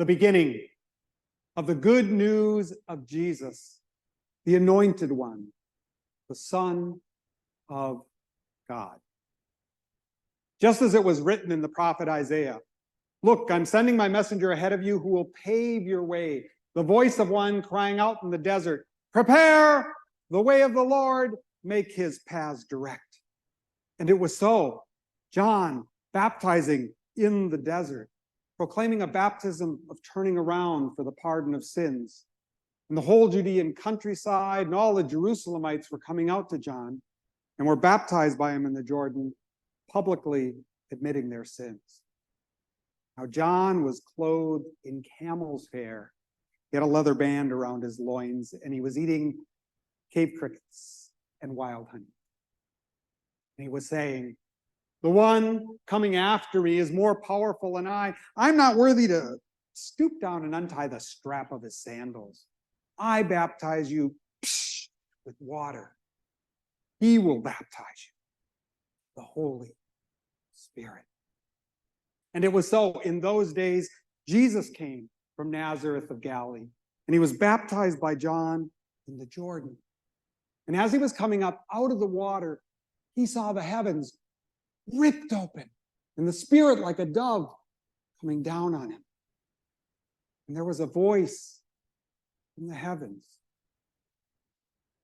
the beginning of the good news of Jesus, the Anointed One, the Son of God. Just as it was written in the prophet Isaiah, "Look, I'm sending my messenger ahead of you who will pave your way, the voice of one crying out in the desert, prepare the way of the Lord, make his paths direct." And it was so. John baptizing in the desert, proclaiming a baptism of turning around for the pardon of sins. And the whole Judean countryside and all the Jerusalemites were coming out to John and were baptized by him in the Jordan, publicly admitting their sins. Now John was clothed in camel's hair. He had a leather band around his loins, and he was eating cave crickets and wild honey. And he was saying, "The one coming after me is more powerful than I. I'm not worthy to stoop down and untie the strap of his sandals. I baptize you with water. He will baptize you with the Holy Spirit." And it was so. In those days, Jesus came from Nazareth of Galilee, and he was baptized by John in the Jordan. And as he was coming up out of the water, he saw the heavens ripped open, and the Spirit like a dove coming down on him. And there was a voice from the heavens,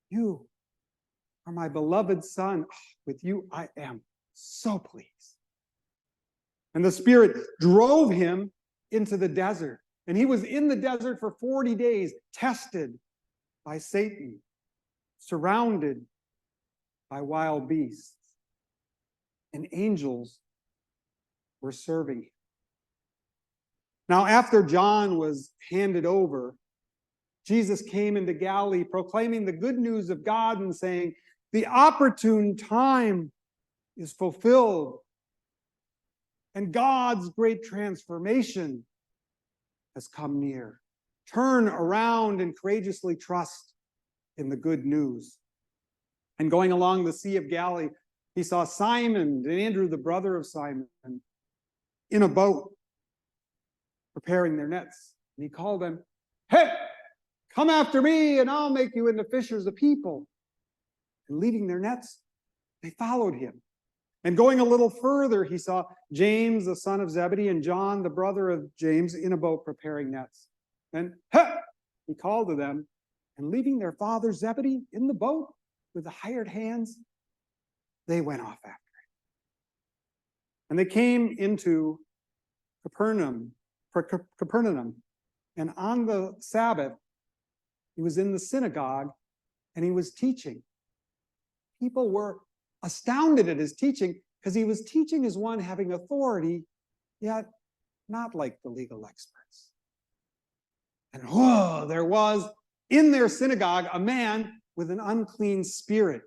"You are my beloved Son. With you I am so pleased." And the Spirit drove him into the desert. And he was in the desert for 40 days, tested by Satan, surrounded by wild beasts. And angels were serving him. Now, after John was handed over, Jesus came into Galilee proclaiming the good news of God and saying, "The opportune time is fulfilled, and God's great transformation has come near. Turn around and courageously trust in the good news." And going along the Sea of Galilee, he saw Simon and Andrew, the brother of Simon, in a boat preparing their nets. And he called them, "Hey, come after me and I'll make you into fishers of people." And leaving their nets, they followed him. And going a little further, he saw James, the son of Zebedee, and John, the brother of James, in a boat preparing nets. And he called to them, and leaving their father Zebedee in the boat with the hired hands, they went off after him. And they came into Capernaum, and on the Sabbath, he was in the synagogue, and he was teaching. People were astounded at his teaching because he was teaching as one having authority, yet not like the legal experts. And there was in their synagogue a man with an unclean spirit.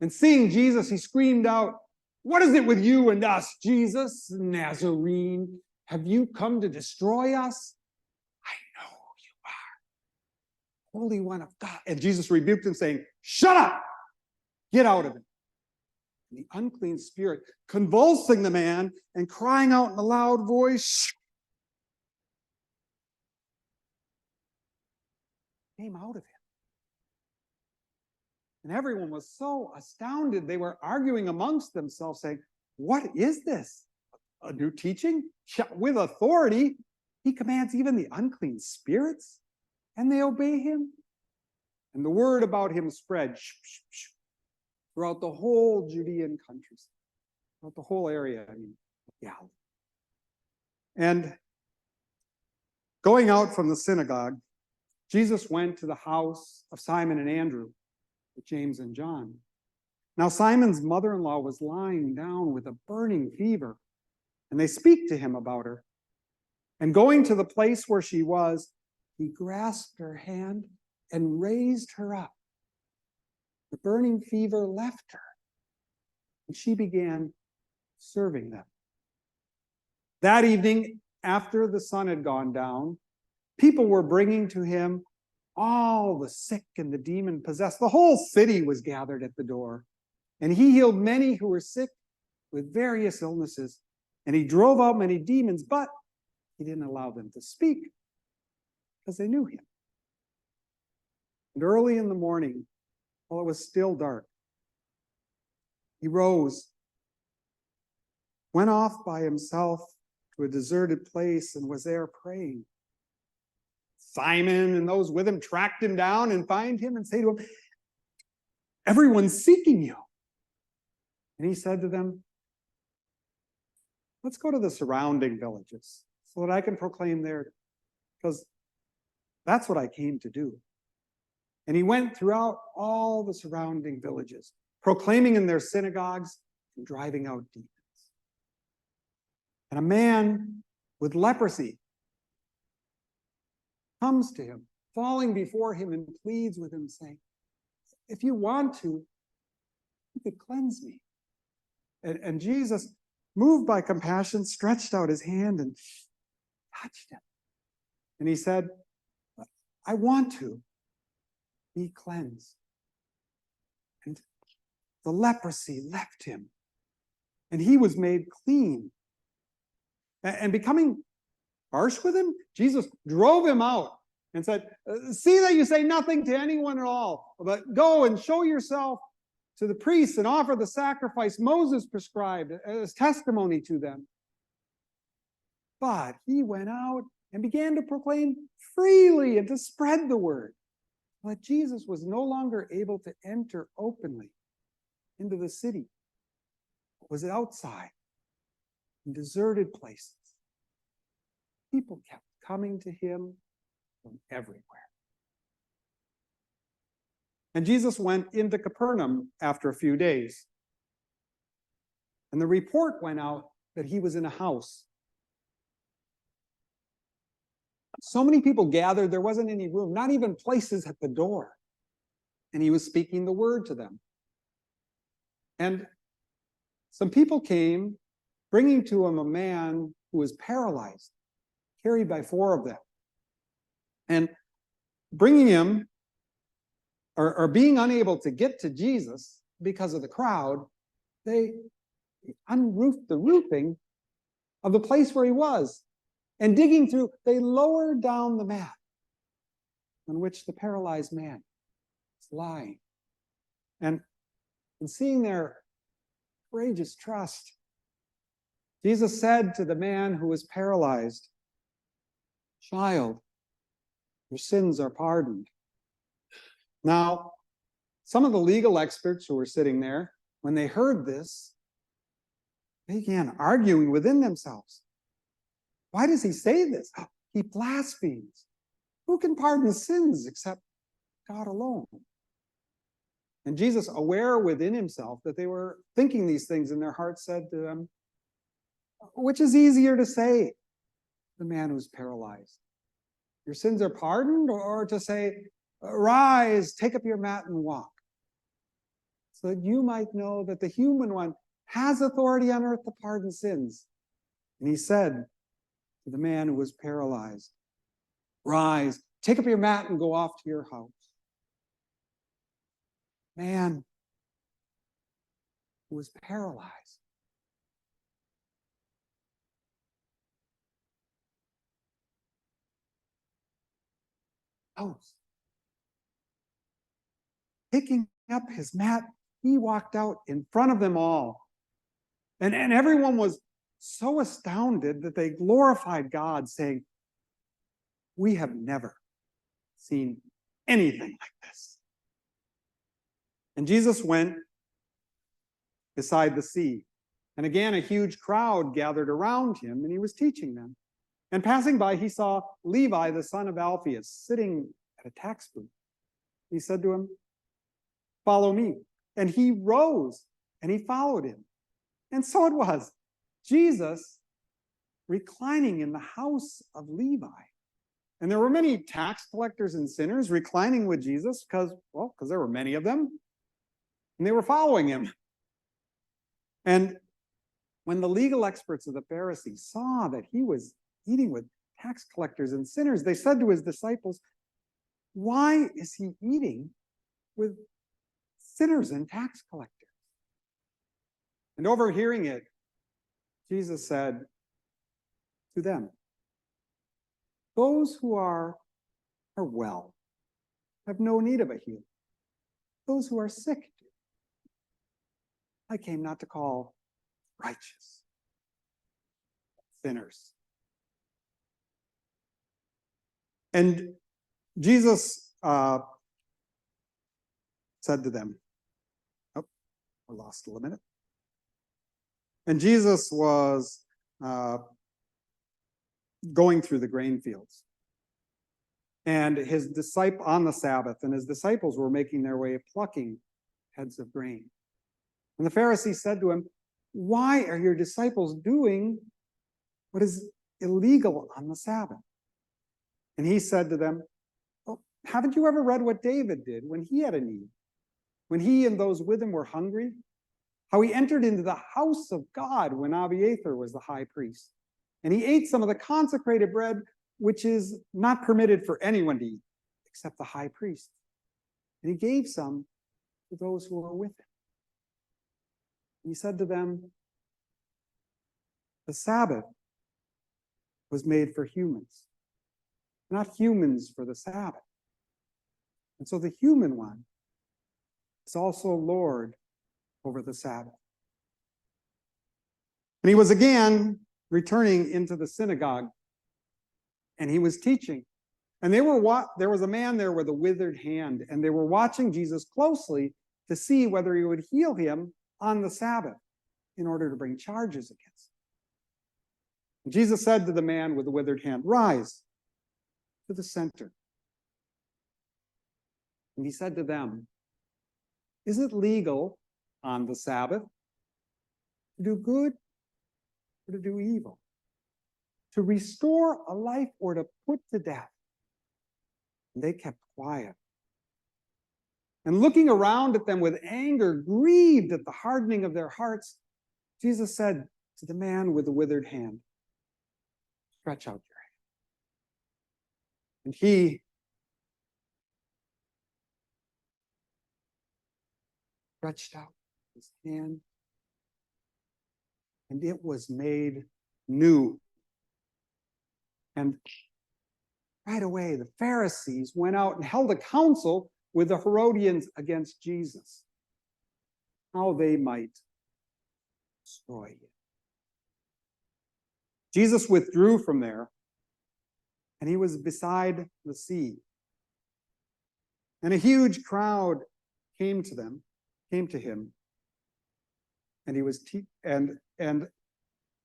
And seeing Jesus, he screamed out, "What is it with you and us, Jesus, Nazarene? Have you come to destroy us? I know who you are, Holy One of God." And Jesus rebuked him, saying, "Shut up! Get out of him." And the unclean spirit, convulsing the man and crying out in a loud voice, came out of him. And everyone was so astounded, they were arguing amongst themselves, saying, "What is this? A new teaching? With authority, he commands even the unclean spirits, and they obey him." And the word about him spread throughout the whole Judean countryside, throughout the whole area, of Galilee. And going out from the synagogue, Jesus went to the house of Simon and Andrew with James and John. Now Simon's mother-in-law was lying down with a burning fever, and they speak to him about her. And going to the place where she was, he grasped her hand and raised her up. The burning fever left her, and she began serving them. That evening, after the sun had gone down, people were bringing to him all the sick and the demon-possessed. The whole city was gathered at the door, and he healed many who were sick with various illnesses, and he drove out many demons, but he didn't allow them to speak because they knew him. And early in the morning, while it was still dark, he rose, went off by himself to a deserted place, and was there praying. Simon and those with him tracked him down and find him and say to him, "Everyone's seeking you." And he said to them, "Let's go to the surrounding villages so that I can proclaim there, because that's what I came to do." And he went throughout all the surrounding villages, proclaiming in their synagogues and driving out demons. And a man with leprosy comes to him, falling before him, and pleads with him, saying, "If you want to, you could cleanse me." And Jesus, moved by compassion, stretched out his hand and touched him. And he said, "I want to be cleansed." And the leprosy left him, and he was made clean. And becoming harsh with him, Jesus drove him out and said, "See that you say nothing to anyone at all, but go and show yourself to the priests and offer the sacrifice Moses prescribed as testimony to them." But he went out and began to proclaim freely and to spread the word. But Jesus was no longer able to enter openly into the city. It was outside, in deserted places. People kept coming to him from everywhere. And Jesus went into Capernaum after a few days. And the report went out that he was in a house. So many people gathered, there wasn't any room, not even places at the door. And he was speaking the word to them. And some people came, bringing to him a man who was paralyzed, carried by 4 of them. And bringing him, or being unable to get to Jesus because of the crowd, they unroofed the roofing of the place where he was. And digging through, they lowered down the mat on which the paralyzed man was lying. And seeing their courageous trust, Jesus said to the man who was paralyzed, "Child, your sins are pardoned." Now, some of the legal experts who were sitting there, when they heard this, they began arguing within themselves. Why does he say this? He blasphemes. Who can pardon sins except God alone? And Jesus, aware within himself that they were thinking these things in their hearts, said to them, "Which is easier to say, the man who's paralyzed, 'Your sins are pardoned,' or to say, 'Rise, take up your mat and walk'? So that you might know that the human one has authority on earth to pardon sins." And he said to the man who was paralyzed, "Rise, take up your mat and go off to your house." Man who was paralyzed rose. Picking up his mat, he walked out in front of them all. And everyone was so astounded that they glorified God, saying, "We have never seen anything like this." And Jesus went beside the sea. And again, a huge crowd gathered around him, and he was teaching them. And passing by, he saw Levi, the son of Alphaeus, sitting at a tax booth. He said to him, "Follow me." And he rose and he followed him. And so it was, Jesus reclining in the house of Levi. And there were many tax collectors and sinners reclining with Jesus because there were many of them. And they were following him. And when the legal experts of the Pharisees saw that he was eating with tax collectors and sinners, they said to his disciples, "Why is he eating with sinners and tax collectors?" And overhearing it, Jesus said to them, Those who are well, have no need of a healer. Those who are sick do. I came not to call righteous, sinners. And Jesus said to them, oh, we're lost a little minute. And Jesus was going through the grain fields. And his disciple on the Sabbath, and his disciples were making their way plucking heads of grain. And the Pharisees said to him, why are your disciples doing what is illegal on the Sabbath? And he said to them, oh, haven't you ever read what David did when he had a need? When he and those with him were hungry? How he entered into the house of God when Abiathar was the high priest. And he ate some of the consecrated bread, which is not permitted for anyone to eat, except the high priest. And he gave some to those who were with him. He said to them, the Sabbath was made for humans, not humans for the Sabbath. And so the human one is also Lord over the Sabbath. And he was again returning into the synagogue, and he was teaching. And there was a man there with a withered hand, and they were watching Jesus closely to see whether he would heal him on the Sabbath in order to bring charges against him. And Jesus said to the man with the withered hand, rise to the center. And he said to them, is it legal on the Sabbath to do good or to do evil? To restore a life or to put to death? And they kept quiet. And looking around at them with anger, grieved at the hardening of their hearts, Jesus said to the man with the withered hand, stretch out your hand. And he stretched out his hand, and it was made new. And right away, the Pharisees went out and held a council with the Herodians against Jesus, how they might destroy him. Jesus withdrew from there, and he was beside the sea. And a huge crowd came to him, and he was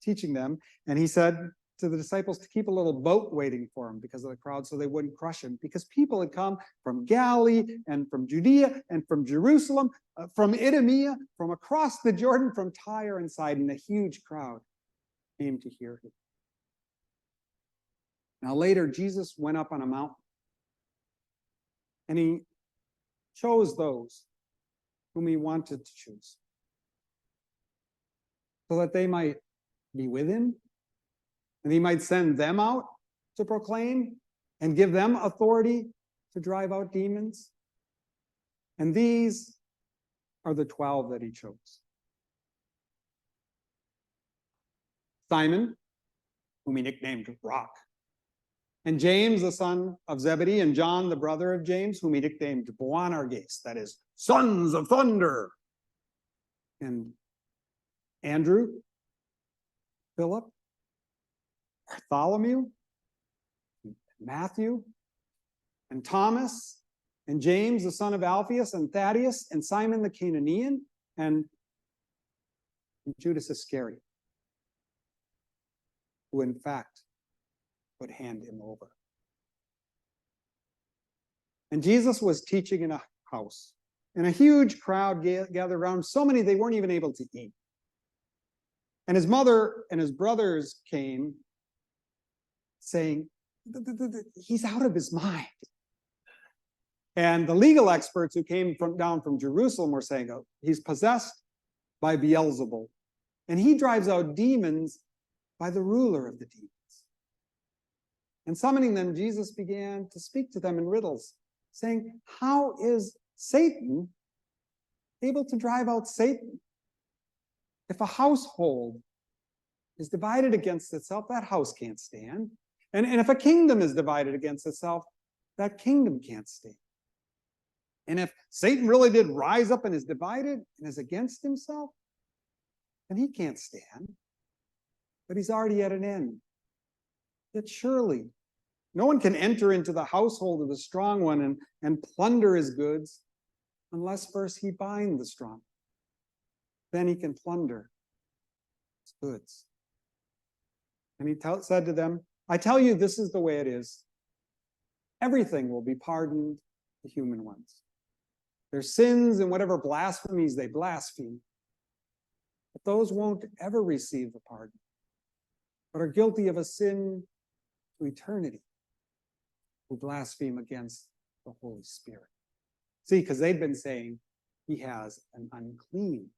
teaching them, and he said to the disciples to keep a little boat waiting for him because of the crowd so they wouldn't crush him, because people had come from Galilee and from Judea and from Jerusalem, from Idumea, from across the Jordan, from Tyre and Sidon. A huge crowd came to hear him. Now later, Jesus went up on a mountain, and he chose those whom he wanted to choose so that they might be with him, and he might send them out to proclaim and give them authority to drive out demons. And these are the 12 that he chose. Simon, whom he nicknamed Rock, and James, the son of Zebedee, and John, the brother of James, whom he nicknamed Boanerges, that is, sons of thunder, and Andrew, Philip, Bartholomew, Matthew, and Thomas, and James, the son of Alphaeus, and Thaddeus, and Simon the Canaanian, and Judas Iscariot, who in fact would hand him over. And Jesus was teaching in a house, and a huge crowd gathered around, so many they weren't even able to eat. And his mother and his brothers came saying, he's out of his mind. And the legal experts who came down from Jerusalem were saying, oh, he's possessed by Beelzebul, and he drives out demons by the ruler of the demons. And summoning them, Jesus began to speak to them in riddles, saying, how is Satan able to drive out Satan? If a household is divided against itself, that house can't stand. And if a kingdom is divided against itself, that kingdom can't stand. And if Satan really did rise up and is divided and is against himself, then he can't stand. But he's already at an end. Yet surely no one can enter into the household of the strong one and plunder his goods unless first he bind the strong. Then he can plunder his goods. And he said to them, I tell you, this is the way it is. Everything will be pardoned the human ones. Their sins and whatever blasphemies they blaspheme. But those won't ever receive the pardon, but are guilty of a sin to eternity, who blaspheme against the Holy Spirit. See, because they've been saying he has an unclean.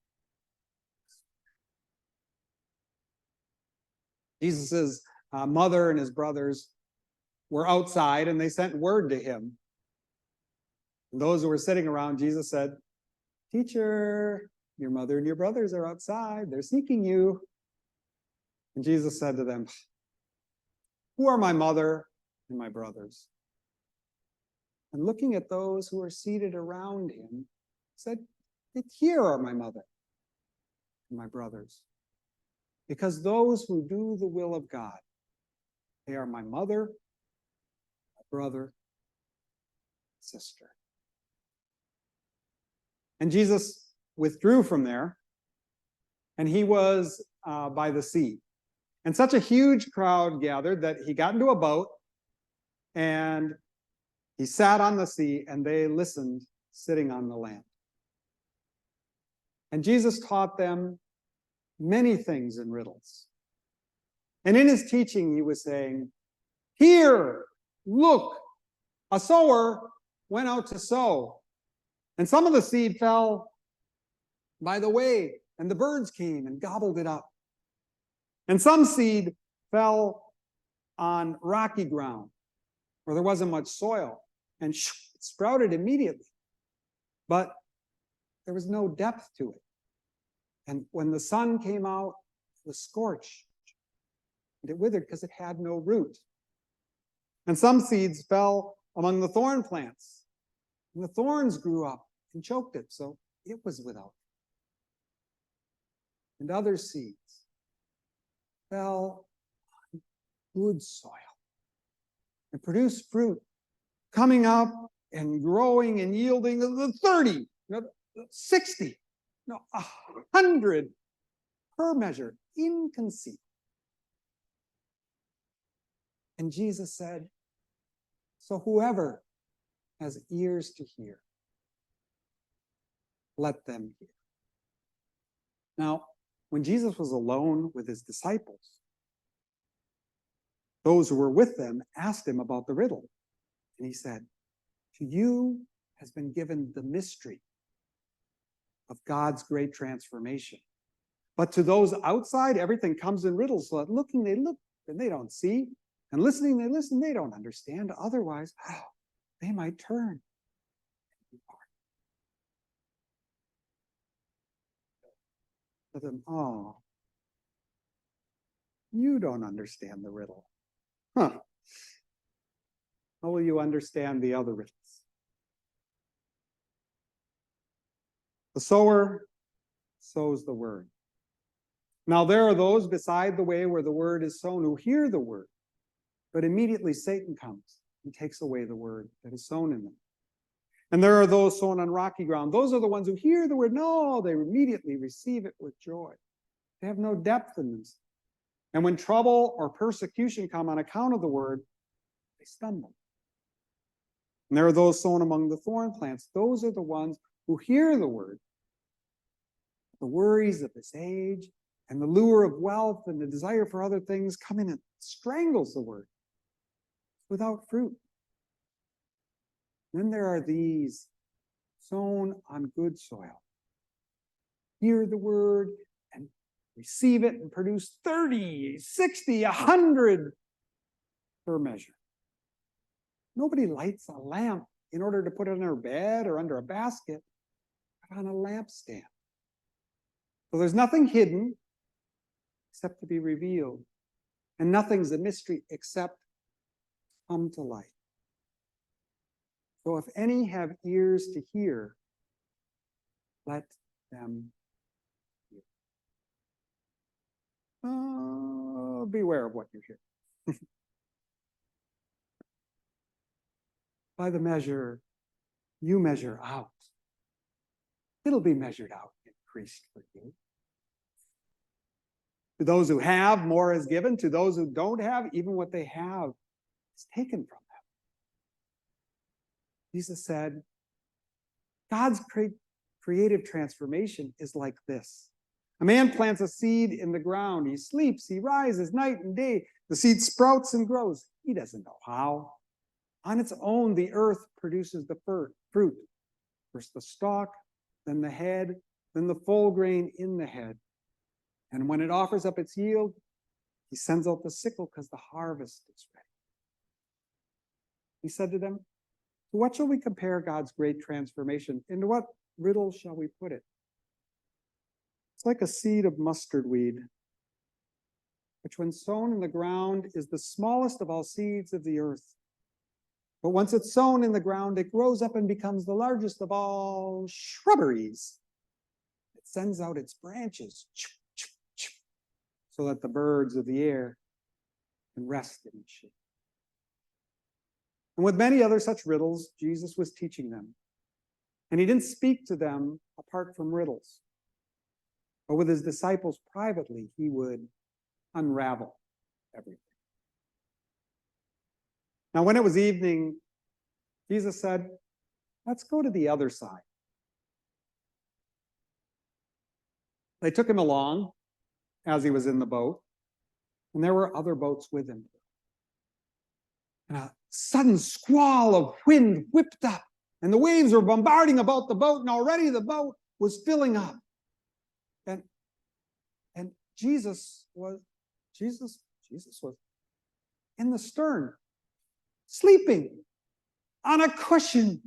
Jesus' mother and his brothers were outside, and they sent word to him. And those who were sitting around, Jesus said, Teacher, your mother and your brothers are outside. They're seeking you. And Jesus said to them, Who are my mother and my brothers? And looking at those who were seated around him, said, Here are my mother and my brothers. Because those who do the will of God, they are my mother, my brother, sister. And Jesus withdrew from there, and he was by the sea. And such a huge crowd gathered that he got into a boat, and he sat on the sea, and they listened, sitting on the land. And Jesus taught them many things in riddles. And in his teaching, he was saying, Here, look, a sower went out to sow. And some of the seed fell by the way, and the birds came and gobbled it up. And some seed fell on rocky ground where there wasn't much soil, and it sprouted immediately. But there was no depth to it. And when the sun came out, it was scorched. And it withered because it had no root. And some seeds fell among the thorn plants. And the thorns grew up and choked it, so it was without. And other seeds fell on good soil and produced fruit, coming up and growing and yielding 30, 60, 100 per measure, inconceivable. And Jesus said, so whoever has ears to hear, let them hear. Now, when Jesus was alone with his disciples, those who were with them asked him about the riddle. And he said, to you has been given the mystery of God's great transformation. But to those outside, everything comes in riddles. So that looking, they look, and they don't see. And listening, they listen, they don't understand. Otherwise, they might turn. To them, oh, you don't understand the riddle. Huh. How will you understand the other riddles? The sower sows the word. Now there are those beside the way where the word is sown who hear the word, but immediately Satan comes and takes away the word that is sown in them. And there are those sown on rocky ground. Those are the ones who hear the word. No, they immediately receive it with joy. They have no depth in them. And when trouble or persecution come on account of the word, they stumble. And there are those sown among the thorn plants. Those are the ones who hear the word. The worries of this age and the lure of wealth and the desire for other things come in and strangles the word without fruit. Then there are these sown on good soil. Hear the word and receive it and produce 30, 60, 100 per measure. Nobody lights a lamp in order to put it under a bed or under a basket, but on a lampstand. So there's nothing hidden except to be revealed. And nothing's a mystery except come to light. So if any have ears to hear, let them hear. Beware of what you hear. By the measure you measure out, it'll be measured out, increased for you. To those who have, more is given. To those who don't have, even what they have is taken from them. Jesus said, God's creative transformation is like this. A man plants a seed in the ground. He sleeps, he rises night and day. The seed sprouts and grows. He doesn't know how. On its own, the earth produces the fruit. First the stalk, then the head, then the full grain in the head. And when it offers up its yield, he sends out the sickle because the harvest is ready. He said to them, to what shall we compare God's great transformation? Into what riddle shall we put it? It's like a seed of mustard weed, which when sown in the ground is the smallest of all seeds of the earth. But once it's sown in the ground, it grows up and becomes the largest of all shrubberies. It sends out its branches so that the birds of the air can rest in its shade. And with many other such riddles, Jesus was teaching them. And he didn't speak to them apart from riddles. But with his disciples privately, he would unravel everything. Now, when it was evening, Jesus said, let's go to the other side. They took him along as he was in the boat, and there were other boats with him. And a sudden squall of wind whipped up, and the waves were bombarding about the boat, and already the boat was filling up. And Jesus was in the stern, sleeping on a cushion.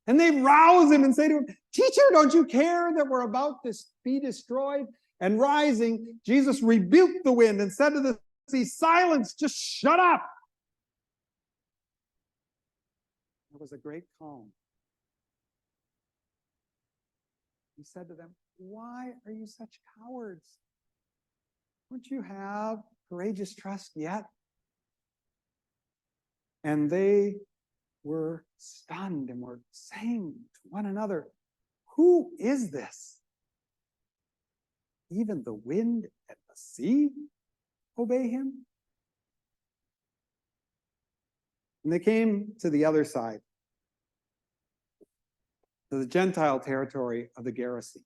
And they rouse him and say to him, teacher, don't you care that we're about to be destroyed? And rising, Jesus rebuked the wind and said to the sea, silence, just shut up. There was a great calm. He said to them, why are you such cowards? Don't you have courageous trust yet? And they were stunned and were saying to one another, who is this? Even the wind and the sea obey him? And they came to the other side, to the Gentile territory of the Gerasenes.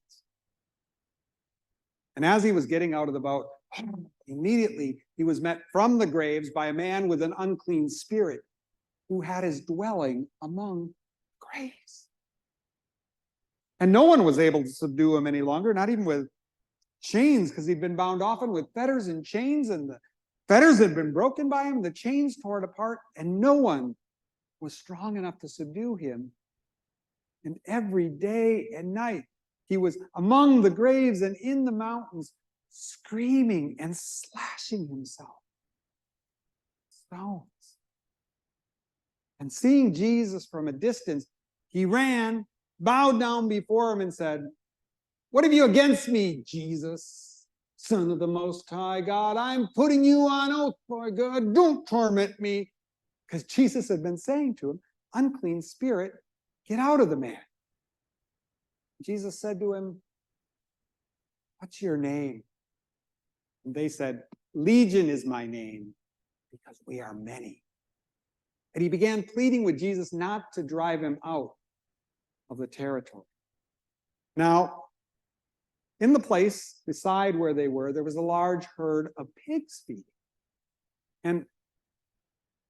And as he was getting out of the boat, immediately he was met from the graves by a man with an unclean spirit who had his dwelling among graves. And no one was able to subdue him any longer, not even with chains, because he'd been bound often with fetters and chains, and the fetters had been broken by him, the chains torn apart, and no one was strong enough to subdue him. And every day and night, he was among the graves and in the mountains, screaming and slashing himself. Stones. And seeing Jesus from a distance, he ran, bowed down before him, and said, what have you against me, Jesus, Son of the Most High God? I'm putting you on oath, for God, don't torment me. Because Jesus had been saying to him, unclean spirit, get out of the man. Jesus said to him, what's your name? And they said, Legion is my name, because we are many. And he began pleading with Jesus not to drive him out of the territory. Now, in the place beside where they were, there was a large herd of pigs feeding. And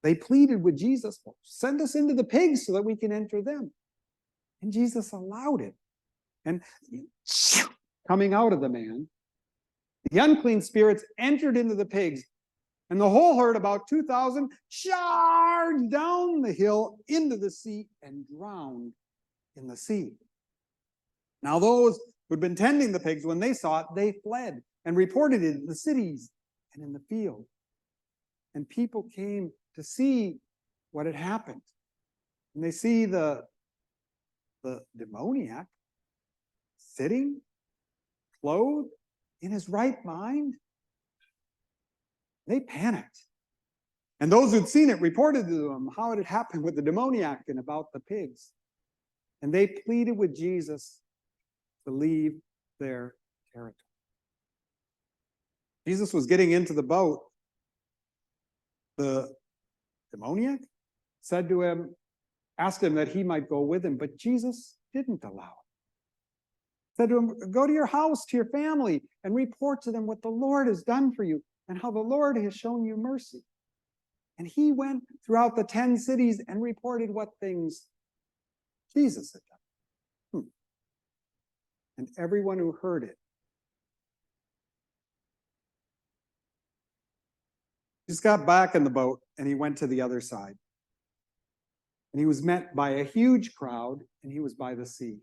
they pleaded with Jesus, well, send us into the pigs so that we can enter them. And Jesus allowed it. And coming out of the man, the unclean spirits entered into the pigs, and the whole herd, about 2,000, charged down the hill into the sea and drowned in the sea. Now those who'd been tending the pigs, when they saw it, they fled and reported it in the cities and in the field. And people came to see what had happened. And they see the demoniac sitting, clothed, in his right mind. They panicked. And those who'd seen it reported to them how it had happened with the demoniac and about the pigs. And they pleaded with Jesus to leave their territory. Jesus was getting into the boat. The demoniac said to him, asked him that he might go with him, but Jesus didn't allow it. Said to him, go to your house, to your family, and report to them what the Lord has done for you and how the Lord has shown you mercy. And he went throughout the 10 cities and reported what things Jesus had done. And everyone who heard it, he just got back in the boat and he went to the other side. And he was met by a huge crowd, and he was by the sea.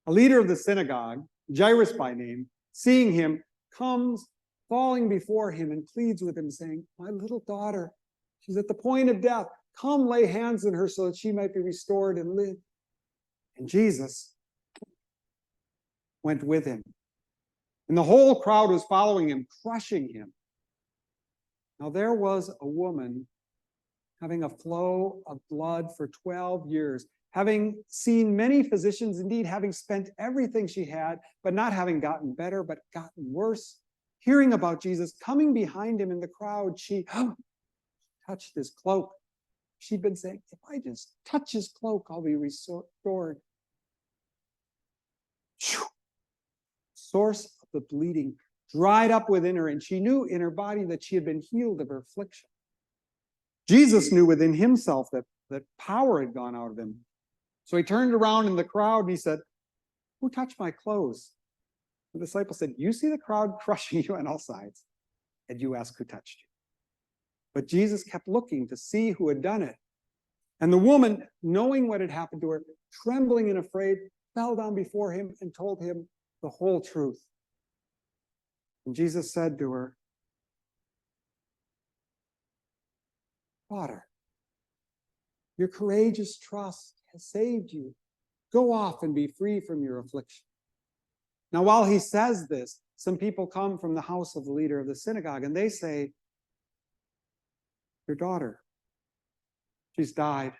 A leader of the synagogue, Jairus by name, seeing him, comes falling before him and pleads with him, saying, my little daughter, she's at the point of death. Come lay hands on her so that she might be restored and live. And Jesus went with him. And the whole crowd was following him, crushing him. Now there was a woman having a flow of blood for 12 years, having seen many physicians, indeed having spent everything she had, but not having gotten better, but gotten worse. Hearing about Jesus, coming behind him in the crowd, she touched his cloak. She'd been saying, if I just touch his cloak, I'll be restored. Source of the bleeding dried up within her, and she knew in her body that she had been healed of her affliction. Jesus knew within himself that power had gone out of him. So he turned around in the crowd and he said, who touched my clothes? The disciple said, you see the crowd crushing you on all sides, and you ask who touched you. But Jesus kept looking to see who had done it. And the woman, knowing what had happened to her, trembling and afraid, fell down before him and told him the whole truth. And Jesus said to her, daughter, your courageous trust has saved you. Go off and be free from your affliction. Now, while he says this, some people come from the house of the leader of the synagogue, and they say, your daughter, she's died.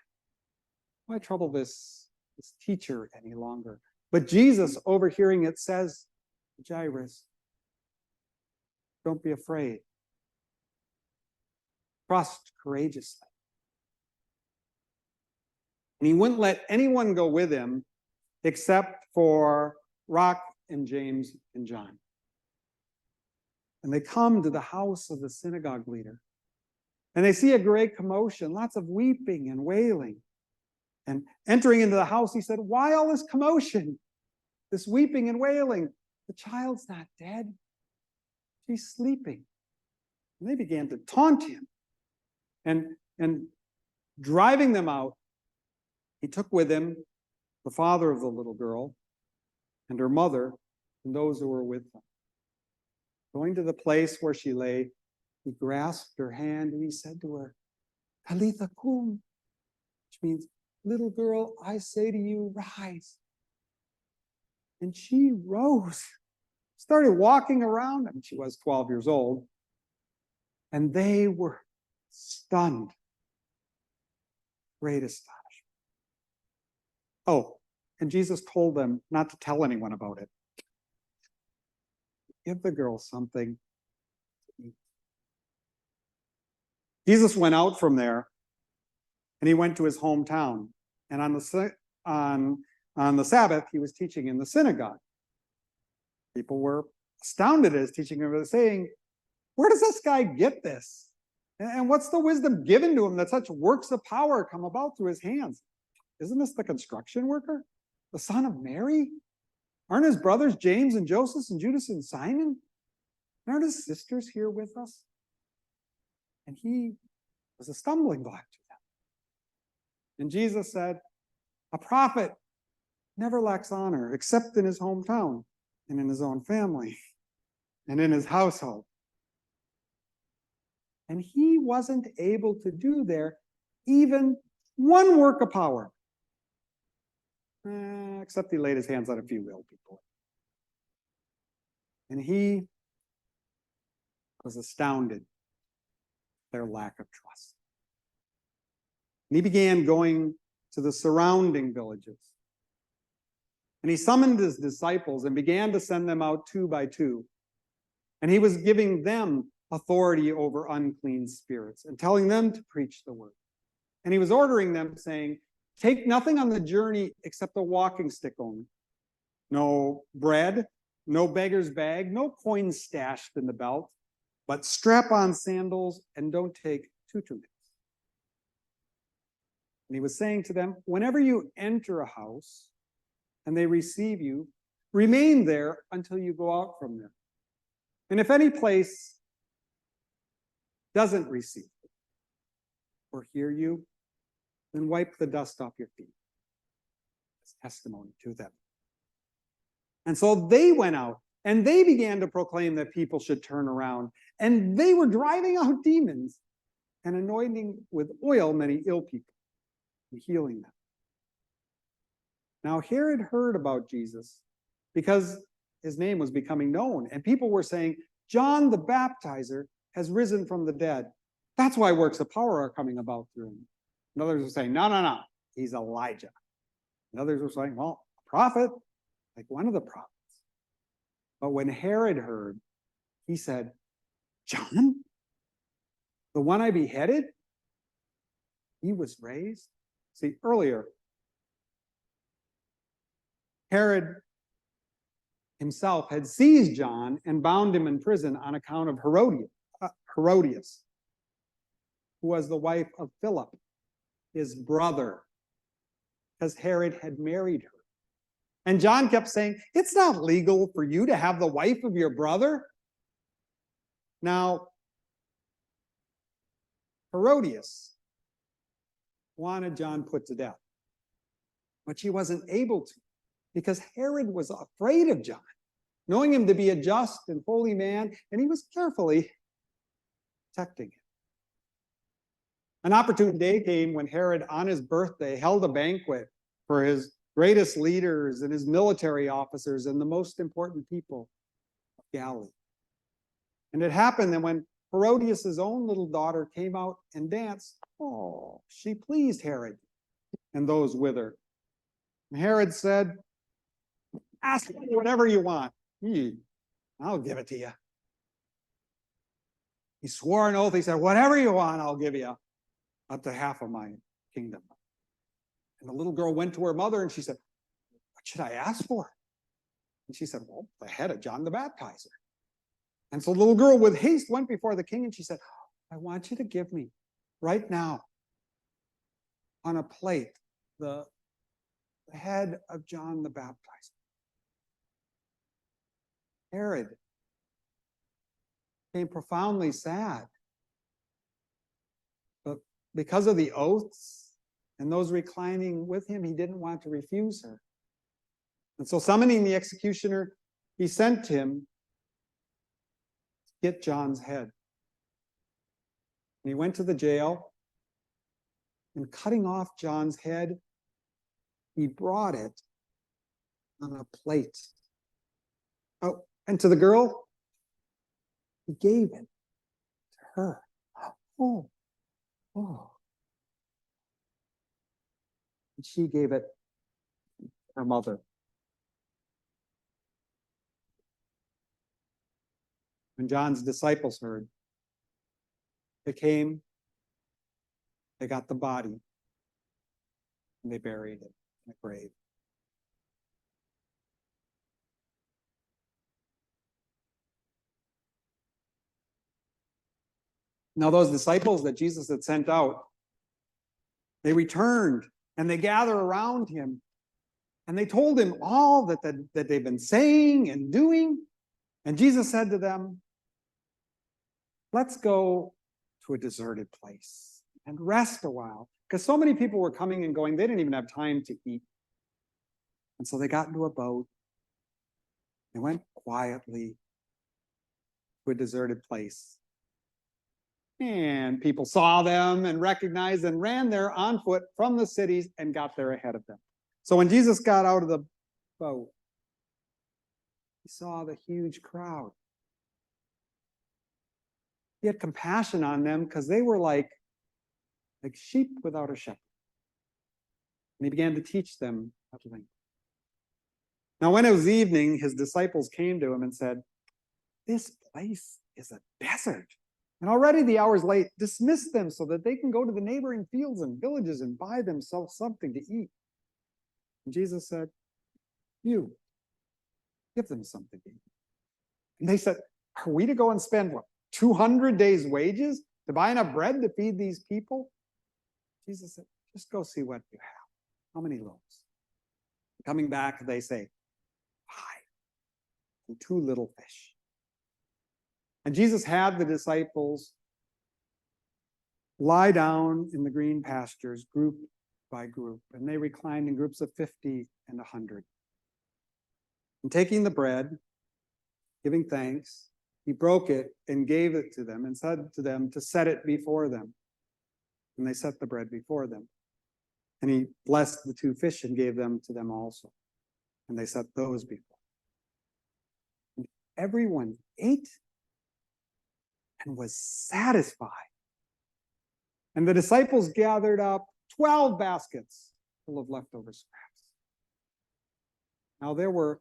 Why trouble this teacher any longer? But Jesus, overhearing it, says to Jairus, don't be afraid. Trust courageously. And he wouldn't let anyone go with him except for Rock and James and John. And they come to the house of the synagogue leader. And they see a great commotion, lots of weeping and wailing. And entering into the house, he said, why all this commotion? This weeping and wailing? The child's not dead. She's sleeping. And they began to taunt him. And driving them out, he took with him the father of the little girl and her mother and those who were with them. Going to the place where she lay, he grasped her hand and he said to her, Talitha cum, which means, little girl, I say to you, rise. And she rose, started walking around. I mean, she was 12 years old. And they were stunned. Great astonishment. Oh, and Jesus told them not to tell anyone about it. Give the girl something to eat. Jesus went out from there and he went to his hometown. And on the Sabbath, he was teaching in the synagogue. People were astounded at his teaching. They were saying, where does this guy get this? And what's the wisdom given to him that such works of power come about through his hands? Isn't this the construction worker? The son of Mary? Aren't his brothers James and Joseph and Judas and Simon? Aren't his sisters here with us? And he was a stumbling block to them. And Jesus said, a prophet never lacks honor except in his hometown and in his own family and in his household. And he wasn't able to do there even one work of power. Except he laid his hands on a few ill people. And he was astounded at their lack of trust. And he began going to the surrounding villages. And he summoned his disciples and began to send them out 2 by 2. And he was giving them authority over unclean spirits and telling them to preach the word. And he was ordering them, saying, take nothing on the journey except a walking stick only. No bread, no beggar's bag, no coins stashed in the belt, but strap on sandals and don't take 2 tunics. And he was saying to them, whenever you enter a house and they receive you, remain there until you go out from there. And if any place doesn't receive you or hear you, then wipe the dust off your feet as testimony to them. And so they went out and they began to proclaim that people should turn around. And they were driving out demons and anointing with oil many ill people and healing them. Now Herod heard about Jesus because his name was becoming known. And people were saying, John the Baptizer has risen from the dead. That's why works of power are coming about through him. And others were saying, no, he's Elijah. And others were saying, well, a prophet, like one of the prophets. But when Herod heard, he said, John, the one I beheaded, he was raised. See, earlier, Herod himself had seized John and bound him in prison on account of Herodias, who was the wife of Philip, his brother, because Herod had married her. And John kept saying, it's not legal for you to have the wife of your brother. Now, Herodias wanted John put to death, but she wasn't able to because Herod was afraid of John, knowing him to be a just and holy man, and he was carefully protecting him. An opportune day came when Herod, on his birthday, held a banquet for his greatest leaders and his military officers and the most important people of Galilee. And it happened that when Herodias' own little daughter came out and danced, she pleased Herod and those with her. And Herod said, ask me whatever you want. I'll give it to you. He swore an oath. He said, whatever you want, I'll give you up to half of my kingdom. And the little girl went to her mother and she said, what should I ask for? And she said, well, the head of John the Baptizer. And so the little girl with haste went before the king and she said, I want you to give me right now on a plate the head of John the Baptizer. Herod became profoundly sad. But because of the oaths and those reclining with him, he didn't want to refuse her. And so summoning the executioner, he sent him to get John's head. And he went to the jail, and cutting off John's head, he brought it on a plate. Oh, and to the girl, he gave it to her. Oh. And she gave it to her mother. When John's disciples heard, they came, they got the body, and they buried it in a grave. Now those disciples that Jesus had sent out, they returned and they gathered around him and they told him all that they've been saying and doing. And Jesus said to them, let's go to a deserted place and rest a while. Because so many people were coming and going, they didn't even have time to eat. And so they got into a boat. They went quietly to a deserted place. And people saw them and recognized and ran there on foot from the cities and got there ahead of them. So when Jesus got out of the boat, he saw the huge crowd. He had compassion on them because they were like sheep without a shepherd. And he began to teach them how to think. Now, when it was evening, his disciples came to him and said, "This place is a desert, and already the hour is late. Dismiss them so that they can go to the neighboring fields and villages and buy themselves something to eat." And Jesus said, "You, give them something to eat." And they said, "Are we to go and spend, 200 days' wages to buy enough bread to feed these people?" Jesus said, "Just go see what you have. How many loaves?" Coming back, they say, 5 and 2 little fish. And Jesus had the disciples lie down in the green pastures, group by group, and they reclined in groups of 50 and 100. And taking the bread, giving thanks, he broke it and gave it to them and said to them to set it before them. And they set the bread before them. And he blessed the 2 fish and gave them to them also. And they set those before. And everyone ate and was satisfied. And the disciples gathered up 12 baskets full of leftover scraps. Now there were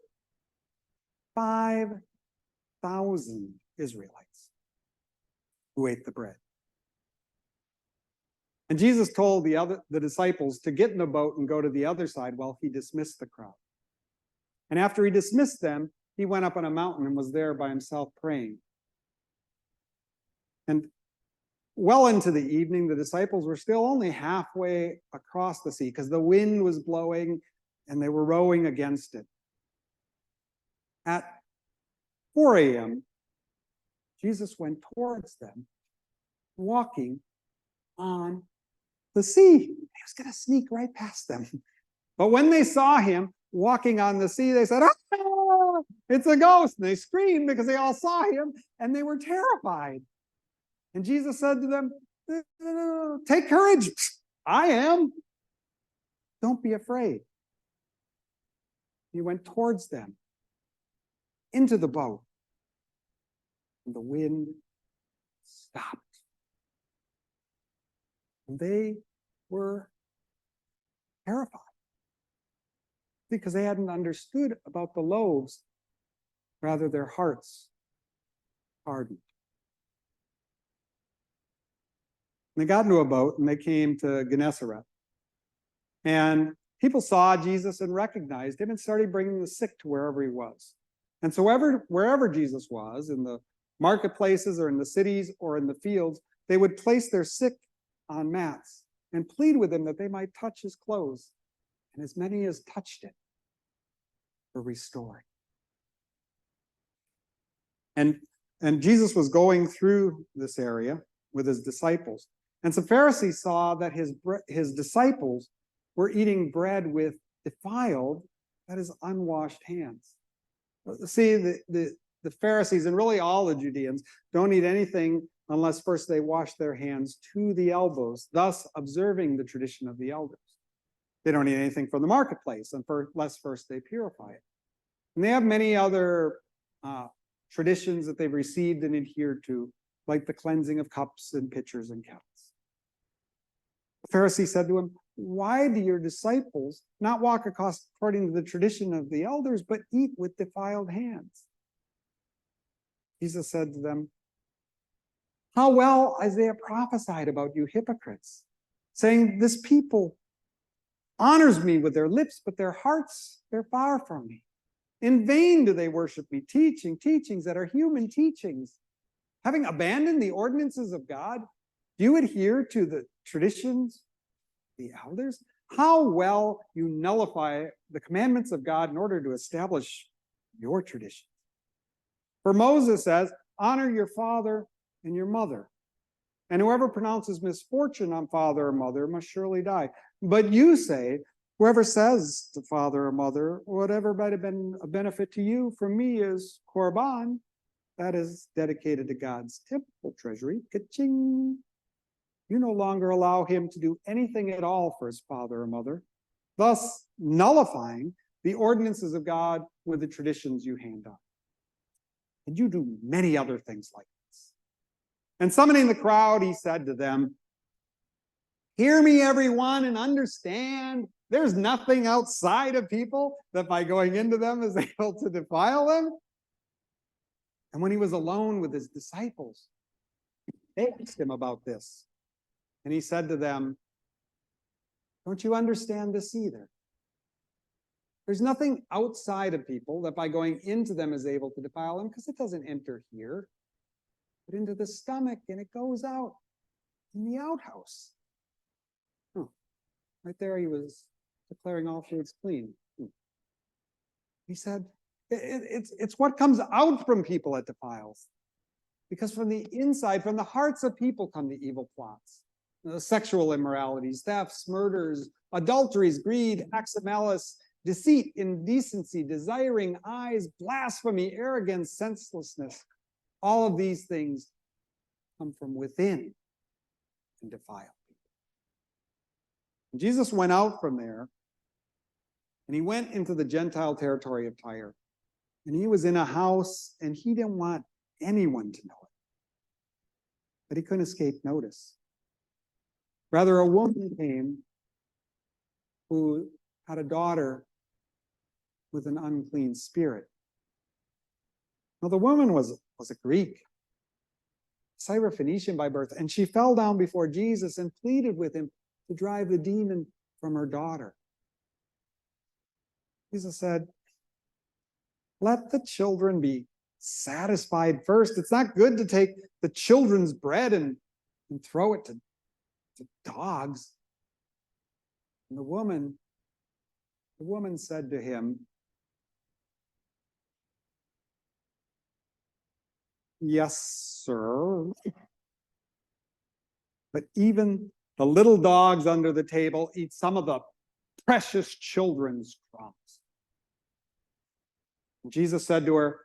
5,000 Israelites who ate the bread. And Jesus told the disciples to get in the boat and go to the other side while he dismissed the crowd. And after he dismissed them, he went up on a mountain and was there by himself praying. And well into the evening, the disciples were still only halfway across the sea because the wind was blowing and they were rowing against it. At 4 a.m., Jesus went towards them, walking on the sea. He was going to sneak right past them. But when they saw him walking on the sea, they said, "Ah, it's a ghost." And they screamed because they all saw him and they were terrified. And Jesus said to them, "Take courage. I am. Don't be afraid." He went towards them into the boat. And the wind stopped. And they were terrified because they hadn't understood about the loaves. Rather, their hearts hardened. And they got into a boat and they came to Gennesaret. And people saw Jesus and recognized him and started bringing the sick to wherever he was. And so wherever Jesus was, in the marketplaces or in the cities or in the fields, they would place their sick on mats and plead with him that they might touch his clothes. And as many as touched it were restored. And Jesus was going through this area with his disciples. And some Pharisees saw that his disciples were eating bread with defiled, that is, unwashed hands. See, the Pharisees and really all the Judeans don't eat anything unless first they wash their hands to the elbows, thus observing the tradition of the elders. They don't eat anything from the marketplace unless first they purify it. And they have many other traditions that they've received and adhered to, like the cleansing of cups and pitchers and kettles. The Pharisee said to him, "Why do your disciples not walk according to the tradition of the elders, but eat with defiled hands?" Jesus said to them, "How well Isaiah prophesied about you hypocrites, saying, 'This people honors me with their lips, but their hearts, they're far from me. In vain do they worship me, teaching teachings that are human teachings. Having abandoned the ordinances of God, do you adhere to the traditions of the elders? How well you nullify the commandments of God in order to establish your traditions. For Moses says, honor your father and your mother. And whoever pronounces misfortune on father or mother must surely die. But you say, whoever says to father or mother, whatever might have been a benefit to you from me is korban, that is dedicated to God's temple treasury, ka-ching, you no longer allow him to do anything at all for his father or mother, thus nullifying the ordinances of God with the traditions you hand on. And you do many other things like this. And summoning the crowd, he said to them, hear me, everyone, and understand there's nothing outside of people that by going into them is able to defile them. And when he was alone with his disciples, they asked him about this. And he said to them, don't you understand this either? There's nothing outside of people that by going into them is able to defile them, because it doesn't enter here, but into the stomach, and it goes out in the outhouse. Right there he was declaring all foods clean. He said, it's what comes out from people that defiles. Because from the inside, from the hearts of people come the evil plots. The sexual immoralities, thefts, murders, adulteries, greed, acts of malice, deceit, indecency, desiring eyes, blasphemy, arrogance, senselessness. All of these things come from within and defile people. And Jesus went out from there, and he went into the Gentile territory of Tyre. And he was in a house, and he didn't want anyone to know it. But he couldn't escape notice. Rather, a woman came who had a daughter with an unclean spirit. Now, the woman was a Greek, Syrophoenician by birth, and she fell down before Jesus and pleaded with him to drive the demon from her daughter. Jesus said, let the children be satisfied first. It's not good to take the children's bread and throw it to dogs. And the woman said to him, yes, sir. But even the little dogs under the table eat some of the precious children's crumbs. And Jesus said to her,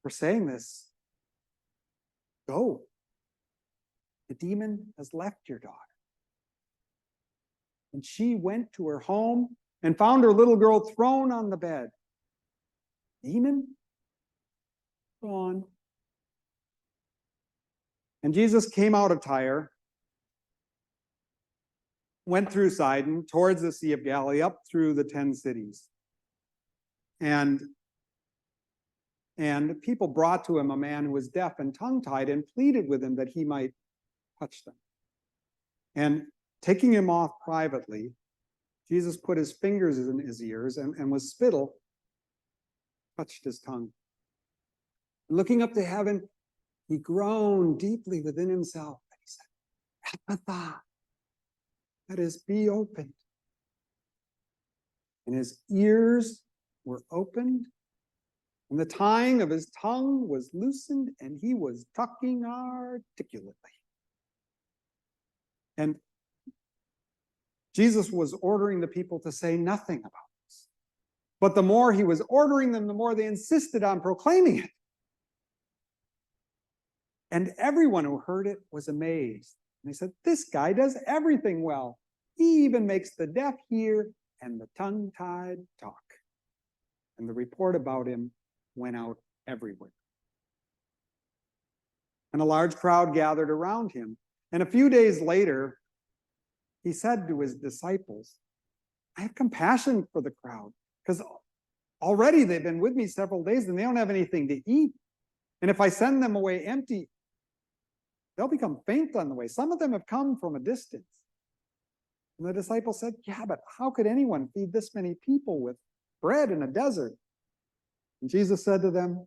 for saying this, go. The demon has left your daughter. And she went to her home and found her little girl thrown on the bed. Demon? Gone. And Jesus came out of Tyre, went through Sidon, towards the Sea of Galilee, up through the 10 cities. And people brought to him a man who was deaf and tongue-tied and pleaded with him that he might touch them. And taking him off privately, Jesus put his fingers in his ears and with spittle touched his tongue. Looking up to heaven, he groaned deeply within himself. And he said, Ephphatha, that is, be opened. And his ears were opened, and the tying of his tongue was loosened, and he was talking articulately. And Jesus was ordering the people to say nothing about this. But the more he was ordering them, the more they insisted on proclaiming it. And everyone who heard it was amazed. And they said, this guy does everything well. He even makes the deaf hear and the tongue-tied talk. And the report about him went out everywhere. And a large crowd gathered around him. And a few days later, he said to his disciples, I have compassion for the crowd, because already they've been with me several days and they don't have anything to eat. And if I send them away empty, they'll become faint on the way. Some of them have come from a distance. And the disciples said, yeah, but how could anyone feed this many people with bread in a desert? And Jesus said to them,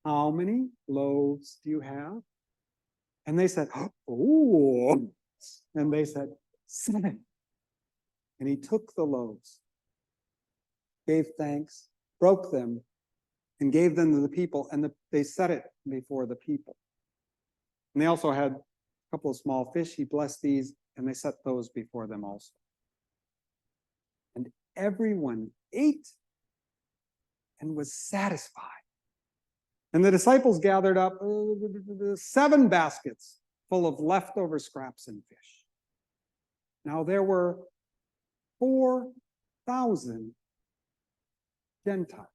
how many loaves do you have? And they said, oh. And they said, 7. And he took the loaves, gave thanks, broke them, and gave them to the people, and they set it before the people. And they also had a couple of small fish. He blessed these, and they set those before them also. everyone ate and was satisfied. And the disciples gathered up 7 baskets full of leftover scraps and fish. Now there were 4,000 Gentiles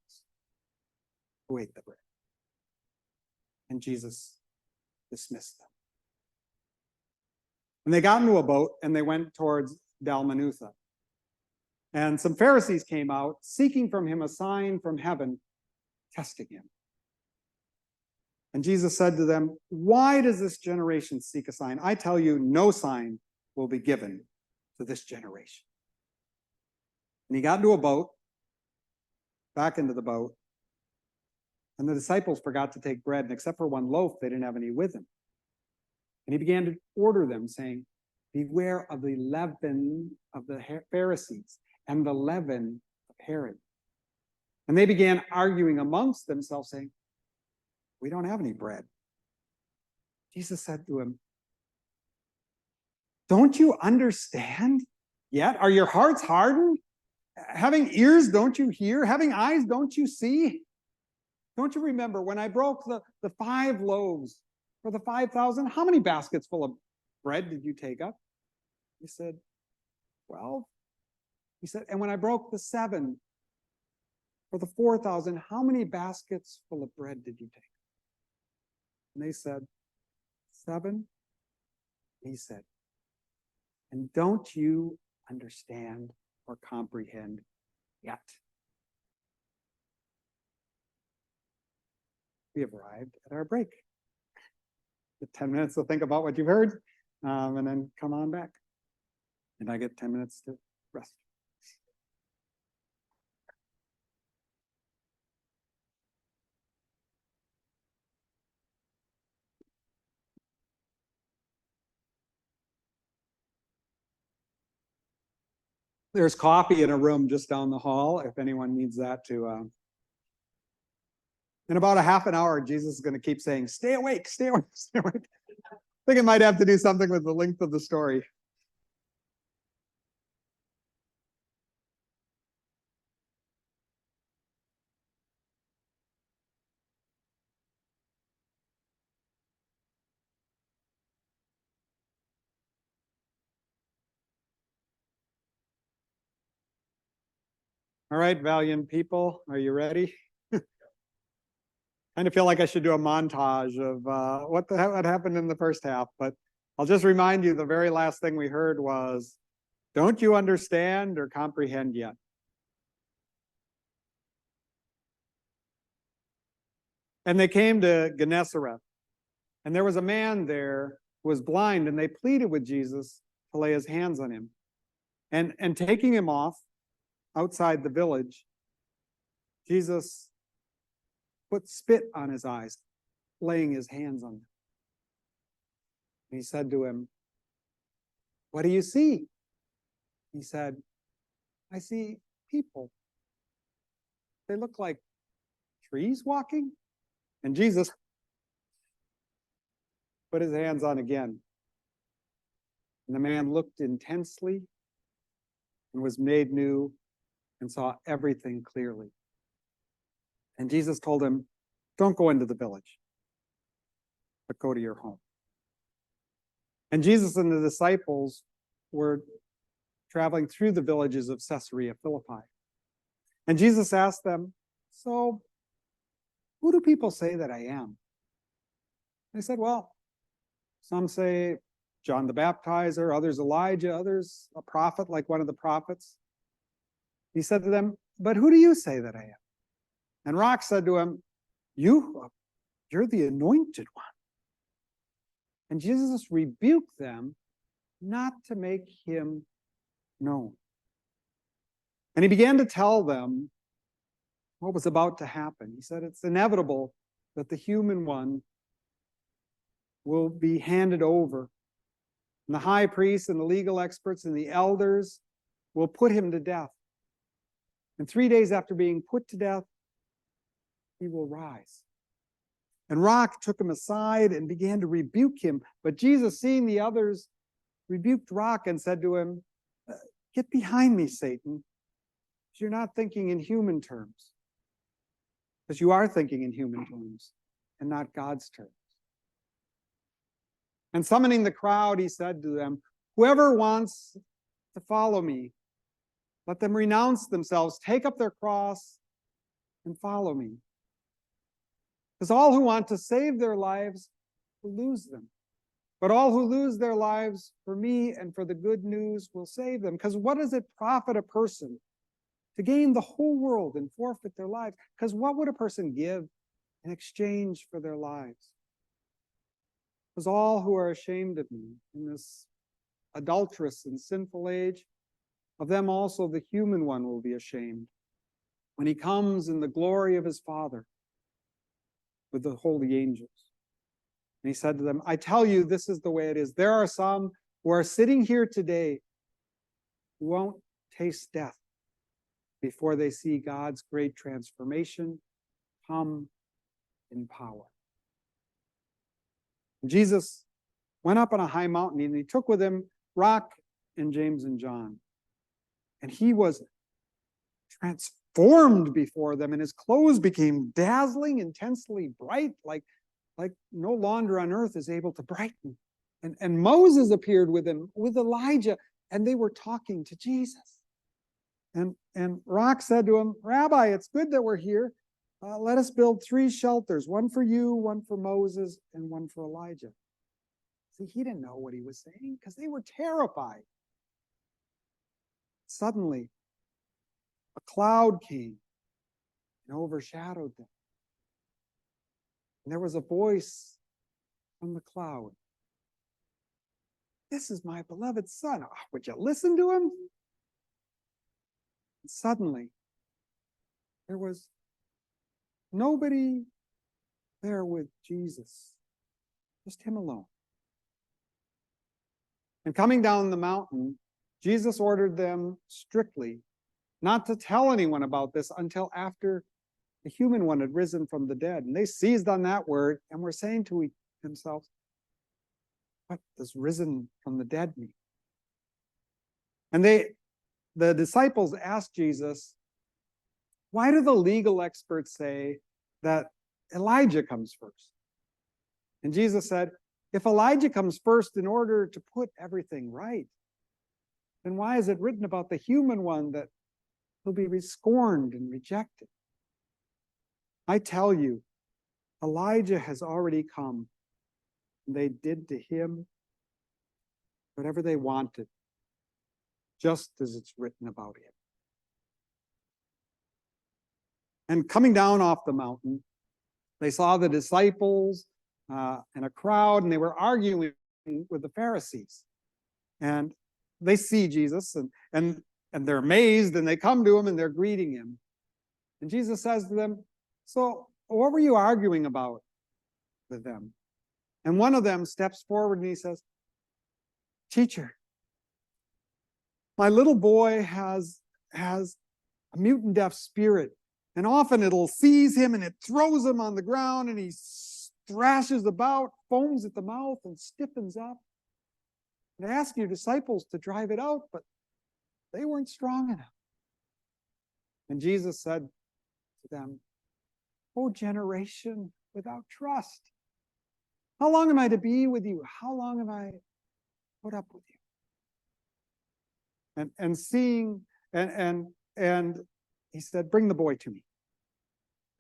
who ate the bread. And Jesus dismissed them. And they got into a boat and they went towards Dalmanutha. And some Pharisees came out, seeking from him a sign from heaven, testing him. And Jesus said to them, "Why does this generation seek a sign? I tell you, no sign will be given to this generation." And he got into a boat, back into the boat, and the disciples forgot to take bread, and except for 1 loaf, they didn't have any with them. And he began to order them, saying, "Beware of the leaven of the Pharisees and the leaven of Herod." And they began arguing amongst themselves, saying, "We don't have any bread." Jesus said to him, "Don't you understand yet? Are your hearts hardened? Having ears, don't you hear? Having eyes, don't you see? Don't you remember when I broke the 5 loaves for the 5,000? How many baskets full of bread did you take up?" He said, 12. He said, "And when I broke the 7 for the 4,000, how many baskets full of bread did you take?" And they said, 7. He said, "And don't you understand or comprehend yet?" We have arrived at our break. Get 10 minutes to think about what you've heard, and then come on back. And I get 10 minutes to rest. There's coffee in a room just down the hall if anyone needs that to. In about a half an hour, Jesus is going to keep saying, "Stay awake, stay awake, stay awake." I think it might have to do something with the length of the story. All right, valiant people, are you ready? Kind of feel like I should do a montage of what happened in the first half, but I'll just remind you the very last thing we heard was, "Don't you understand or comprehend yet?" And they came to Gennesaret, and there was a man there who was blind, and they pleaded with Jesus to lay his hands on him. And taking him off outside the village, Jesus put spit on his eyes, laying his hands on them. And he said to him, "What do you see?" He said, "I see people. They look like trees walking." And Jesus put his hands on again. And the man looked intensely and was made new and saw everything clearly. And Jesus told him, "Don't go into the village, but go to your home." And Jesus and the disciples were traveling through the villages of Caesarea Philippi. And Jesus asked them, "So, who do people say that I am?" They said, "Well, some say John the Baptizer, others Elijah, others a prophet like one of the prophets." He said to them, "But who do you say that I am?" And Rock said to him, You're the anointed one." And Jesus rebuked them not to make him known. And he began to tell them what was about to happen. He said, it's inevitable that the human one will be handed over. And the high priests and the legal experts and the elders will put him to death. And 3 days after being put to death, he will rise. And Rock took him aside and began to rebuke him. But Jesus, seeing the others, rebuked Rock and said to him, "Get behind me, Satan. You're not thinking in human terms. Because you are thinking in human terms and not God's terms. And summoning the crowd, he said to them, whoever wants to follow me, let them renounce themselves, take up their cross, and follow me. Because all who want to save their lives will lose them. But all who lose their lives for me and for the good news will save them. Because what does it profit a person to gain the whole world and forfeit their lives? Because what would a person give in exchange for their lives? Because all who are ashamed of me in this adulterous and sinful age, of them also the human one will be ashamed when he comes in the glory of his Father with the holy angels. And he said to them, I tell you, this is the way it is. There are some who are sitting here today who won't taste death before they see God's great transformation come in power. Jesus went up on a high mountain and he took with him Rock and James and John. And he was transformed before them, and his clothes became dazzling, intensely bright, like no launder on earth is able to brighten. And Moses appeared with him, with Elijah, and they were talking to Jesus. And Rock said to him, Rabbi, it's good that we're here. Let us build 3 shelters, one for you, one for Moses, and one for Elijah. See, he didn't know what he was saying because they were terrified. Suddenly, a cloud came and overshadowed them. And there was a voice from the cloud. This is my beloved son. Oh, would you listen to him? And suddenly, there was nobody there with Jesus, just him alone. And coming down the mountain, Jesus ordered them strictly not to tell anyone about this until after the human one had risen from the dead. And they seized on that word and were saying to themselves, what does risen from the dead mean? And the disciples asked Jesus, why do the legal experts say that Elijah comes first? And Jesus said, if Elijah comes first in order to put everything right, then why is it written about the human one that will be scorned and rejected? I tell you, Elijah has already come, and they did to him whatever they wanted, just as it's written about him. And coming down off the mountain, they saw the disciples and a crowd, and they were arguing with the Pharisees. And they see Jesus, and they're amazed, and they come to him, and they're greeting him. And Jesus says to them, so what were you arguing about with them? And one of them steps forward, and he says, Teacher, my little boy has a mute and deaf spirit, and often it'll seize him, and it throws him on the ground, and he thrashes about, foams at the mouth, and stiffens up. And I asked your disciples to drive it out, but they weren't strong enough. And Jesus said to them, O generation without trust, how long am I to be with you? How long am I put up with you? And he said, bring the boy to me.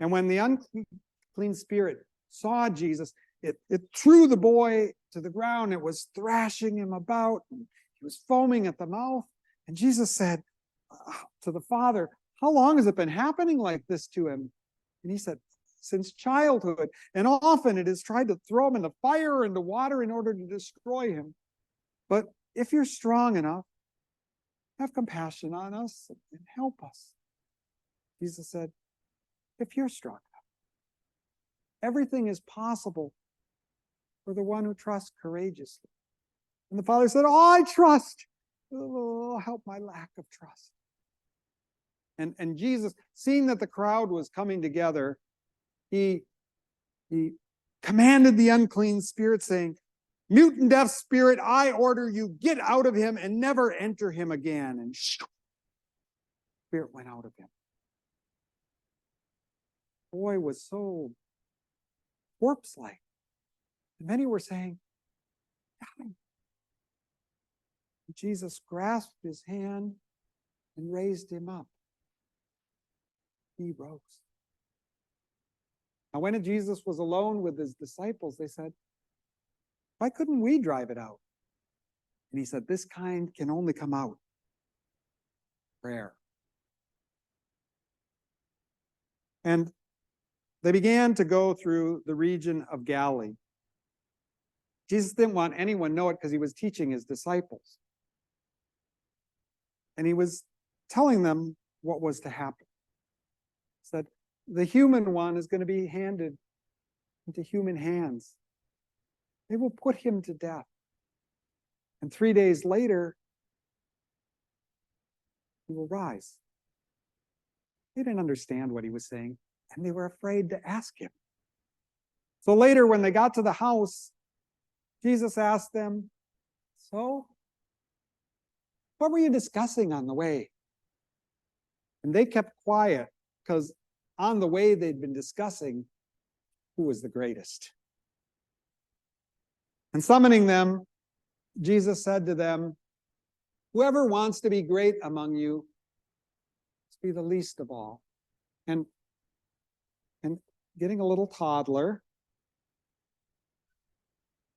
And when the unclean spirit saw Jesus, it threw the boy to the ground. It was thrashing him about. And he was foaming at the mouth. And Jesus said to the father, how long has it been happening like this to him? And he said, since childhood. And often it has tried to throw him into fire or into water in order to destroy him. But if you're strong enough, have compassion on us and help us. Jesus said, if you're strong enough, everything is possible for the one who trusts courageously. And the father said, oh, I trust. Oh, help my lack of trust. And Jesus, seeing that the crowd was coming together, he commanded the unclean spirit, saying, mute and deaf spirit, I order you, get out of him and never enter him again. And spirit went out of him. The boy was so corpse-like. And many were saying, "Die." Jesus grasped his hand and raised him up. He rose. Now, when Jesus was alone with his disciples, they said, "Why couldn't we drive it out?" And he said, "This kind can only come out prayer." And they began to go through the region of Galilee. Jesus didn't want anyone to know it because he was teaching his disciples. And he was telling them what was to happen. He said, the human one is going to be handed into human hands. They will put him to death. And 3 days later, he will rise. They didn't understand what he was saying, and they were afraid to ask him. So later, when they got to the house, Jesus asked them, "So, what were you discussing on the way?" And they kept quiet because on the way they'd been discussing who was the greatest. And summoning them, Jesus said to them, "Whoever wants to be great among you must be the least of all." And getting a little toddler,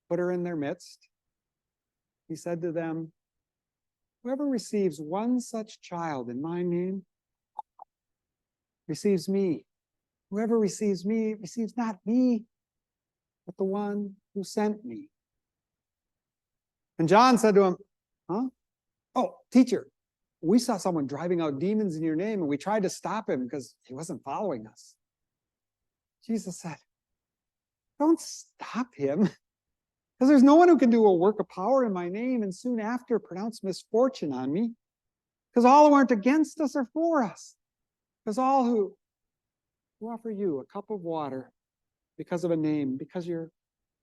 put her in their midst. He said to them, "Whoever receives one such child in my name receives me. Whoever receives me receives not me, but the one who sent me." And John said to him, "Huh? Oh, teacher, we saw someone driving out demons in your name, and we tried to stop him because he wasn't following us." Jesus said, "Don't stop him, because there's no one who can do a work of power in my name and soon after pronounce misfortune on me, because all who aren't against us are for us. Because all who offer you a cup of water because of a name, because you're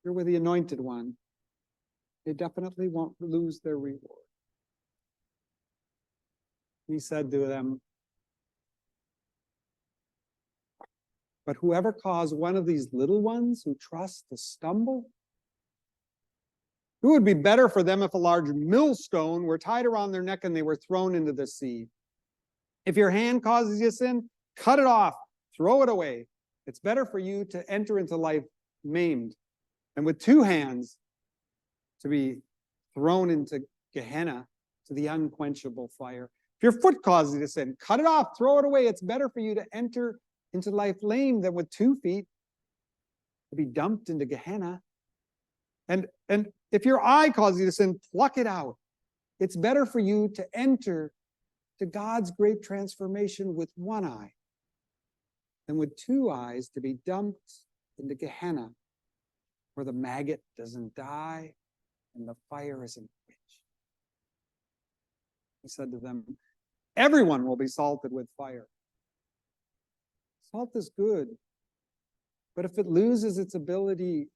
with the Anointed One, they definitely won't lose their reward." He said to them, "But whoever caused one of these little ones who trust to stumble, it would be better for them if a large millstone were tied around their neck and they were thrown into the sea. If your hand causes you sin, cut it off, throw it away. It's better for you to enter into life maimed and with 2 hands to be thrown into Gehenna, to the unquenchable fire. If your foot causes you to sin, cut it off, throw it away. It's better for you to enter into life lame than with 2 feet to be dumped into Gehenna. And if your eye causes you to sin, pluck it out. It's better for you to enter to God's great transformation with 1 eye than with 2 eyes to be dumped into Gehenna, where the maggot doesn't die and the fire isn't quenched." He said to them, "Everyone will be salted with fire. Salt is good, but if it loses its ability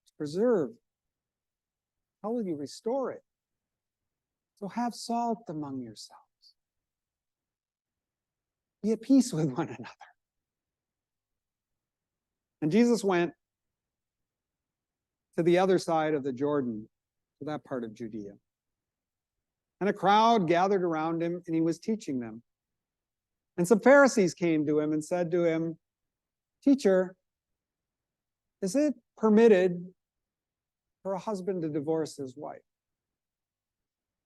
to preserve, how will you restore it? So have salt among yourselves. Be at peace with one another." And Jesus went to the other side of the Jordan, to that part of Judea. And a crowd gathered around him, and he was teaching them. And some Pharisees came to him and said to him, "Teacher, is it permitted for a husband to divorce his wife?"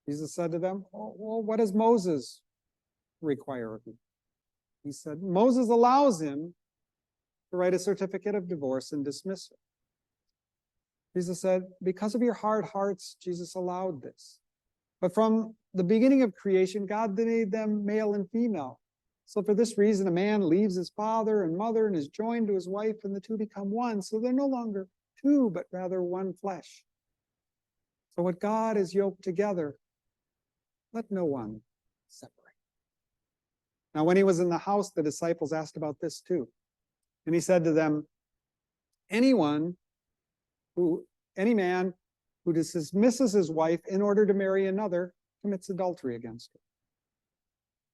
Jesus said to them, "Well, what does Moses require of you?" He said, "Moses allows him to write a certificate of divorce and dismiss her." Jesus said, "Because of your hard hearts, Jesus allowed this. But from the beginning of creation, God made them male and female. So for this reason, a man leaves his father and mother and is joined to his wife, and the two become one. So they're no longer 2, but rather 1 flesh. So what God has yoked together, let no one separate." Now, when he was in the house, the disciples asked about this too. And he said to them, any man who dismisses his wife in order to marry another commits adultery against her.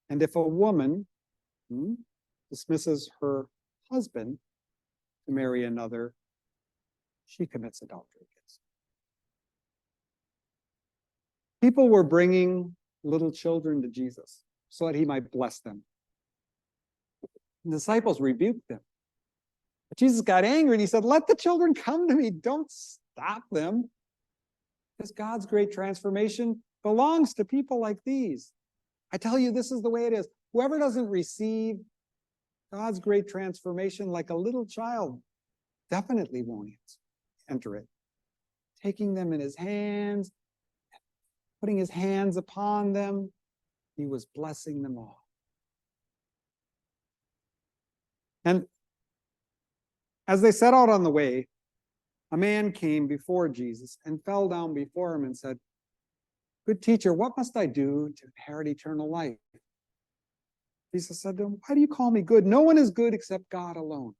And if a woman dismisses her husband to marry another, she commits adultery against him. People were bringing little children to Jesus so that he might bless them. The disciples rebuked them. But Jesus got angry and he said, let the children come to me. Don't stop them. Because God's great transformation belongs to people like these. I tell you, this is the way it is. Whoever doesn't receive God's great transformation like a little child definitely won't enter it. Taking them in his hands, putting his hands upon them, he was blessing them all. And as they set out on the way, a man came before Jesus and fell down before him and said, good teacher, what must I do to inherit eternal life? Jesus said to him, why do you call me good? No one is good except God alone.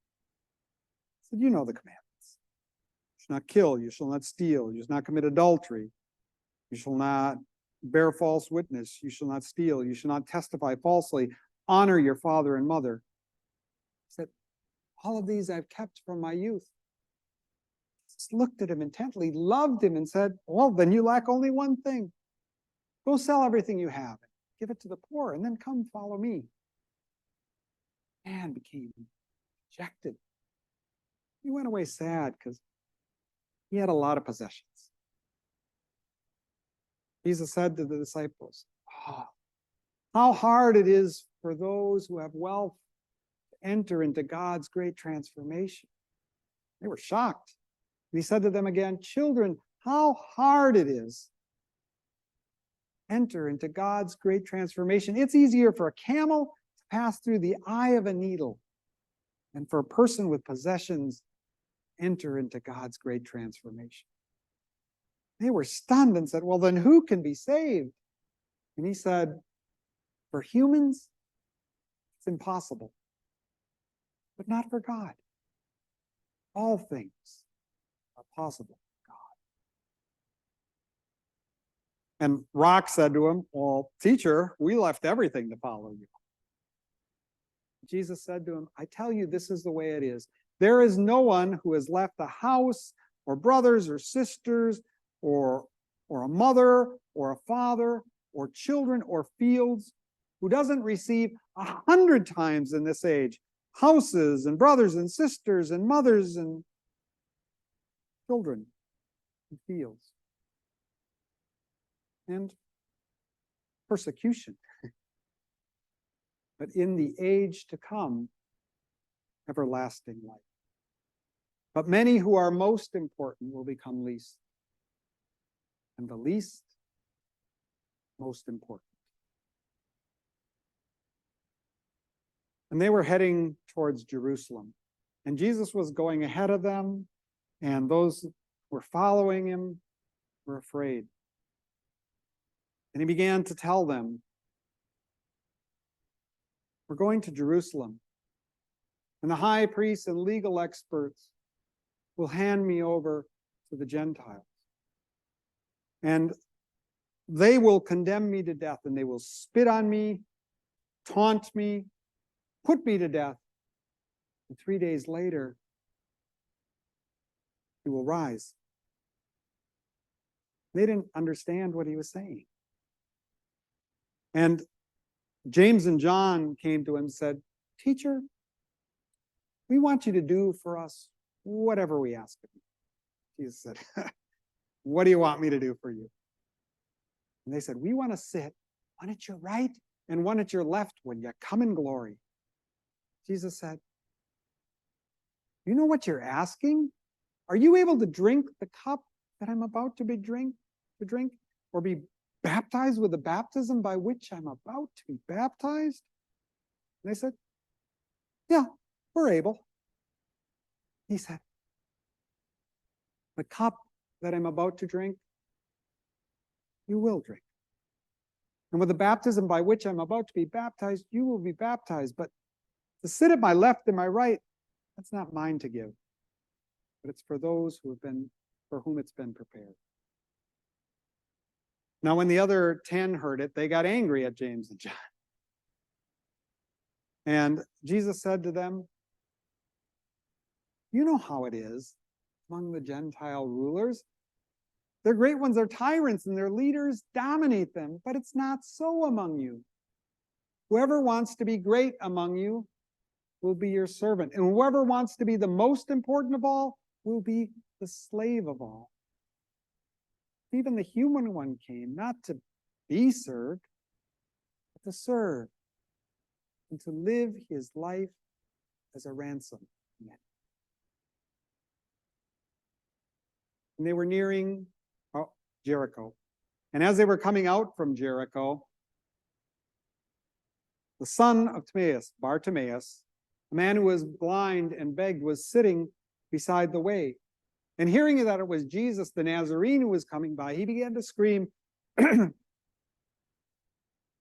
He said, you know the commandments. You shall not kill, you shall not steal, you shall not commit adultery, you shall not bear false witness, you shall not steal, you shall not testify falsely, honor your father and mother. He said, all of these I've kept from my youth. Jesus looked at him intently, loved him, and said, well, then you lack only one thing. Go sell everything you have, give it to the poor, and then come follow me. Man became dejected. He went away sad because he had a lot of possessions. Jesus said to the disciples, how hard it is for those who have wealth to enter into God's great transformation. They were shocked. And he said to them again, children, how hard it is to enter into God's great transformation. It's easier for a camel to pass through the eye of a needle than for a person with possessions to enter into God's great transformation. They were stunned and said, well, then who can be saved? And he said, for humans, it's impossible, but not for God. All things are possible for God. And Rock said to him, well, teacher, we left everything to follow you. Jesus said to him, I tell you, this is the way it is. There is no one who has left a house or brothers or sisters or a mother or a father or children or fields who doesn't receive 100 times in this age houses and brothers and sisters and mothers and children and fields and persecution. But in the age to come, everlasting life. But many who are most important will become least, and the least most important. And they were heading towards Jerusalem, and Jesus was going ahead of them, and those who were following him were afraid. And he began to tell them, we're going to Jerusalem, and the high priests and legal experts will hand me over to the Gentiles. And they will condemn me to death, and they will spit on me, taunt me, put me to death. And 3 days later, he will rise. They didn't understand what he was saying. And James and John came to him and said, teacher, we want you to do for us whatever we ask of you. Jesus said, what do you want me to do for you? And they said, we want to sit one at your right and one at your left when you come in glory. Jesus said, you know what you're asking? Are you able to drink the cup that I'm about to drink, or be baptized with the baptism by which I'm about to be baptized? And they said, yeah, we're able. He said, the cup that I'm about to drink, you will drink. And with the baptism by which I'm about to be baptized, you will be baptized. But to sit at my left and my right, that's not mine to give, but it's for those for whom it's been prepared. Now, when the other 10 heard it, they got angry at James and John. And Jesus said to them, you know how it is among the Gentile rulers. Their great ones are tyrants and their leaders dominate them, but it's not so among you. Whoever wants to be great among you will be your servant, and whoever wants to be the most important of all will be the slave of all. Even the human one came not to be served, but to serve and to live his life as a ransom. And they were nearing Jericho. And as they were coming out from Jericho, the son of Timaeus, Bartimaeus, a man who was blind and begged, was sitting beside the way. And hearing that it was Jesus the Nazarene who was coming by, he began to scream, Son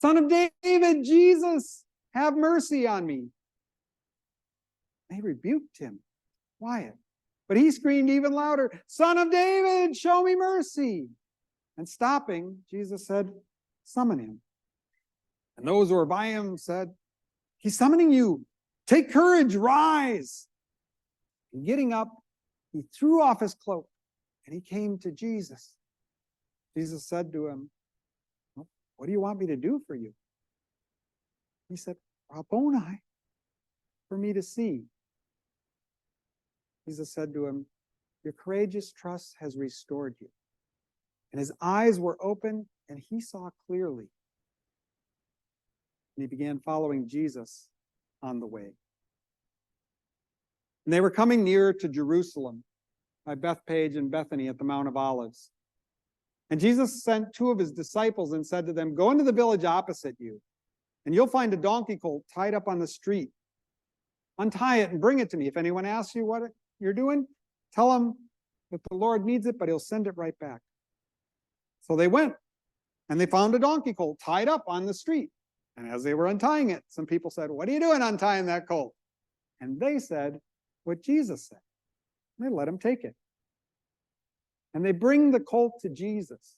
of David, Jesus, have mercy on me. They rebuked him, quiet. But he screamed even louder, Son of David, show me mercy. And stopping, Jesus said, summon him. And those who were by him said, he's summoning you. Take courage, rise. And getting up, he threw off his cloak and he came to Jesus. Jesus said to him, what do you want me to do for you? He said, Rabboni, for me to see. Jesus said to him, your courageous trust has restored you. And his eyes were open and he saw clearly. And he began following Jesus on the way. And they were coming near to Jerusalem by Bethpage and Bethany at the Mount of Olives. And Jesus sent two of his disciples and said to them, go into the village opposite you, and you'll find a donkey colt tied up on the street. Untie it and bring it to me. If anyone asks you what you're doing, tell him that the Lord needs it, but he'll send it right back. So they went, and they found a donkey colt tied up on the street. And as they were untying it, some people said, what are you doing untying that colt? And they said what Jesus said. And they let him take it. And they bring the colt to Jesus.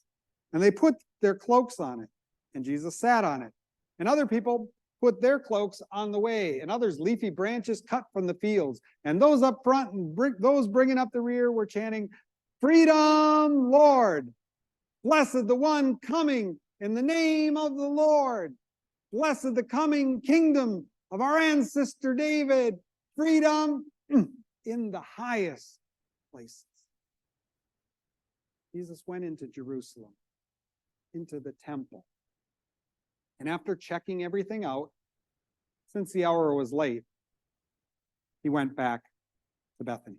And they put their cloaks on it. And Jesus sat on it. And other people put their cloaks on the way, and others leafy branches cut from the fields. And those up front and those bringing up the rear were chanting, freedom, Lord. Blessed the one coming in the name of the Lord. Blessed the coming kingdom of our ancestor David. Freedom in the highest places. Jesus went into Jerusalem, into the temple. And after checking everything out, since the hour was late, he went back to Bethany.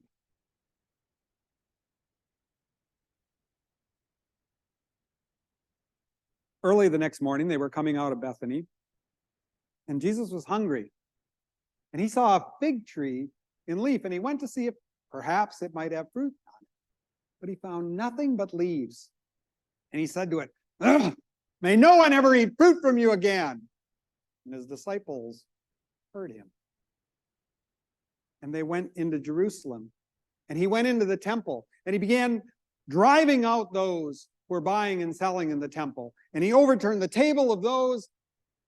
Early the next morning, they were coming out of Bethany, and Jesus was hungry. And he saw a fig tree in leaf, and he went to see if perhaps it might have fruit on it. But he found nothing but leaves. And he said to it, may no one ever eat fruit from you again. And his disciples heard him. And they went into Jerusalem. And he went into the temple, and he began driving out those who were buying and selling in the temple. And he overturned the table of those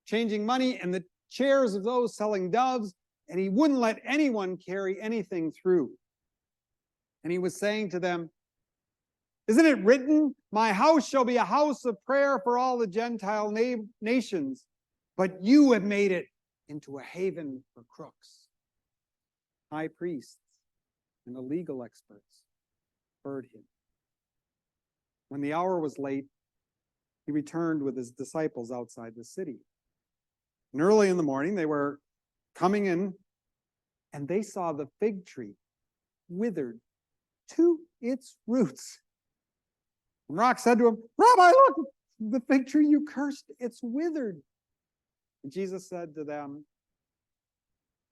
changing money and the chairs of those selling doves, and he wouldn't let anyone carry anything through. And he was saying to them, isn't it written, my house shall be a house of prayer for all the Gentile nations, but you have made it into a haven for crooks. High priests and the legal experts heard him. When the hour was late, he returned with his disciples outside the city. And early in the morning, they were coming in, and they saw the fig tree withered to its roots. And Rock said to him, Rabbi, look, the fig tree you cursed, it's withered. And Jesus said to them,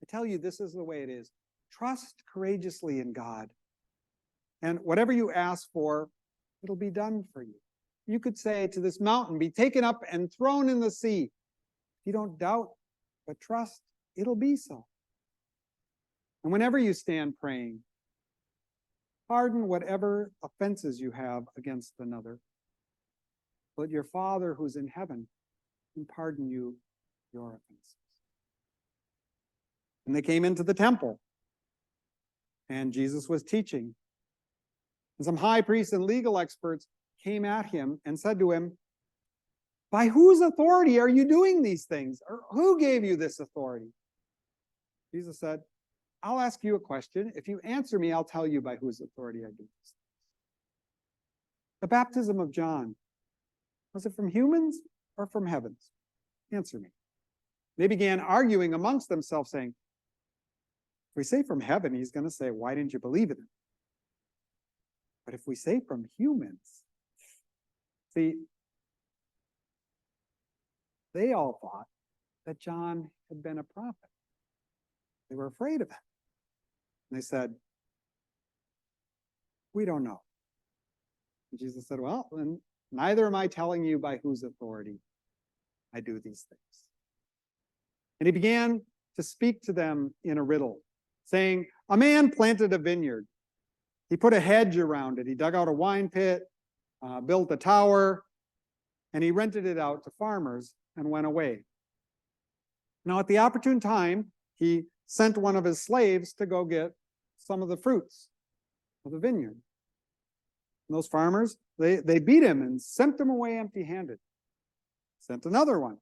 I tell you, this is the way it is. Trust courageously in God. And whatever you ask for, it'll be done for you. You could say to this mountain, be taken up and thrown in the sea. If you don't doubt, but trust, it'll be so. And whenever you stand praying, pardon whatever offenses you have against another. But your Father who's in heaven can pardon you your offenses. And they came into the temple. And Jesus was teaching. And some high priests and legal experts came at him and said to him, "By whose authority are you doing these things? Or who gave you this authority?" Jesus said, "I'll ask you a question. If you answer me, I'll tell you by whose authority I do this. The baptism of John, was it from humans or from heavens? Answer me." They began arguing amongst themselves, saying, "If we say from heaven, he's going to say, 'Why didn't you believe in him?' But if we say from humans," see, they all thought that John had been a prophet. They were afraid of him. And they said, "We don't know." And Jesus said, "Well, then neither am I telling you by whose authority I do these things." And he began to speak to them in a riddle, saying, "A man planted a vineyard. He put a hedge around it. He dug out a wine pit, built a tower, and he rented it out to farmers and went away. Now, at the opportune time, he sent one of his slaves to go get some of the fruits of the vineyard. And those farmers, they beat him and sent him away empty-handed. Sent another one.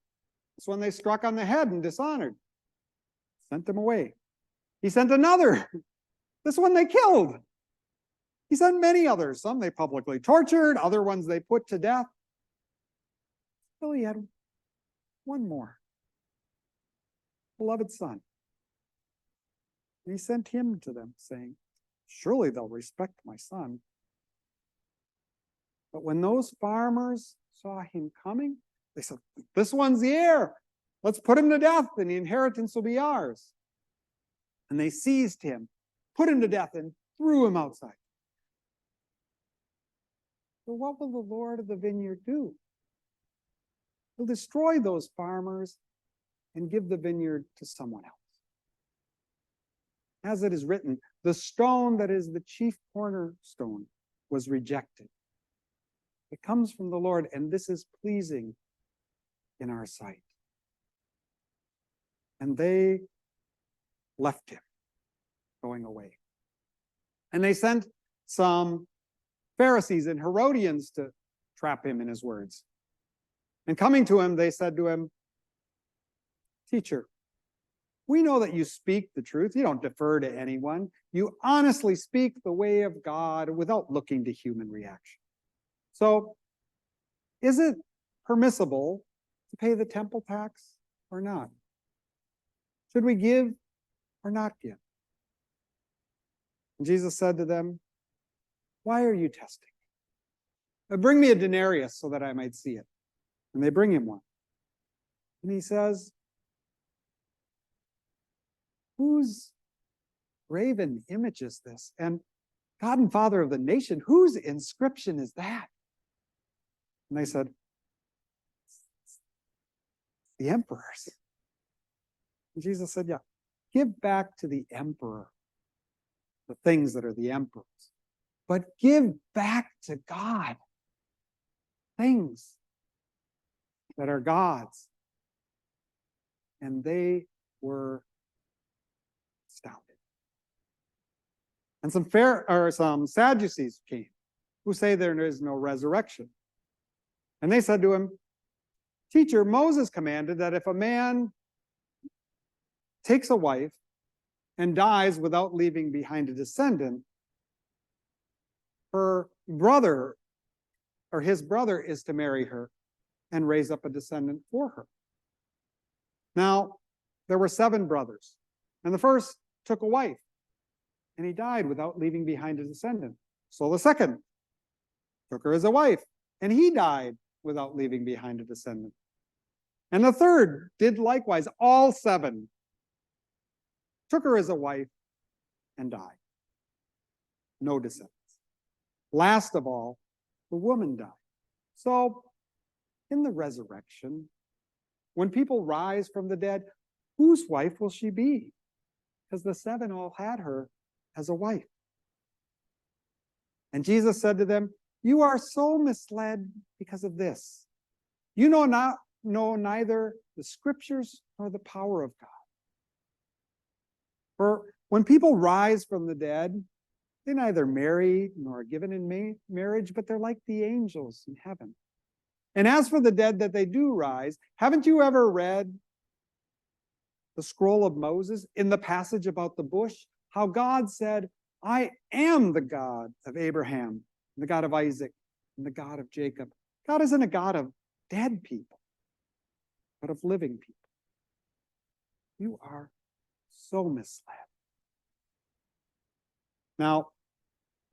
This one they struck on the head and dishonored. Sent him away. He sent another. This one they killed. He sent many others. Some they publicly tortured, other ones they put to death. Still, he had one more. Beloved son. And he sent him to them, saying, "Surely they'll respect my son." But when those farmers saw him coming, they said, "This one's the heir. Let's put him to death and the inheritance will be ours." And they seized him, put him to death, and threw him outside. So what will the Lord of the vineyard do? He'll destroy those farmers and give the vineyard to someone else. As it is written, the stone that is the chief cornerstone was rejected. It comes from the Lord, and this is pleasing in our sight. And they left him, going away. And they sent some Pharisees and Herodians to trap him in his words. And coming to him, they said to him, "Teacher, we know that you speak the truth. You don't defer to anyone. You honestly speak the way of God without looking to human reaction. So, is it permissible to pay the temple tax or not? Should we give or not give?" And Jesus said to them, "Why are you testing me? Bring me a denarius so that I might see it." And they bring him one. And he says, "Whose graven image is this? And God and Father of the nation, whose inscription is that?" And they said, "It's the emperor's." And Jesus said, "Yeah, give back to the emperor the things that are the emperor's, but give back to God things that are God's." And they were astounded. And some Sadducees came, who say there is no resurrection. And they said to him, "Teacher, Moses commanded that if a man takes a wife and dies without leaving behind a descendant, her brother or his brother is to marry her and raise up a descendant for her." Now, there were 7 brothers, and the first took a wife, and he died without leaving behind a descendant. So the second took her as a wife, and he died without leaving behind a descendant. And the third did likewise. All 7 took her as a wife and died. No descendants. Last of all, the woman died. So, in the resurrection, when people rise from the dead, whose wife will she be? Because the 7 all had her as a wife. And Jesus said to them, "You are so misled because of this. You know neither the scriptures nor the power of God. For when people rise from the dead, they're neither married nor given in marriage, but they're like the angels in heaven. And as for the dead that they do rise, haven't you ever read the scroll of Moses in the passage about the bush? How God said, I am the God of Abraham, the God of Isaac, and the God of Jacob. God isn't a God of dead people, but of living people. You are so misled. Now,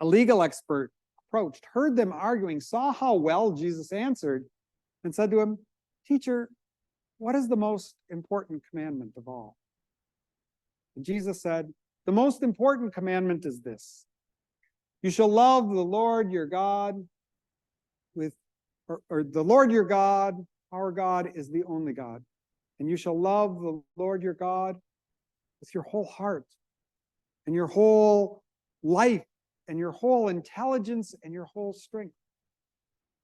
a legal expert approached, heard them arguing, saw how well Jesus answered, and said to him, Teacher, what is the most important commandment of all? And Jesus said, the most important commandment is this. You shall love the Lord your God with, or the Lord your God, our God is the only God. And you shall love the Lord your God with your whole heart and your whole life and your whole intelligence and your whole strength.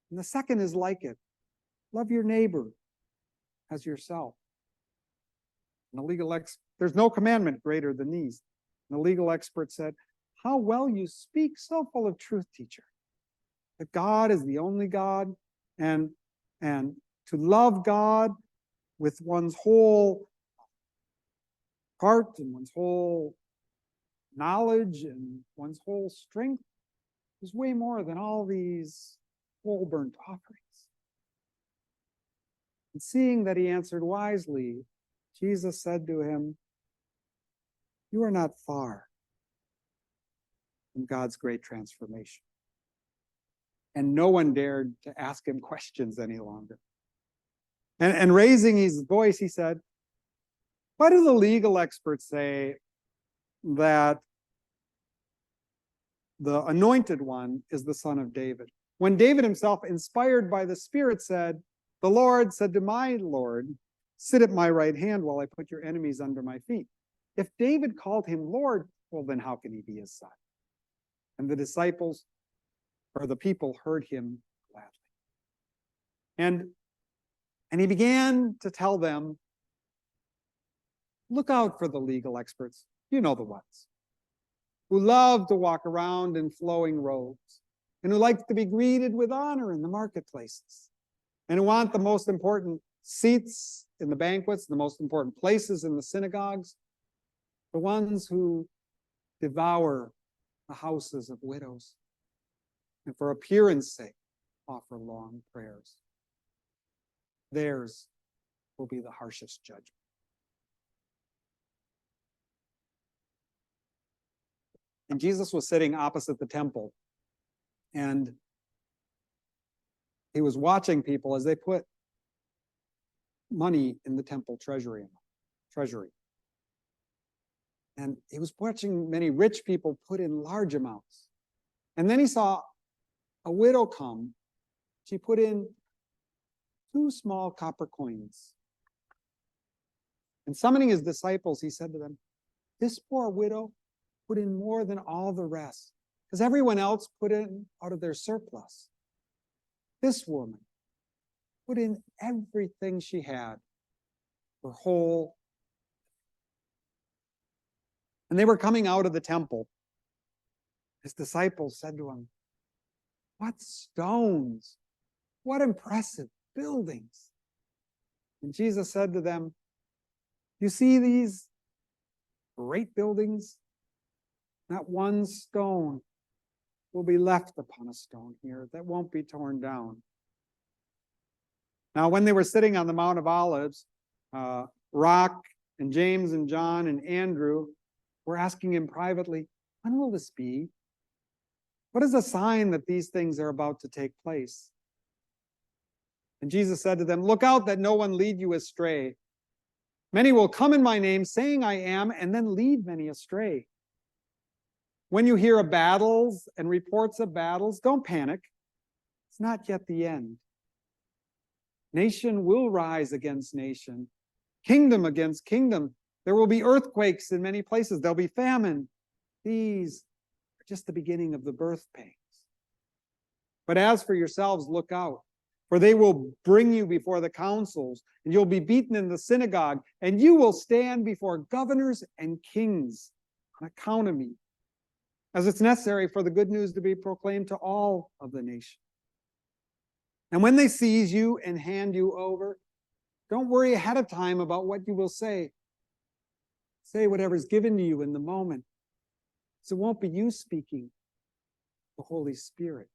And the second is like it. Love your neighbor as yourself. And there's no commandment greater than these. And the legal expert said, how well you speak, so full of truth, teacher. That God is the only God, and to love God with one's whole heart and one's whole knowledge and one's whole strength is way more than all these whole burnt offerings. And seeing that he answered wisely, Jesus said to him, you are not far from God's great transformation. And no one dared to ask him questions any longer. And raising his voice, he said, why do the legal experts say that the anointed one is the son of David? When David himself, inspired by the Spirit, said, the Lord said to my Lord, sit at my right hand while I put your enemies under my feet. If David called him Lord, well, then how can he be his son? And the disciples, or the people, heard him gladly. And he began to tell them, look out for the legal experts. You know the ones who love to walk around in flowing robes and who like to be greeted with honor in the marketplaces and who want the most important seats in the banquets, the most important places in the synagogues, the ones who devour the houses of widows and for appearance sake offer long prayers. Theirs will be the harshest judgment. And Jesus was sitting opposite the temple, and he was watching people as they put money in the temple treasury. And he was watching many rich people put in large amounts. And then he saw a widow come. She put in 2 small copper coins. And summoning his disciples, he said to them, this poor widow put in more than all the rest, because everyone else put in out of their surplus. This woman put in everything she had, her whole. And they were coming out of the temple. His disciples said to him, what stones, what impressive buildings. And Jesus said to them, you see these great buildings? Not one stone will be left upon a stone here that won't be torn down. Now, when they were sitting on the Mount of Olives, Rock and James and John and Andrew were asking him privately, when will this be? What is a sign that these things are about to take place? And Jesus said to them, look out that no one lead you astray. Many will come in my name, saying I am, and then lead many astray. When you hear of battles and reports of battles, don't panic. It's not yet the end. Nation will rise against nation, kingdom against kingdom. There will be earthquakes in many places. There'll be famine. These are just the beginning of the birth pangs. But as for yourselves, look out. For they will bring you before the councils, and you'll be beaten in the synagogue, and you will stand before governors and kings on account of me, as it's necessary for the good news to be proclaimed to all of the nation. And when they seize you and hand you over, don't worry ahead of time about what you will say. Say whatever's given to you in the moment. So it won't be you speaking, the Holy Spirit.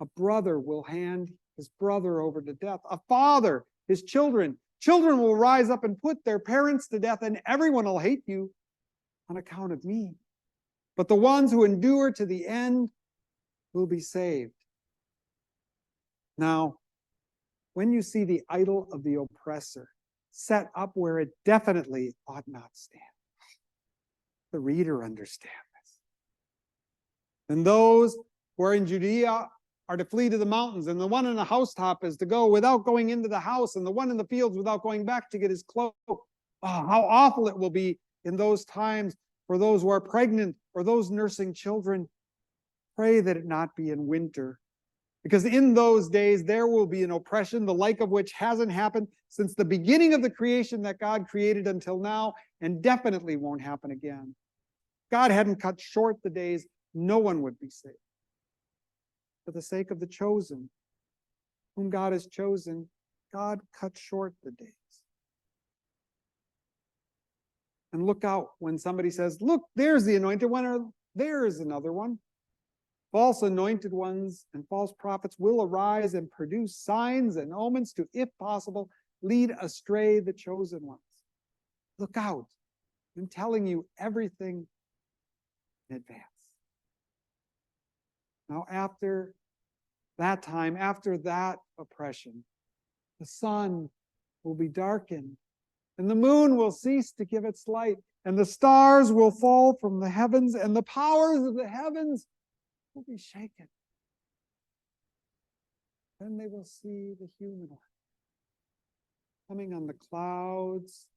A brother will hand his brother over to death. A father, his children. Children will rise up and put their parents to death, and everyone will hate you on account of me. But the ones who endure to the end will be saved. Now, when you see the idol of the oppressor set up where it definitely ought not stand, the reader understands this. And those who are in Judea are to flee to the mountains, and the one on the housetop is to go without going into the house, and the one in the fields without going back to get his cloak. Oh, how awful it will be in those times for those who are pregnant or those nursing children. Pray that it not be in winter, because in those days there will be an oppression, the like of which hasn't happened since the beginning of the creation that God created until now, and definitely won't happen again. God hadn't cut short the days, no one would be saved. For the sake of the chosen, whom God has chosen, God cut short the days. And look out when somebody says, look, there's the anointed one, or there's another one. False anointed ones and false prophets will arise and produce signs and omens to, if possible, lead astray the chosen ones. Look out. I'm telling you everything in advance. Now, after that time, after that oppression, the sun will be darkened, and the moon will cease to give its light, and the stars will fall from the heavens, and the powers of the heavens will be shaken. Then they will see the human one coming on the clouds,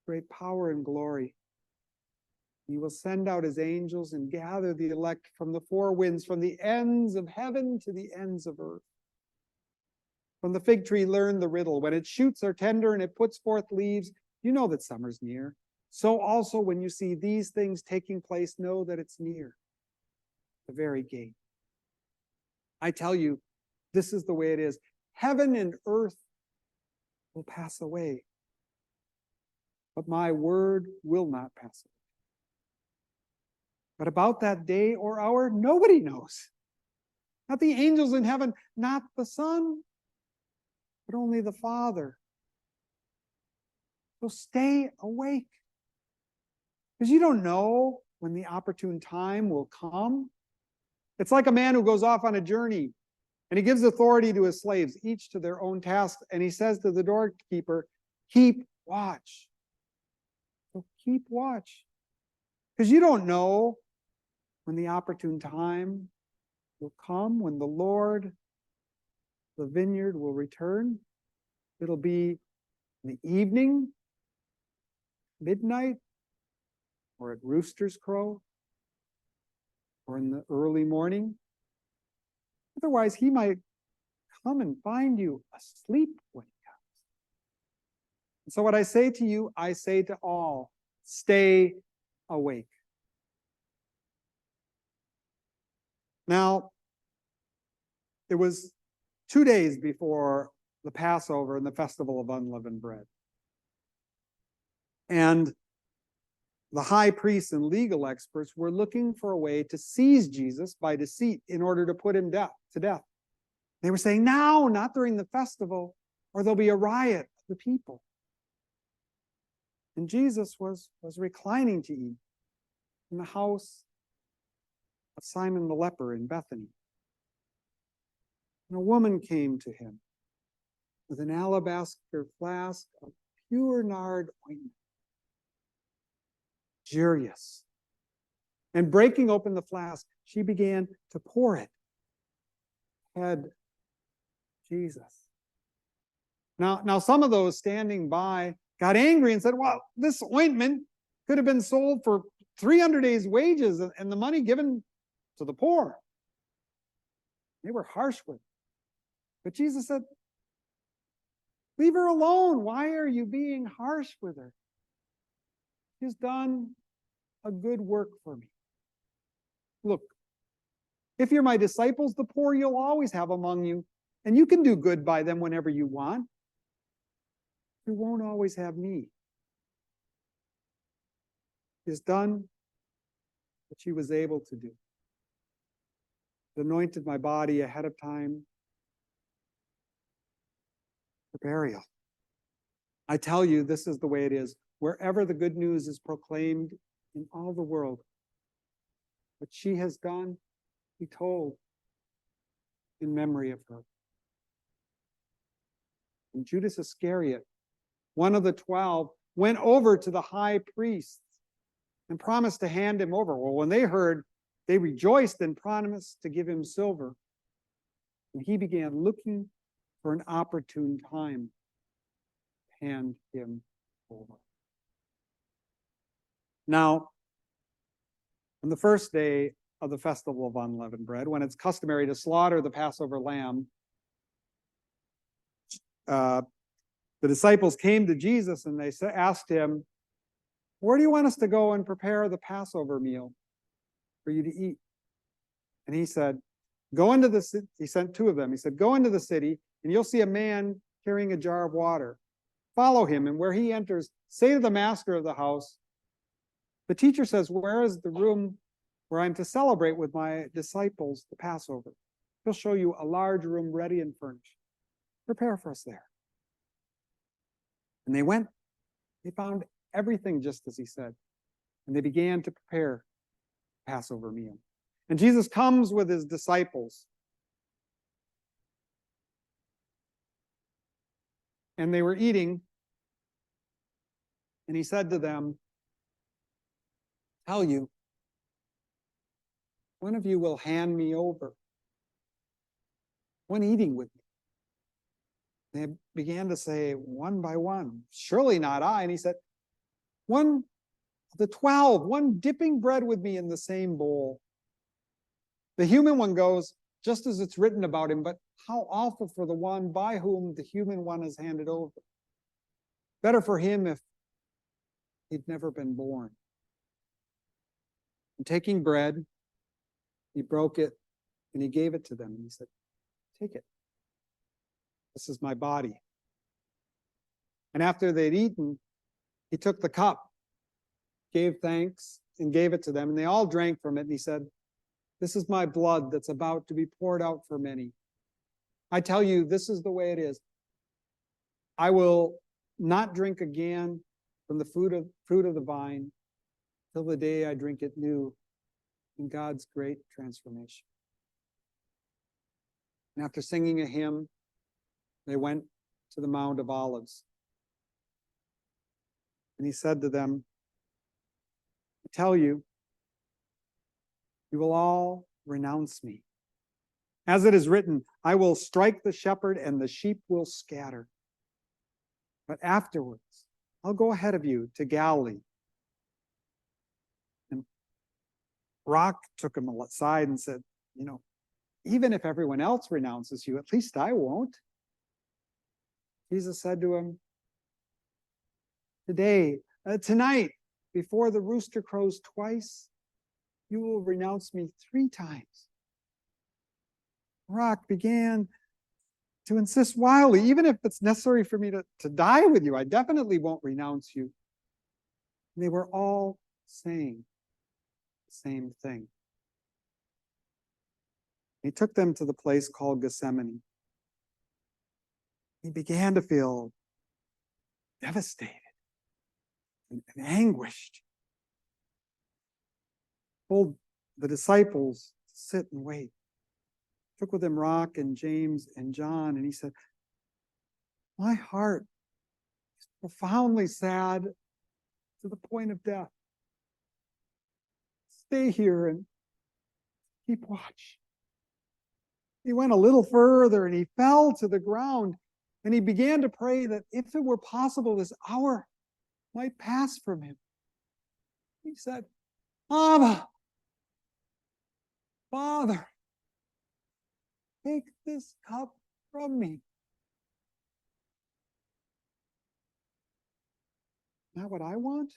great power and glory. He will send out his angels and gather the elect from the four winds, from the ends of heaven to the ends of earth. From the fig tree, learn the riddle. When its shoots are tender and it puts forth leaves, you know that summer's near. So also, when you see these things taking place, know that it's near, the very gate. I tell you, this is the way it is. Heaven and earth will pass away, but my word will not pass away. But about that day or hour, nobody knows. Not the angels in heaven, not the Son, but only the Father. So stay awake, because you don't know when the opportune time will come. It's like a man who goes off on a journey, and he gives authority to his slaves, each to their own task, and he says to the doorkeeper, keep watch. So keep watch, because you don't know when the opportune time will come, when the Lord, the vineyard, will return. It'll be in the evening, midnight, or at rooster's crow, or in the early morning. Otherwise, he might come and find you asleep when he comes. And so what I say to you, I say to all, stay awake. Now, it was 2 days before the Passover and the Festival of Unleavened Bread. And the high priests and legal experts were looking for a way to seize Jesus by deceit in order to put him to death. They were saying, now, not during the festival, or there'll be a riot of the people. And Jesus was reclining to eat in the house of Simon the leper in Bethany. And a woman came to him with an alabaster flask of pure nard ointment, luxurious. And breaking open the flask, she began to pour it. Had Jesus. Now, some of those standing by got angry and said, well, this ointment could have been sold for 300 days' wages and the money given to the poor. They were harsh with it. But Jesus said, leave her alone. Why are you being harsh with her? She's done a good work for me. Look, if you're my disciples, the poor you'll always have among you, and you can do good by them whenever you want. You won't always have me. She's done what she was able to do. Anointed my body ahead of time for burial. I tell you, this is the way it is. Wherever the good news is proclaimed in all the world, what she has done, be told in memory of her. And Judas Iscariot, one of the 12, went over to the high priest and promised to hand him over. Well, when they heard, they rejoiced and promised to give him silver. And he began looking for an opportune time to hand him over. Now, on the first day of the festival of unleavened bread, when it's customary to slaughter the Passover lamb, the disciples came to Jesus and they asked him, where do you want us to go and prepare the Passover meal for you to eat? And he said, go into the city. He sent two of them. He said, go into the city and you'll see a man carrying a jar of water. Follow him, and where he enters, say to the master of the house, the teacher says, where is the room where I'm to celebrate with my disciples the Passover? He'll show you a large room ready and furnished. Prepare for us there. And they went. They found everything just as he said. And they began to prepare the Passover meal. And Jesus comes with his disciples. And they were eating. And he said to them, tell you, one of you will hand me over. One eating with me. They began to say one by one, surely not I. And he said, one of the 12, one dipping bread with me in the same bowl. The human one goes, just as it's written about him, but how awful for the one by whom the human one is handed over. Better for him if he'd never been born. And taking bread, he broke it and he gave it to them. And he said, take it. This is my body. And after they'd eaten, he took the cup, gave thanks, and gave it to them. And they all drank from it. And he said, this is my blood that's about to be poured out for many. I tell you, this is the way it is. I will not drink again from the fruit of the vine till the day I drink it new in God's great transformation. And after singing a hymn, they went to the Mount of Olives. And he said to them, I tell you, you will all renounce me. As it is written, I will strike the shepherd and the sheep will scatter. But afterwards, I'll go ahead of you to Galilee. And Rock took him aside and said, even if everyone else renounces you, at least I won't. Jesus said to him, tonight, before the rooster crows twice, you will renounce me 3 times. Rock began to insist wildly, even if it's necessary for me to die with you, I definitely won't renounce you. And they were all saying the same thing. He took them to the place called Gethsemane. He began to feel devastated and anguished. Told the disciples to sit and wait. Took with him Rock and James and John, and he said, my heart is profoundly sad to the point of death. Stay here and keep watch. He went a little further and he fell to the ground and he began to pray that if it were possible, this hour might pass from him. He said, Abba, Father, take this cup from me. Not what I want,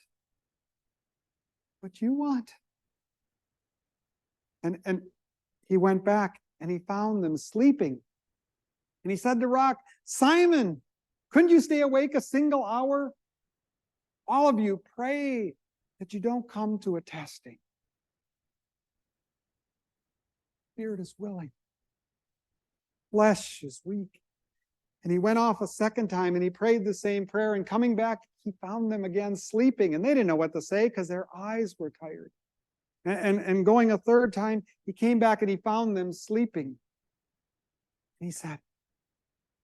what you want. And he went back and he found them sleeping. And he said to Rock, Simon, couldn't you stay awake a single hour? All of you, pray that you don't come to a testing. Spirit is willing. Flesh is weak. And he went off a second time and he prayed the same prayer. And coming back, he found them again sleeping. And they didn't know what to say because their eyes were tired. And going a third time, he came back and he found them sleeping. And he said,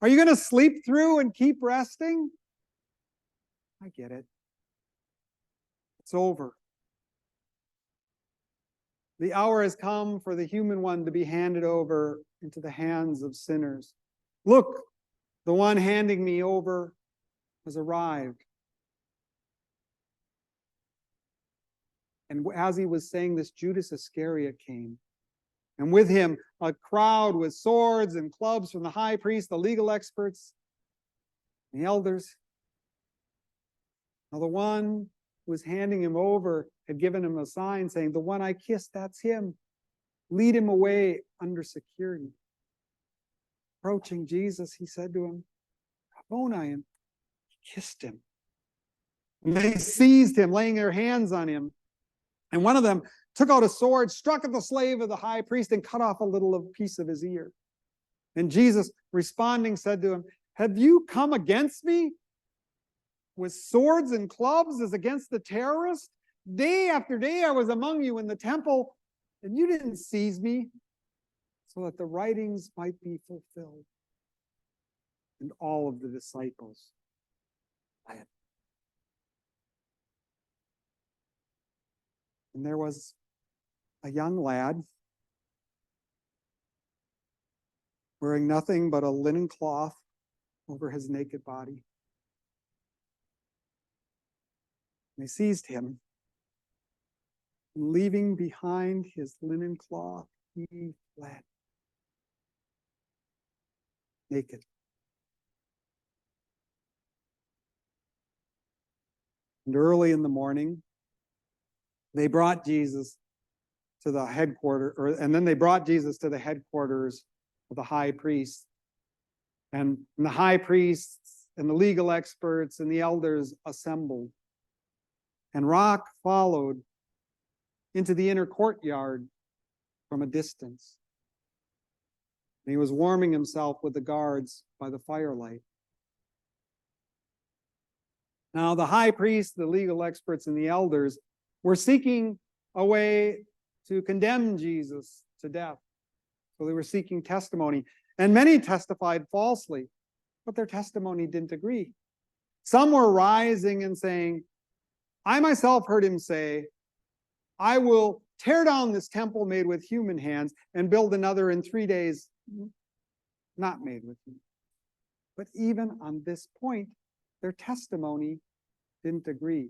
are you going to sleep through and keep resting? I get it. It's over. The hour has come for the human one to be handed over into the hands of sinners. Look, the one handing me over has arrived. And as he was saying this, Judas Iscariot came. And with him, a crowd with swords and clubs from the high priest, the legal experts, the elders. Now, the one who was handing him over had given him a sign saying, the one I kissed, that's him. Lead him away under security. Approaching Jesus, he said to him, Rabboni, and he kissed him. And they seized him, laying their hands on him. And one of them took out a sword, struck at the slave of the high priest, and cut off a little piece of his ear. And Jesus, responding, said to him, have you come against me with swords and clubs as against the terrorists? Day after day I was among you in the temple, and you didn't seize me, so that the writings might be fulfilled. And all of the disciples fled. And there was a young lad wearing nothing but a linen cloth over his naked body. They seized him, and leaving behind his linen cloth, he fled. Naked. And early in the morning, they brought Jesus to the headquarters, and then they brought Jesus to the headquarters of the high priest. And the high priests and the legal experts and the elders assembled. And Rock followed into the inner courtyard from a distance. And he was warming himself with the guards by the firelight. Now, the high priest, the legal experts, and the elders were seeking a way to condemn Jesus to death. So they were seeking testimony. And many testified falsely, but their testimony didn't agree. Some were rising and saying, I myself heard him say, I will tear down this temple made with human hands and build another in 3 days, not made with human. But even on this point, their testimony didn't agree.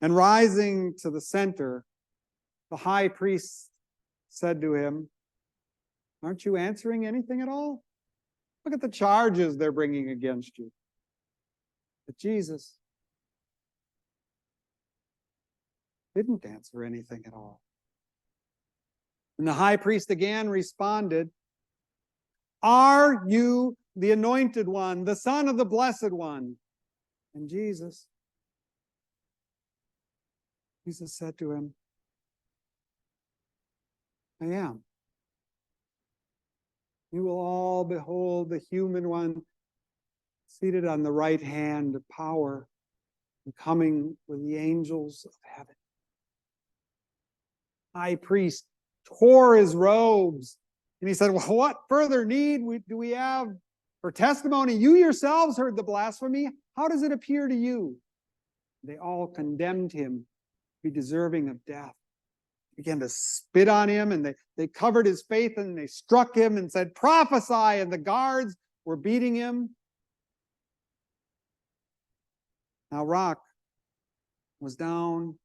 And rising to the center, the high priest said to him, aren't you answering anything at all? Look at the charges they're bringing against you. But Jesus didn't answer anything at all. And the high priest again responded, are you the anointed one, the Son of the Blessed One? And Jesus said to him, I am. You will all behold the human one seated on the right hand of power and coming with the angels of heaven. High priest tore his robes and he said, well, what further need do we have for testimony? You yourselves heard the blasphemy. How does it appear to you? They all condemned him to be deserving of death. Began to spit on him, and they covered his face, and they struck him and said, prophesy, and the guards were beating him. Now Rock was down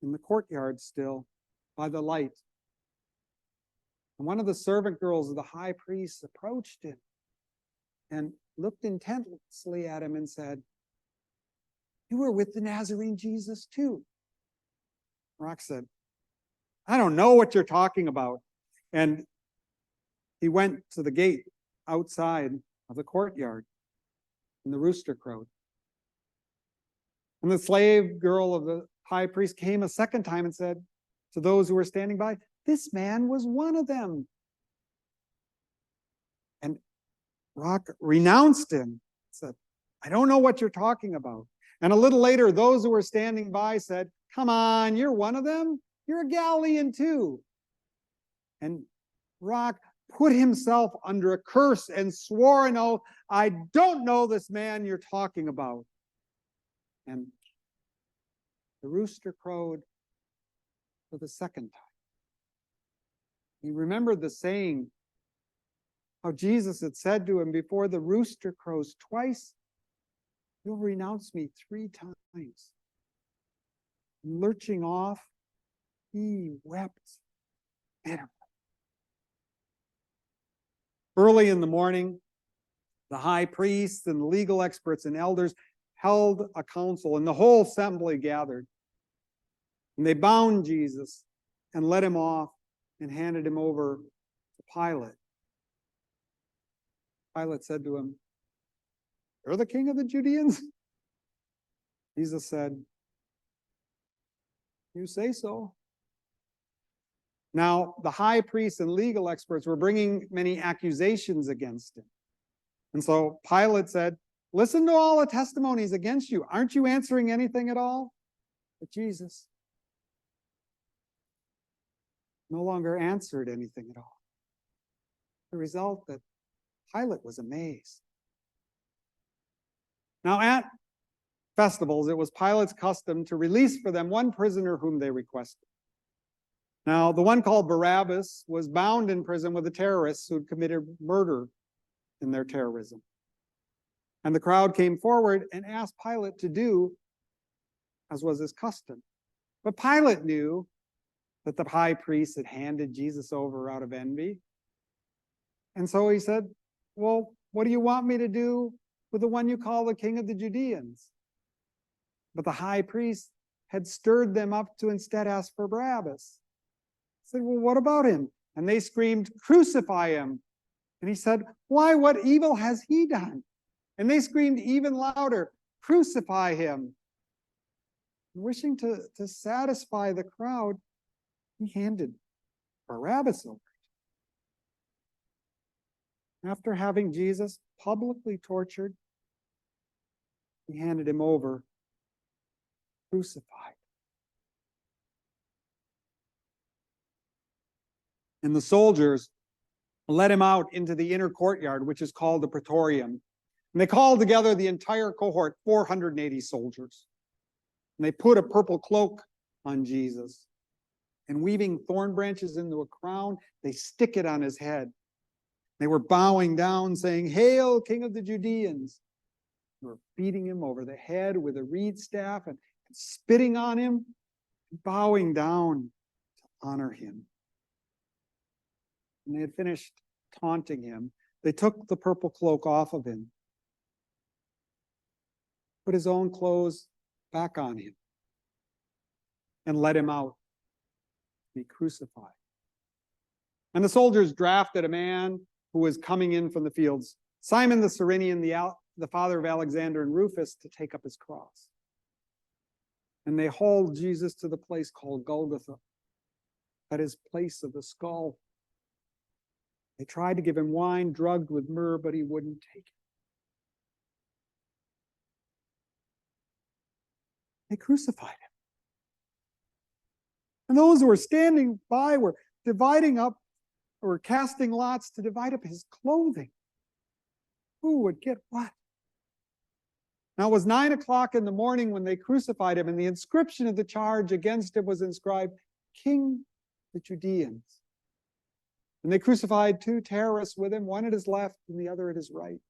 in the courtyard still by the light. And one of the servant girls of the high priest approached him and looked intensely at him and said, "You were with the Nazarene Jesus too." Rock said, "I don't know what you're talking about." And he went to the gate outside of the courtyard, and the rooster crowed. And the slave girl of the high priest came a second time and said to those who were standing by, "This man was one of them." And Rock renounced him, said, "I don't know what you're talking about." And a little later, those who were standing by said, "Come on, you're one of them. You're a Galilean too." And Rock put himself under a curse and swore an oath, "I don't know this man you're talking about." And the rooster crowed for the second time. He remembered the saying, how Jesus had said to him, "Before the rooster crows twice, you'll renounce me 3 times." Lurching off, he wept bitterly. Early in the morning, the high priests and legal experts and elders held a council, and the whole assembly gathered. And they bound Jesus and let him off and handed him over to Pilate. Pilate said to him, "You're the king of the Judeans?" Jesus said, "You say so." Now, the high priests and legal experts were bringing many accusations against him. And so Pilate said, "Listen to all the testimonies against you. Aren't you answering anything at all?" But Jesus no longer answered anything at all. The result that Pilate was amazed. Now, at festivals, it was Pilate's custom to release for them one prisoner whom they requested. Now, the one called Barabbas was bound in prison with the terrorists who'd committed murder in their terrorism. And the crowd came forward and asked Pilate to do as was his custom. But Pilate knew that the high priest had handed Jesus over out of envy. And so he said, "Well, what do you want me to do with the one you call the king of the Judeans?" But the high priest had stirred them up to instead ask for Barabbas. He said, "Well, what about him?" And they screamed, "Crucify him." And he said, "Why, what evil has he done?" And they screamed even louder, "Crucify him." Wishing to satisfy the crowd, he handed Barabbas over. After having Jesus publicly tortured, he handed him over, crucified. And the soldiers led him out into the inner courtyard, which is called the Praetorium. And they called together the entire cohort, 480 soldiers. And they put a purple cloak on Jesus. And weaving thorn branches into a crown, they stick it on his head. They were bowing down, saying, "Hail, King of the Judeans." They were beating him over the head with a reed staff and spitting on him, and bowing down to honor him. When they had finished taunting him, they took the purple cloak off of him, put his own clothes back on him, and led him out to be crucified. And the soldiers drafted a man who was coming in from the fields, Simon the Cyrenian, the father of Alexander and Rufus, to take up his cross. And they hauled Jesus to the place called Golgotha, that is, place of the skull. They tried to give him wine drugged with myrrh, but he wouldn't take it. They crucified him. And those who were standing by were dividing up, or casting lots to divide up his clothing. Who would get what? Now it was 9 o'clock in the morning when they crucified him, and the inscription of the charge against him was inscribed, "King of the Judeans." And they crucified 2 terrorists with him, one at his left and the other at his right.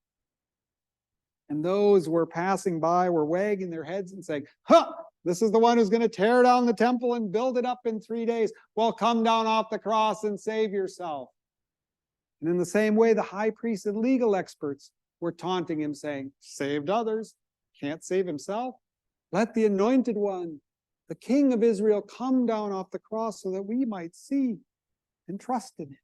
And those who were passing by were wagging their heads and saying, "Huh, this is the one who's going to tear down the temple and build it up in 3 days. Well, come down off the cross and save yourself." And in the same way, the high priests and legal experts were taunting him, saying, saved others, can't save himself. Let the anointed one, the King of Israel, come down off the cross so that we might see and trust in him.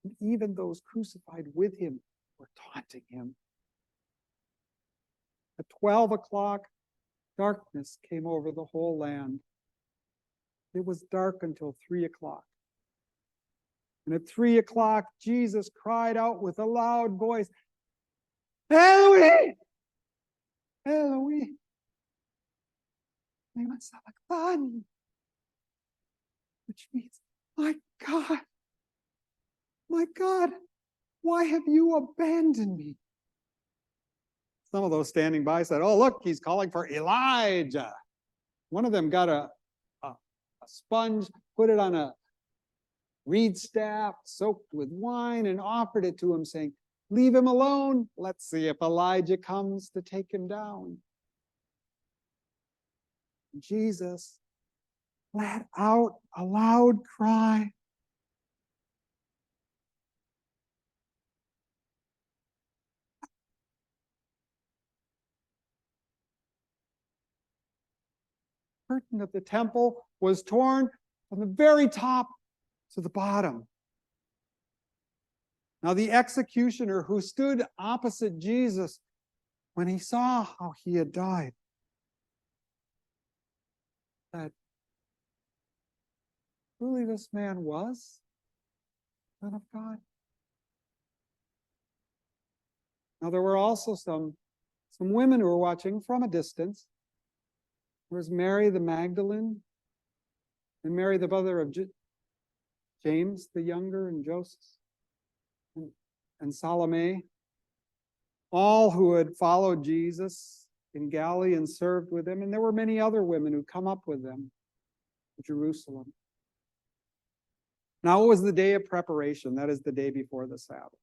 And even those crucified with him were taunting him. At 12 o'clock, darkness came over the whole land. It was dark until 3 o'clock. And at 3 o'clock, Jesus cried out with a loud voice, Eloi, Eloi, lema sabachthani, which means, my God, why have you abandoned me? Some of those standing by said, oh, look, he's calling for Elijah. One of them got a sponge, put it on a reed staff soaked with wine and offered it to him, saying, leave him alone. Let's see if Elijah comes to take him down. Jesus let out a loud cry. The curtain of the temple was torn from the very top to the bottom. Now the executioner who stood opposite Jesus, when he saw how he had died, said, truly this man was Son of God. Now there were also some women who were watching from a distance. There was Mary the Magdalene and Mary the mother of James the younger and Joseph and Salome, all who had followed Jesus in Galilee and served with him. And there were many other women who come up with them to Jerusalem. Now it was the day of preparation. That is the day before the Sabbath.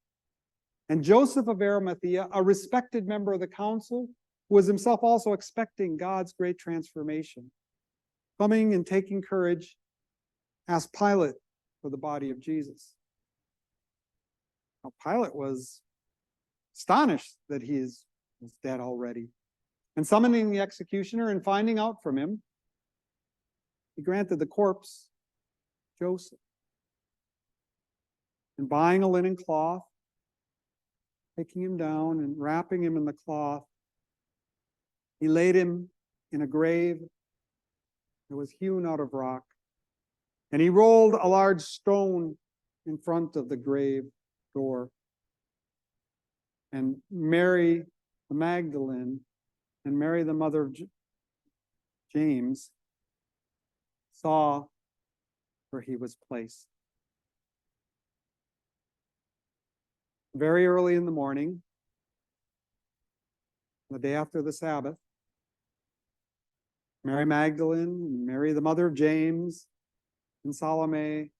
And Joseph of Arimathea, a respected member of the council, who was himself also expecting God's great transformation, coming and taking courage, asked Pilate for the body of Jesus. Now, Pilate was astonished that he was dead already. And summoning the executioner and finding out from him, he granted the corpse Joseph. And buying a linen cloth, taking him down and wrapping him in the cloth, he laid him in a grave that was hewn out of rock. And he rolled a large stone in front of the grave door. And Mary the Magdalene and Mary the mother of James saw where he was placed. Very early in the morning, the day after the Sabbath, Mary Magdalene, Mary the mother of James, and Salome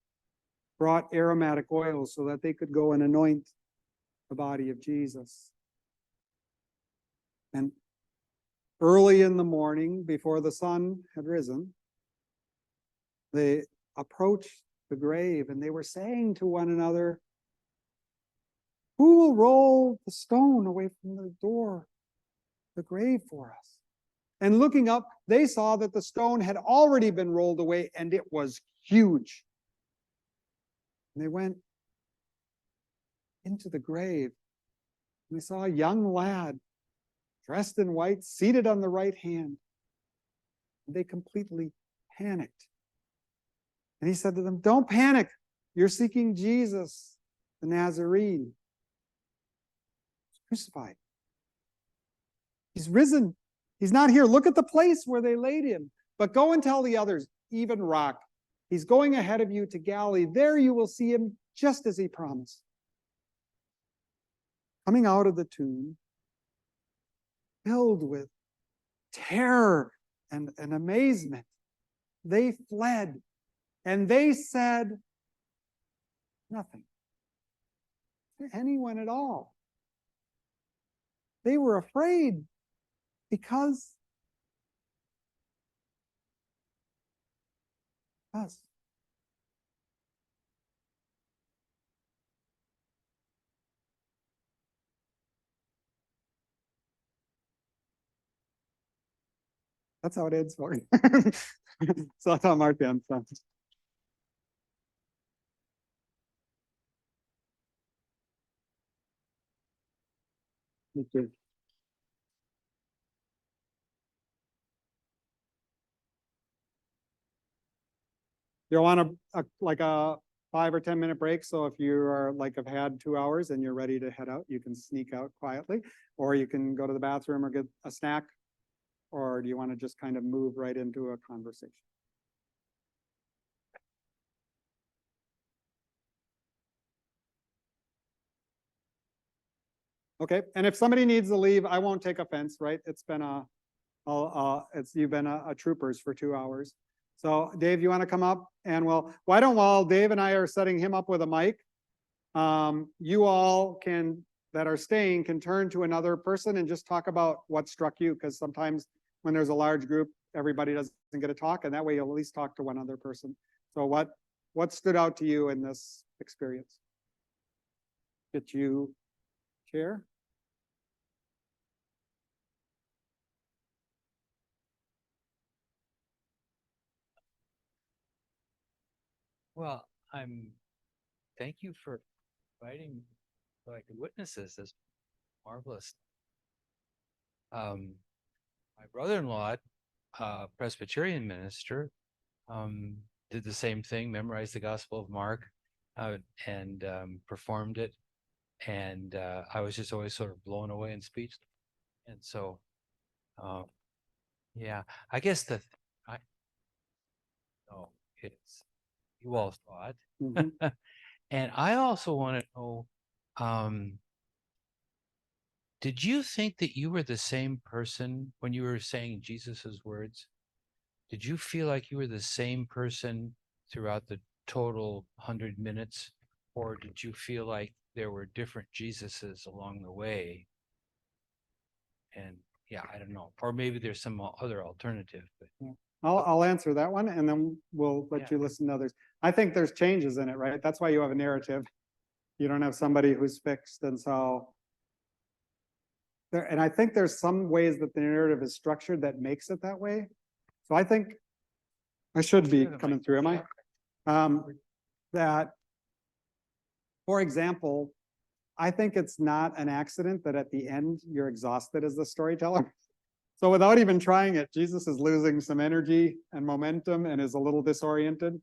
brought aromatic oil so that they could go and anoint the body of Jesus. And early in the morning, before the sun had risen, they approached the grave and they were saying to one another, who will roll the stone away from the door, the grave for us? And looking up, they saw that the stone had already been rolled away and it was huge. And they went into the grave and they saw a young lad dressed in white, seated on the right hand. And they completely panicked. And he said to them, don't panic. You're seeking Jesus, the Nazarene. He's crucified. He's risen. He's not here. Look at the place where they laid him. But go and tell the others, even rock. He's going ahead of you to Galilee. There you will see him just as he promised. Coming out of the tomb, filled with terror and amazement, they fled and they said nothing to anyone at all. They were afraid because us. That's how it ends for you. So that's how Mark ends. So. Me too. You want like a 5 or 10 minute break. So if you are like have had 2 hours and you're ready to head out, you can sneak out quietly, or you can go to the bathroom or get a snack, or do you want to just kind of move right into a conversation? Okay, and if somebody needs to leave, I won't take offense, right? It's been you've been a troopers for 2 hours. So Dave, you want to come up and why don't while Dave and I are setting him up with a mic, you all that are staying can turn to another person and just talk about what struck you, because sometimes when there's a large group, everybody doesn't get a talk, and that way you'll at least talk to one other person. So what stood out to you in this experience? Get you chair? Well, thank you for inviting like witnesses. This marvelous. My brother-in-law, Presbyterian minister, did the same thing, memorized the Gospel of Mark, and performed it. And I was just always sort of blown away in speech. And so, yeah, I guess I know it's you all saw it. Mhm. And I also want to know, did you think that you were the same person when you were saying Jesus's words? Did you feel like you were the same person throughout the total 100 minutes? Or did you feel like there were different Jesuses along the way? And yeah, I don't know. Or maybe there's some other alternative. But Yeah. I'll answer that one, and then we'll let you listen to others. I think there's changes in it, right? That's why you have a narrative. You don't have somebody who's fixed, and so and I think there's some ways that the narrative is structured that makes it that way. So I think I should be coming through, am I? That, for example, I think it's not an accident that at the end you're exhausted as the storyteller. So without even trying it, Jesus is losing some energy and momentum and is a little disoriented.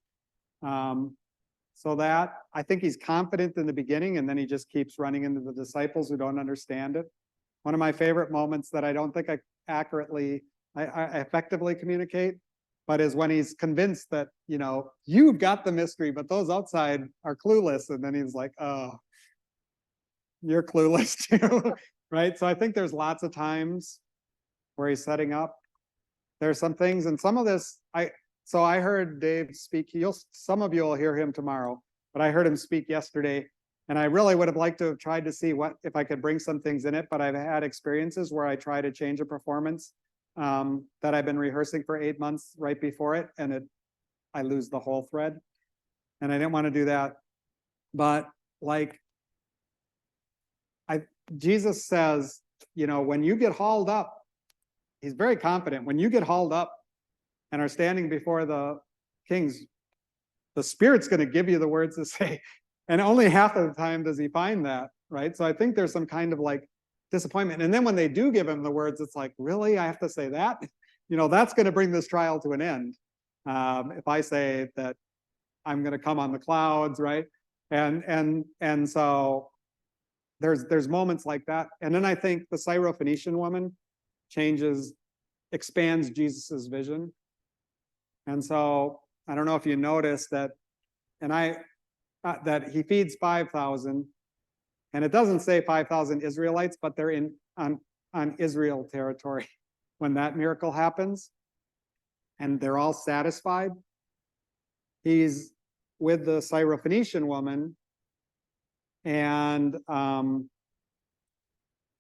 So that I think he's confident in the beginning, and then he just keeps running into the disciples who don't understand it. One of my favorite moments that I don't think I effectively communicate, but is when he's convinced that, you've got the mystery, but those outside are clueless. And then he's like, oh, you're clueless too, right? So I think there's lots of times where he's setting up. There's some things, and some of this, so I heard Dave speak. Some of you will hear him tomorrow, but I heard him speak yesterday, and I really would have liked to have tried to see if I could bring some things in it, but I've had experiences where I try to change a performance that I've been rehearsing for 8 months right before it, and I lose the whole thread, and I didn't want to do that. But like, Jesus says, when you get hauled up, he's very confident. When you get hauled up and are standing before the kings, the Spirit's going to give you the words to say. And only half of the time does he find that, right? So I think there's some kind of like disappointment. And then when they do give him the words, it's like, really, I have to say that? That's going to bring this trial to an end. If I say that I'm going to come on the clouds, right? And so there's moments like that. And then I think the Syrophoenician woman expands Jesus's vision. And so I don't know if you noticed that, that he feeds 5,000, and it doesn't say 5,000 Israelites, but they're on Israel territory when that miracle happens, and they're all satisfied. He's with the Syrophoenician woman, and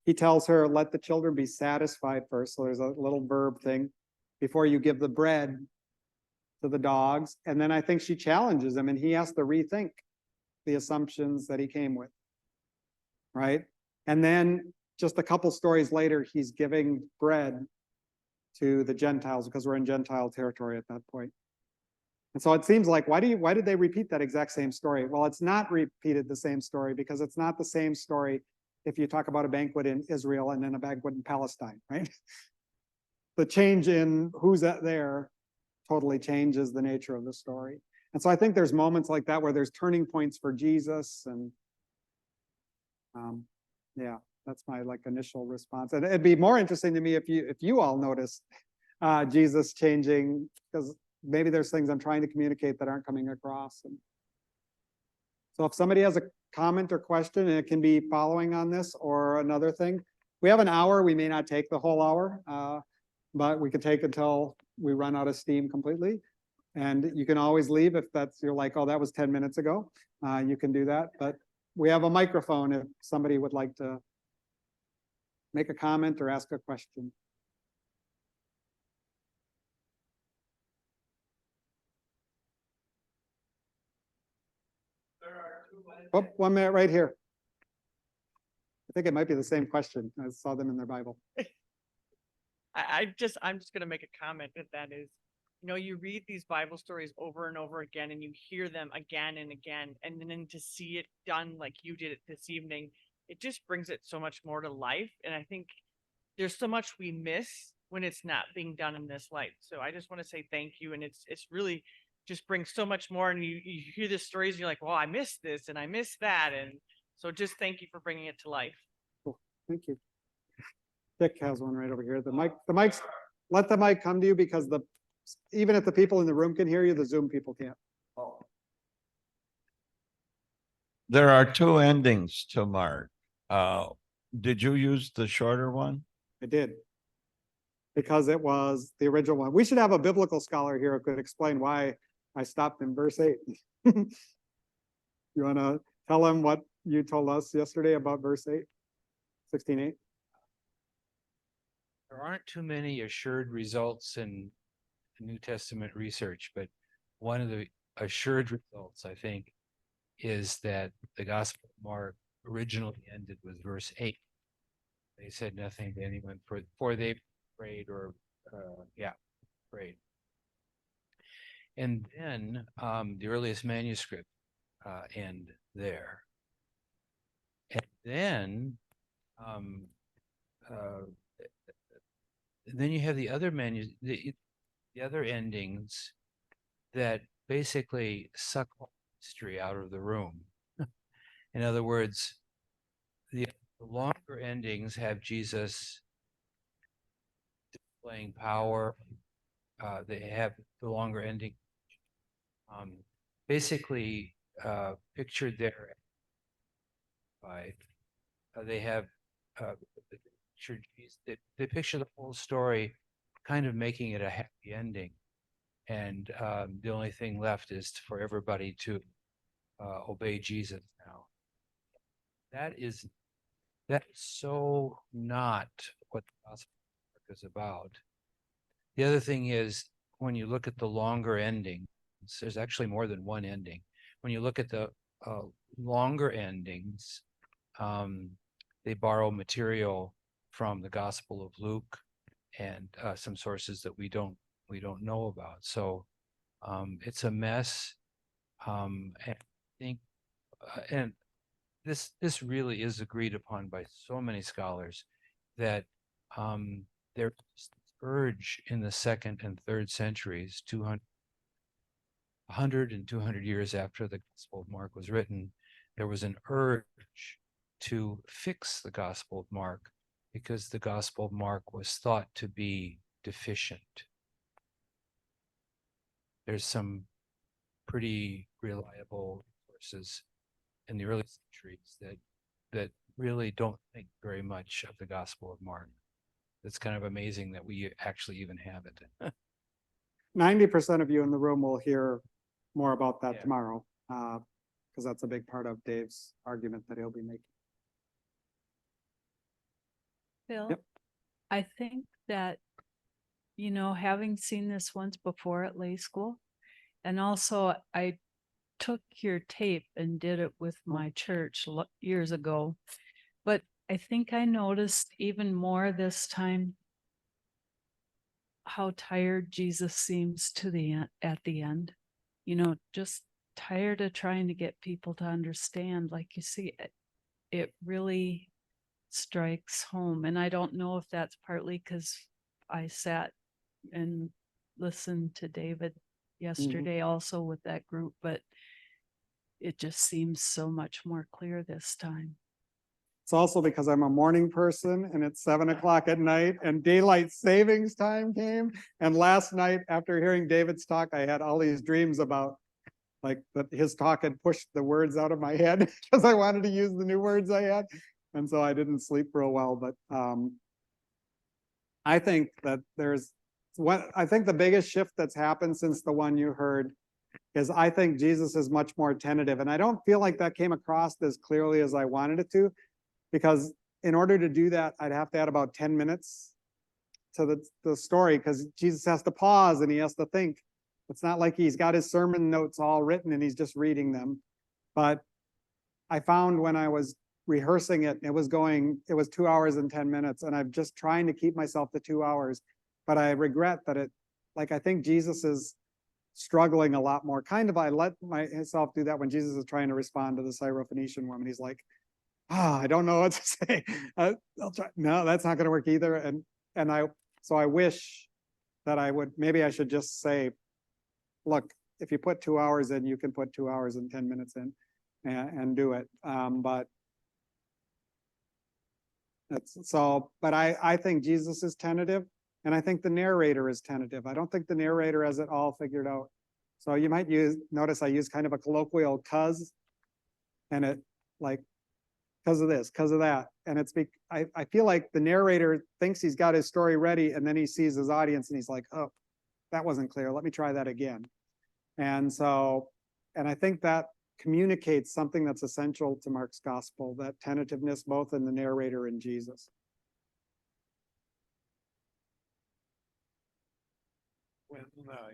he tells her, let the children be satisfied first. So there's a little verb thing before you give the bread to the dogs. And then I think she challenges him, and he has to rethink the assumptions that he came with, right? And then just a couple stories later, he's giving bread to the Gentiles because we're in Gentile territory at that point. And so it seems like, why did they repeat that exact same story? Well, it's not repeated the same story because it's not the same story if you talk about a banquet in Israel and then a banquet in Palestine, right? The change in who's there totally changes the nature of the story. And so I think there's moments like that where there's turning points for Jesus, and yeah, that's my initial response. And it'd be more interesting to me if you all noticed Jesus changing, because maybe there's things I'm trying to communicate that aren't coming across. And so if somebody has a comment or question, and it can be following on this or another thing, we have an hour. We may not take the whole hour, but we could take until we run out of steam completely. And you can always leave if you're like, oh, that was 10 minutes ago. You can do that. But we have a microphone if somebody would like to make a comment or ask a question. Oh, 1 minute right here. I think it might be the same question. I saw them in their Bible. I'm just going to make a comment that is, you read these Bible stories over and over again, and you hear them again and again, and then to see it done like you did it this evening, it just brings it so much more to life. And I think there's so much we miss when it's not being done in this light. So I just want to say thank you. And it's really just brings so much more. And you hear the stories, and you're like, well, I missed this and I missed that. And so just thank you for bringing it to life. Cool. Thank you. Dick has one right over here. The mic's, let the mic come to you, because even if the people in the room can hear you, the Zoom people can't. There are two endings to Mark. Did you use the shorter one? I did, because it was the original one. We should have a biblical scholar here who could explain why I stopped in verse 8. You want to tell him what you told us yesterday about verse 8, 16:8? There aren't too many assured results in New Testament research, but one of the assured results, I think, is that the Gospel of Mark originally ended with verse 8. They said nothing to anyone before they prayed prayed. And then the earliest manuscript end there. And then you have the other the other endings that basically suck history out of the room. In other words, the longer endings have Jesus displaying power. They have the longer ending basically pictured there by they have they picture the whole story kind of making it a happy ending, and the only thing left is for everybody to obey Jesus now. That is so not what the gospel is about. The other thing is, when you look at the longer endings, there's actually more than one ending. When you look at the longer endings, they borrow material from the Gospel of Luke and some sources that we don't know about. So it's a mess. And I think, and this really is agreed upon by so many scholars, that there's this urge in the second and third centuries, 100 and 200 years after the Gospel of Mark was written, there was an urge to fix the Gospel of Mark, because the Gospel of Mark was thought to be deficient. There's some pretty reliable sources in the early centuries that really don't think very much of the Gospel of Mark. It's kind of amazing that we actually even have it. 90% of you in the room will hear more about that tomorrow, because that's a big part of Dave's argument that he'll be making. Bill, Yep. I think that, having seen this once before at lay school, and also I took your tape and did it with my church years ago, but I think I noticed even more this time how tired Jesus seems to the at the end. Just tired of trying to get people to understand. Like you see, it really strikes home. And I don't know if that's partly because I sat and listened to David yesterday also with that group, but it just seems so much more clear this time. It's also because I'm a morning person and it's 7 o'clock at night and daylight savings time came. And last night, after hearing David's talk, I had all these dreams about like that his talk had pushed the words out of my head because I wanted to use the new words I had. And so I didn't sleep real well. But I think that I think the biggest shift that's happened since the one you heard is I think Jesus is much more tentative. And I don't feel like that came across as clearly as I wanted it to, because in order to do that, I'd have to add about 10 minutes to the story, because Jesus has to pause and he has to think. It's not like he's got his sermon notes all written and he's just reading them. But I found when I was rehearsing it, it was 2 hours and 10 minutes. And I'm just trying to keep myself to 2 hours. But I regret that I think Jesus is struggling a lot more. Kind of, I let myself do that when Jesus is trying to respond to the Syrophoenician woman. He's like, I don't know what to say. I'll try. No, that's not going to work either. So I wish that maybe I should just say, look, if you put 2 hours in, you can put 2 hours and 10 minutes in and do it. But I think Jesus is tentative, and I think the narrator is tentative. I don't think the narrator has it all figured out. So you might notice I use kind of a colloquial "cuz," and it like, because of this, because of that. And I feel like the narrator thinks he's got his story ready, and then he sees his audience and he's like, oh, that wasn't clear. Let me try that again. And I think that communicates something that's essential to Mark's gospel, that tentativeness both in the narrator and Jesus. When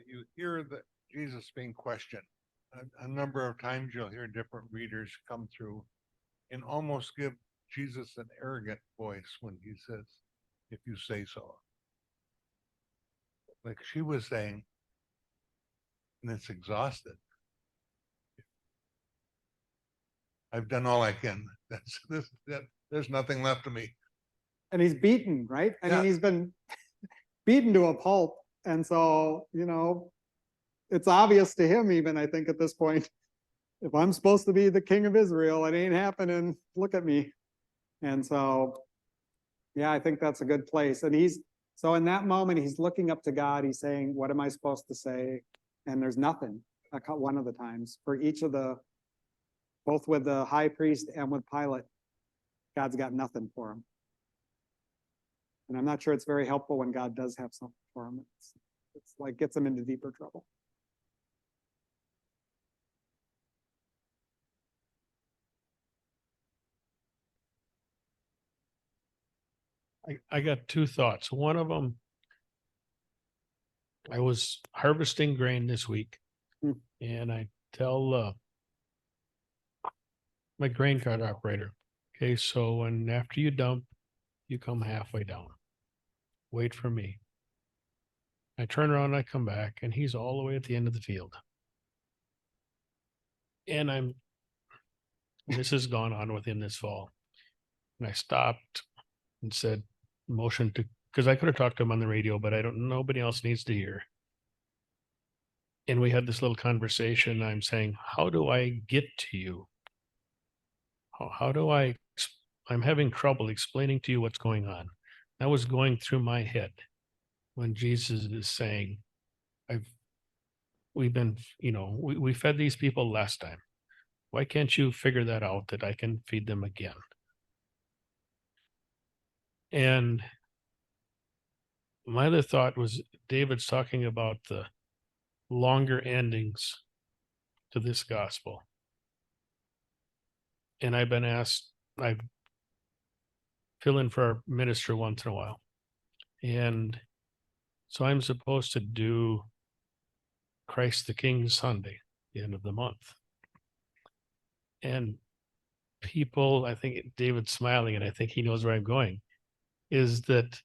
you hear that Jesus being questioned, a number of times you'll hear different readers come through and almost give Jesus an arrogant voice when he says, if you say so. Like she was saying, and it's exhausted. I've done all I can. There's nothing left of me. And he's beaten, right? I mean, Yeah. he's been beaten to a pulp. And so, it's obvious to him even, I think, at this point, if I'm supposed to be the king of Israel, it ain't happening. Look at me. And so, yeah, I think that's a good place. And so in that moment, he's looking up to God. He's saying, what am I supposed to say? And there's nothing one of the times for both with the high priest and with Pilate, God's got nothing for him. And I'm not sure it's very helpful when God does have something for him. It's like gets him into deeper trouble. I got two thoughts. One of them, I was harvesting grain this week, and I tell my grain cart operator, okay, so after you dump, you come halfway down. Wait for me. I turn around, I come back, and he's all the way at the end of the field. And this has gone on with him this fall. And I stopped and said, motion to, because I could have talked to him on the radio, but nobody else needs to hear. And we had this little conversation. I'm saying, how do I get to you? How do I'm having trouble explaining to you what's going on. That was going through my head when Jesus is saying, we fed these people last time. Why can't you figure that out, that I can feed them again? And my other thought was David's talking about the longer endings to this gospel. And I've been asked, I fill in for our minister once in a while. And so I'm supposed to do Christ the King Sunday, the end of the month. And people, I think David's smiling, and I think he knows where I'm going, is that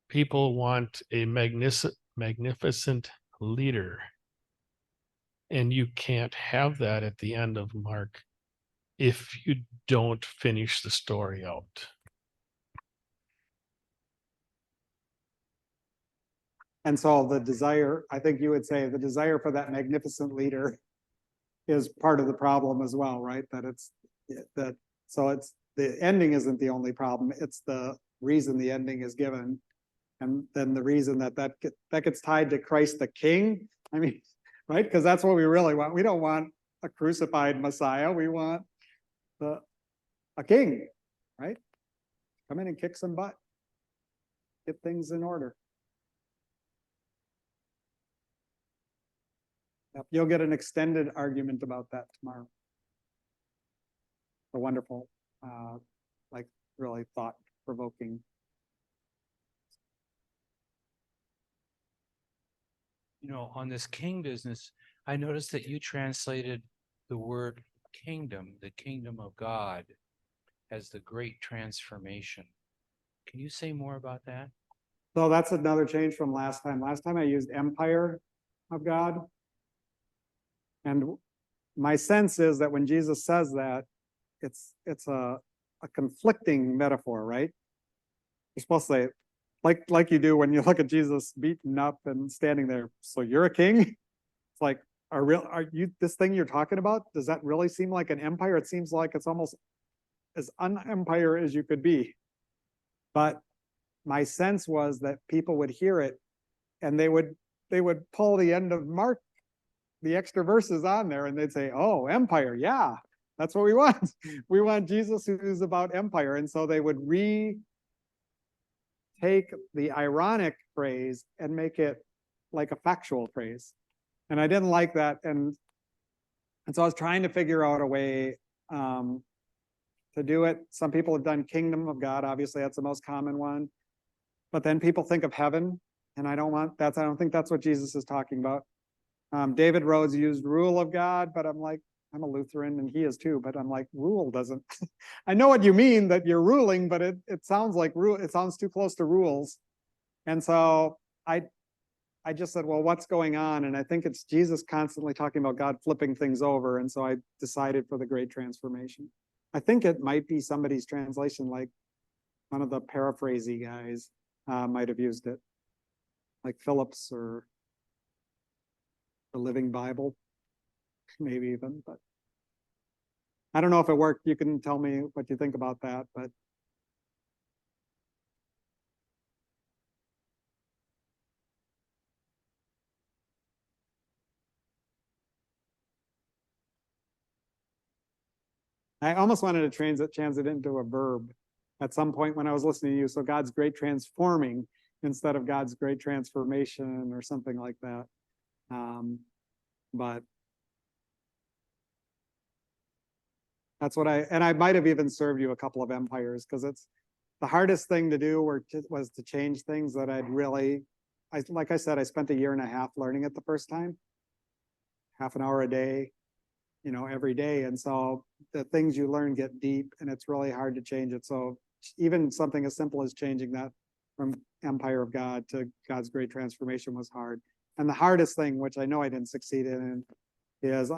People want a magnificent leader. And you can't have that at the end of Mark if you don't finish the story out. And so the desire, I think you would say the desire for that magnificent leader is part of the problem as well, right? That it's that, so it's the ending isn't the only problem. It's the reason the ending is given. And then the reason that gets tied to Christ the King. I mean, right? Because that's what we really want. We don't want a crucified Messiah. We want a king, right? Come in and kick some butt. Get things in order. Yep, you'll get an extended argument about that tomorrow. A wonderful, like really thought-provoking. You know, on this king business, I noticed that you translated the word kingdom, the kingdom of God, as the great transformation. Can you say more about that? So that's another change from last time. Last time I used empire of God. And my sense is that when Jesus says that, it's a conflicting metaphor, right? You're supposed to say, like you do when you look at Jesus beaten up and standing there. So you're a king? It's like, are you this thing you're talking about? Does that really seem like an empire? It seems like it's almost as un-empire as you could be. But my sense was that people would hear it and they would pull the end of Mark, the extra verses on there, and they'd say, oh, empire, yeah, that's what we want. We want Jesus who's about empire. And so they would take the ironic phrase and make it like a factual phrase. And I didn't like that. And so I was trying to figure out a way to do it. Some people have done kingdom of God. Obviously, that's the most common one. But then people think of heaven, and I don't think that's what Jesus is talking about. David Rhodes used rule of God, but I'm like, I'm a Lutheran and he is too, but I'm like, rule doesn't, I know what you mean that you're ruling, but it sounds like rule, it sounds too close to rules. And so I just said, well, what's going on? And I think it's Jesus constantly talking about God flipping things over. And so I decided for the Great Transformation. I think it might be somebody's translation, like one of the paraphrasey guys might have used it, like Phillips or the Living Bible, maybe even, but I don't know if it worked. You can tell me what you think about that, but I almost wanted to transit into a verb at some point when I was listening to you. So God's great transforming instead of God's great transformation or something like that. But that's what and I might have even served you a couple of empires, because it's the hardest thing to do was to change things that like I said, I spent 1.5 years learning it the first time, half an hour a day, every day. And so the things you learn get deep and it's really hard to change it. So even something as simple as changing that from empire of God to God's great transformation was hard. And the hardest thing, which I know I didn't succeed in, is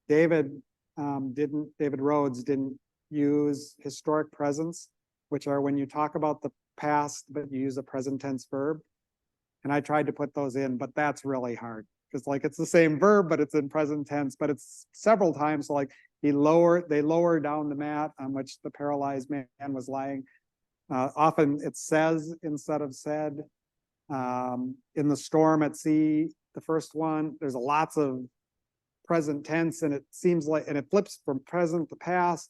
David Rhodes didn't use historic presents, which are when you talk about the past, but you use a present tense verb. And I tried to put those in, but that's really hard, because like it's the same verb, but it's in present tense, but it's several times. So like they lower down the mat on which the paralyzed man was lying. Often it says instead of said. In the storm at sea, the first one, there's lots of present tense, and it seems like, and it flips from present to past.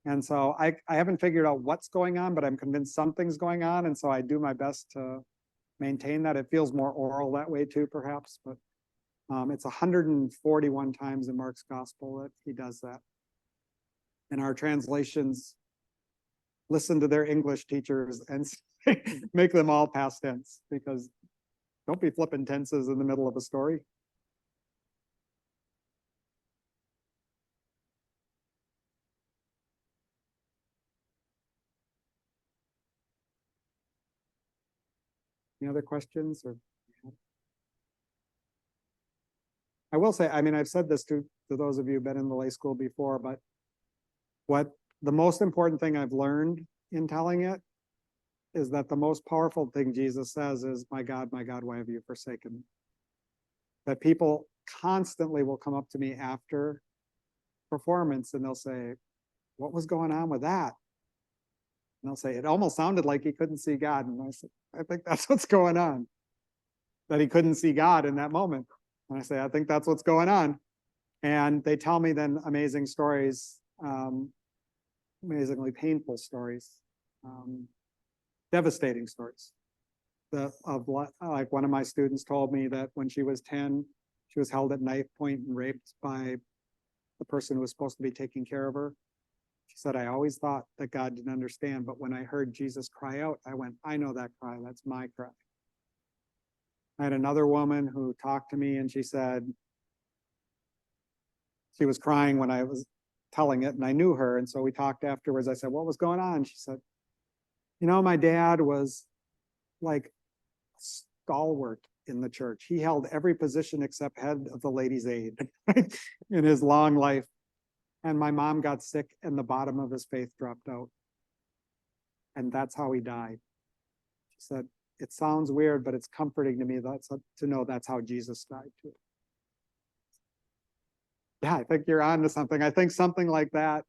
And so I haven't figured out what's going on, but I'm convinced something's going on. And so I do my best to maintain that. It feels more oral that way too, perhaps, but it's 141 times in Mark's gospel that he does that. And our translations listen to their English teachers and make them all past tense, because don't be flipping tenses in the middle of a story. Any other questions or? I will say, I mean, I've said this to those of you who've been in the lay school before, but what the most important thing I've learned in telling it is that the most powerful thing Jesus says is, my God, why have you forsaken me? That people constantly will come up to me after performance and they'll say, what was going on with that? And they'll say, it almost sounded like he couldn't see God. And I said, I think that's what's going on. That he couldn't see God in that moment. And I say, I think that's what's going on. And they tell me then amazing stories, amazingly painful stories, devastating stories. Like one of my students told me that when she was 10, she was held at knife point and raped by the person who was supposed to be taking care of her. She said, I always thought that God didn't understand, but when I heard Jesus cry out, I went, I know that cry, that's my cry. I had another woman who talked to me and she said, she was crying when I was telling it and I knew her. And so we talked afterwards. I said, what was going on? She said, you know, my dad was like stalwart in the church. He held every position except head of the ladies' aid in his long life. And my mom got sick and the bottom of his faith dropped out. And that's how he died. She said, it sounds weird, but it's comforting to me to know that's how Jesus died too. Yeah, I think you're on to something. I think something like that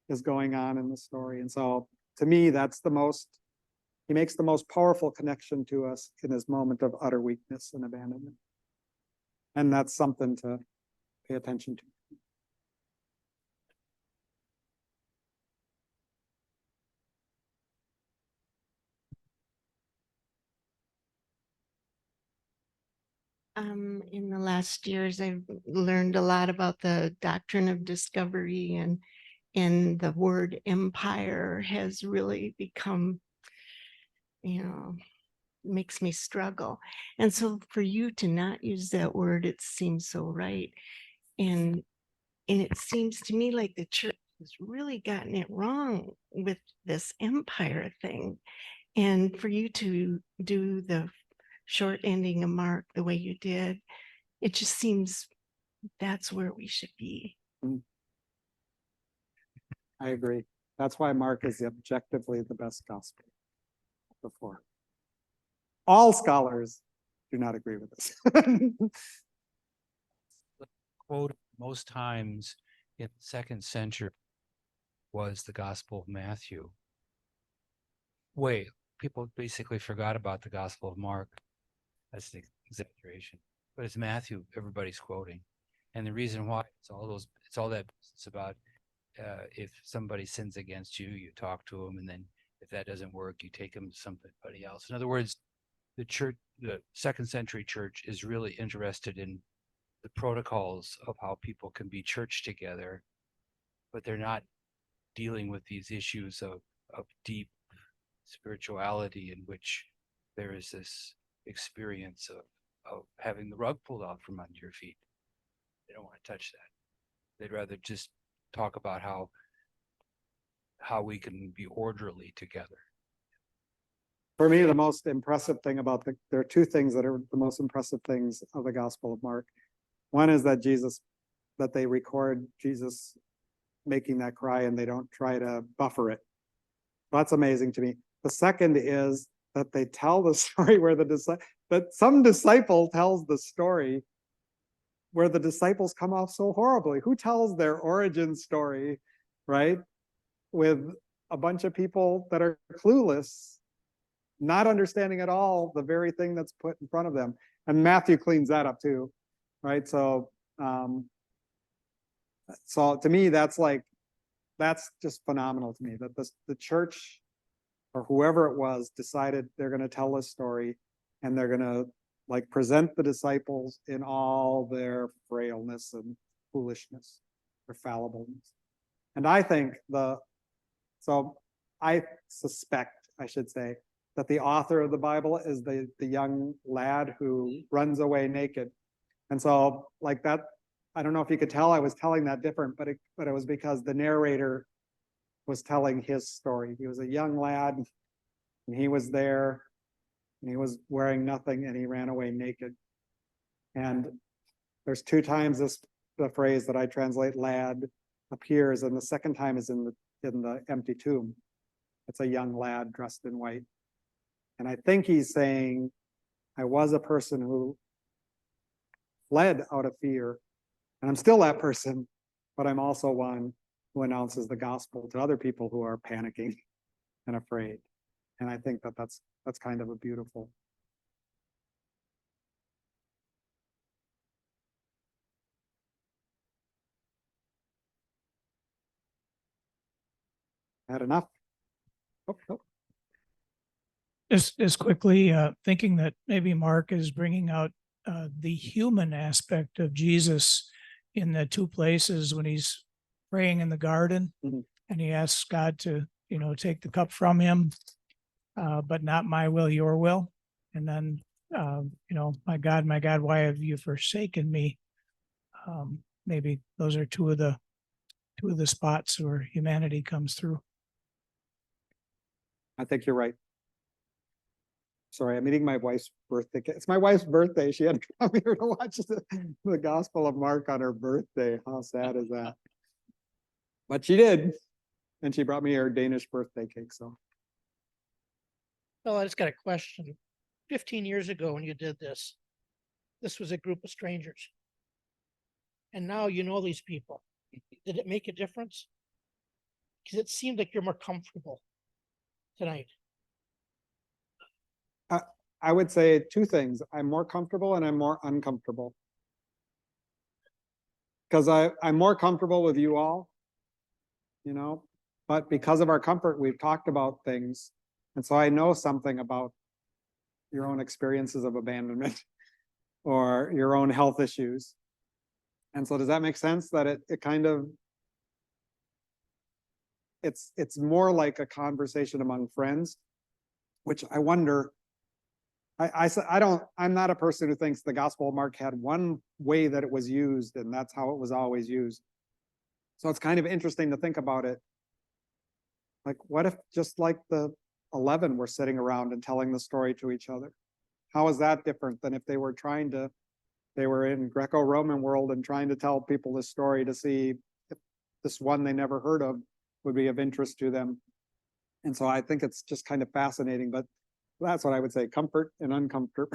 is going on in the story. And so to me, he makes the most powerful connection to us in his moment of utter weakness and abandonment. And that's something to pay attention to. In the last years, I've learned a lot about the doctrine of discovery, and the word empire has really become, makes me struggle. And so for you to not use that word, it seems so right. And it seems to me like the church has really gotten it wrong with this empire thing. And for you to do the short ending of Mark the way you did, it just seems that's where we should be. I agree. That's why Mark is objectively the best gospel before. All scholars do not agree with this. Quote most times in the 2nd century was the Gospel of Matthew. People basically forgot about the Gospel of Mark. That's the exaggeration. But it's Matthew everybody's quoting. And the reason why it's all that it's about if somebody sins against you, you talk to them, and then if that doesn't work, you take them to somebody else. In other words, the 2nd century church is really interested in the protocols of how people can be church together, but they're not dealing with these issues of deep spirituality in which there is this experience of having the rug pulled out from under your feet. They don't want to touch that. They'd rather just talk about how we can be orderly together. For me, the most impressive thing about there are two things that are the most impressive things of the Gospel of Mark. One is that they record Jesus making that cry and they don't try to buffer it. That's amazing to me. The second is that they tell the story that some disciple tells the story where the disciples come off so horribly. Who tells their origin story, right? With a bunch of people that are clueless, not understanding at all the very thing that's put in front of them. And Matthew cleans that up too, right? So, so to me, that's just phenomenal to me that the church or whoever it was decided they're going to tell this story and they're going to present the disciples in all their frailness and foolishness, their fallibleness. And I suspect, I should say, that the author of the Bible is the young lad who runs away naked. And so that, I don't know if you could tell I was telling that different, but it was because the narrator was telling his story. He was a young lad and he was there, and he was wearing nothing, and he ran away naked. And there's two times the phrase that I translate lad appears, and the second time is in the empty tomb. It's a young lad dressed in white. And I think he's saying, I was a person who fled out of fear, and I'm still that person, but I'm also one who announces the gospel to other people who are panicking and afraid. And I think that's kind of a beautiful. Had enough? Oh, no. Just quickly, thinking that maybe Mark is bringing out the human aspect of Jesus in the two places when he's praying in the garden, Mhm. and he asks God to, take the cup from him, but not my will, your will. And then, my God, why have you forsaken me? Maybe those are two of the spots where humanity comes through. I think you're right. Sorry, I'm eating my wife's birthday cake. It's my wife's birthday. She had to come here to watch the Gospel of Mark on her birthday. How sad is that? But she did. And she brought me her Danish birthday cake. So Well, I just got a question. 15 years ago when you did this was a group of strangers. And now you know these people. Did it make a difference? Because it seemed like you're more comfortable tonight. I would say two things. I'm more comfortable and I'm more uncomfortable. Because I'm more comfortable with you all, but because of our comfort, we've talked about things. And so I know something about your own experiences of abandonment or your own health issues. And so does that make sense that it kind of, it's more like a conversation among friends, which I wonder, I'm not a person who thinks the Gospel of Mark had one way that it was used and that's how it was always used. So it's kind of interesting to think about it. Like, what if just like the 11 were sitting around and telling the story to each other? How is that different than if they were in Greco-Roman world and trying to tell people this story to see if this one they never heard of would be of interest to them? And so I think it's just kind of fascinating, but that's what I would say, comfort and uncomfort.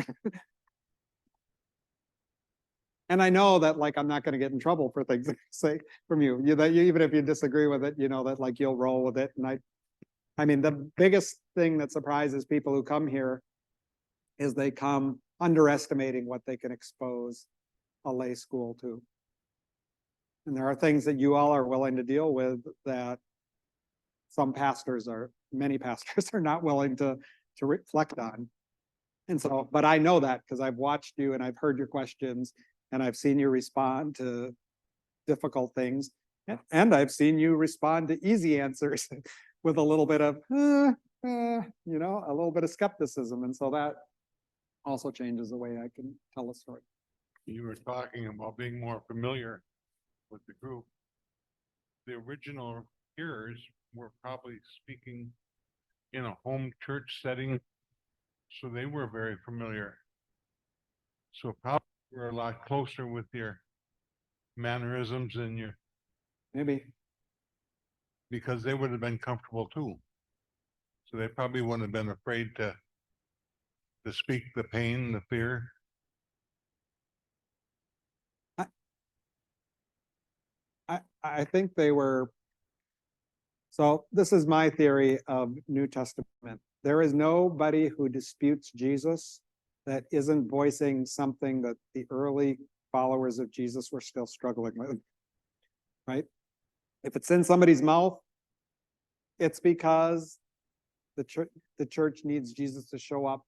And I know that like I'm not going to get in trouble for things I say from you. Even if you disagree with it, that like you'll roll with it. And I mean, the biggest thing that surprises people who come here is they come underestimating what they can expose a lay school to. And there are things that you all are willing to deal with that many pastors are not willing to reflect on. And so, but I know that because I've watched you and I've heard your questions and I've seen you respond to difficult things. And I've seen you respond to easy answers with a little bit of, a little bit of skepticism. And so that also changes the way I can tell a story. You were talking about being more familiar with the group. The original hearers were probably speaking in a home church setting, so they were very familiar. So probably we're a lot closer with your mannerisms and your, Maybe. because they would have been comfortable too. So they probably wouldn't have been afraid to speak the pain, the fear. I think they were. So this is my theory of New Testament. There is nobody who disputes Jesus that isn't voicing something that the early followers of Jesus were still struggling with, right? If it's in somebody's mouth, it's because the church needs Jesus to show up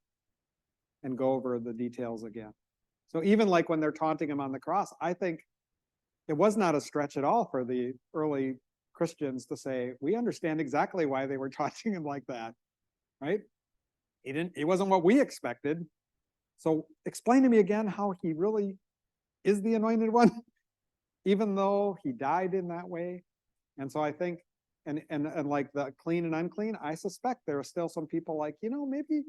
and go over the details again. So even like when they're taunting him on the cross, I think it was not a stretch at all for the early Christians to say, we understand exactly why they were taunting him like that, right? It wasn't what we expected. So explain to me again how he really is the anointed one, even though he died in that way. And so I think, and like the clean and unclean, I suspect there are still some people like, maybe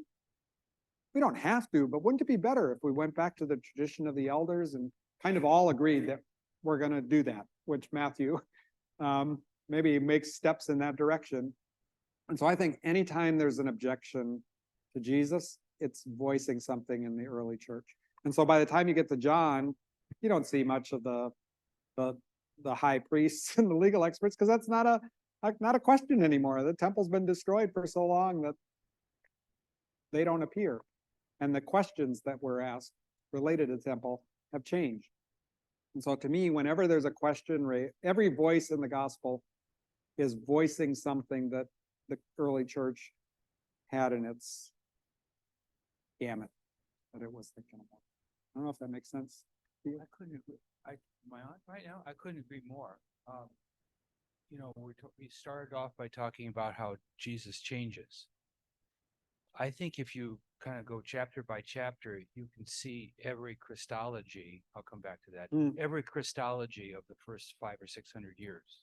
we don't have to, but wouldn't it be better if we went back to the tradition of the elders and kind of all agreed that we're going to do that, which Matthew maybe makes steps in that direction. And so I think anytime there's an objection to Jesus, it's voicing something in the early church. And so by the time you get to John, you don't see much of the high priests and the legal experts, because that's not a question anymore. The temple's been destroyed for so long that they don't appear. And the questions that were asked related to the temple have changed. And so to me, whenever there's a question, every voice in the gospel is voicing something that the early church had in its gamut that it was thinking about. I don't know if that makes sense. I couldn't agree. Right now, I couldn't agree more. You know, we started off by talking about how Jesus changes. I think if you kind of go chapter by chapter, you can see every Christology. I'll come back to that. Every Christology of the first 500 or 600 years.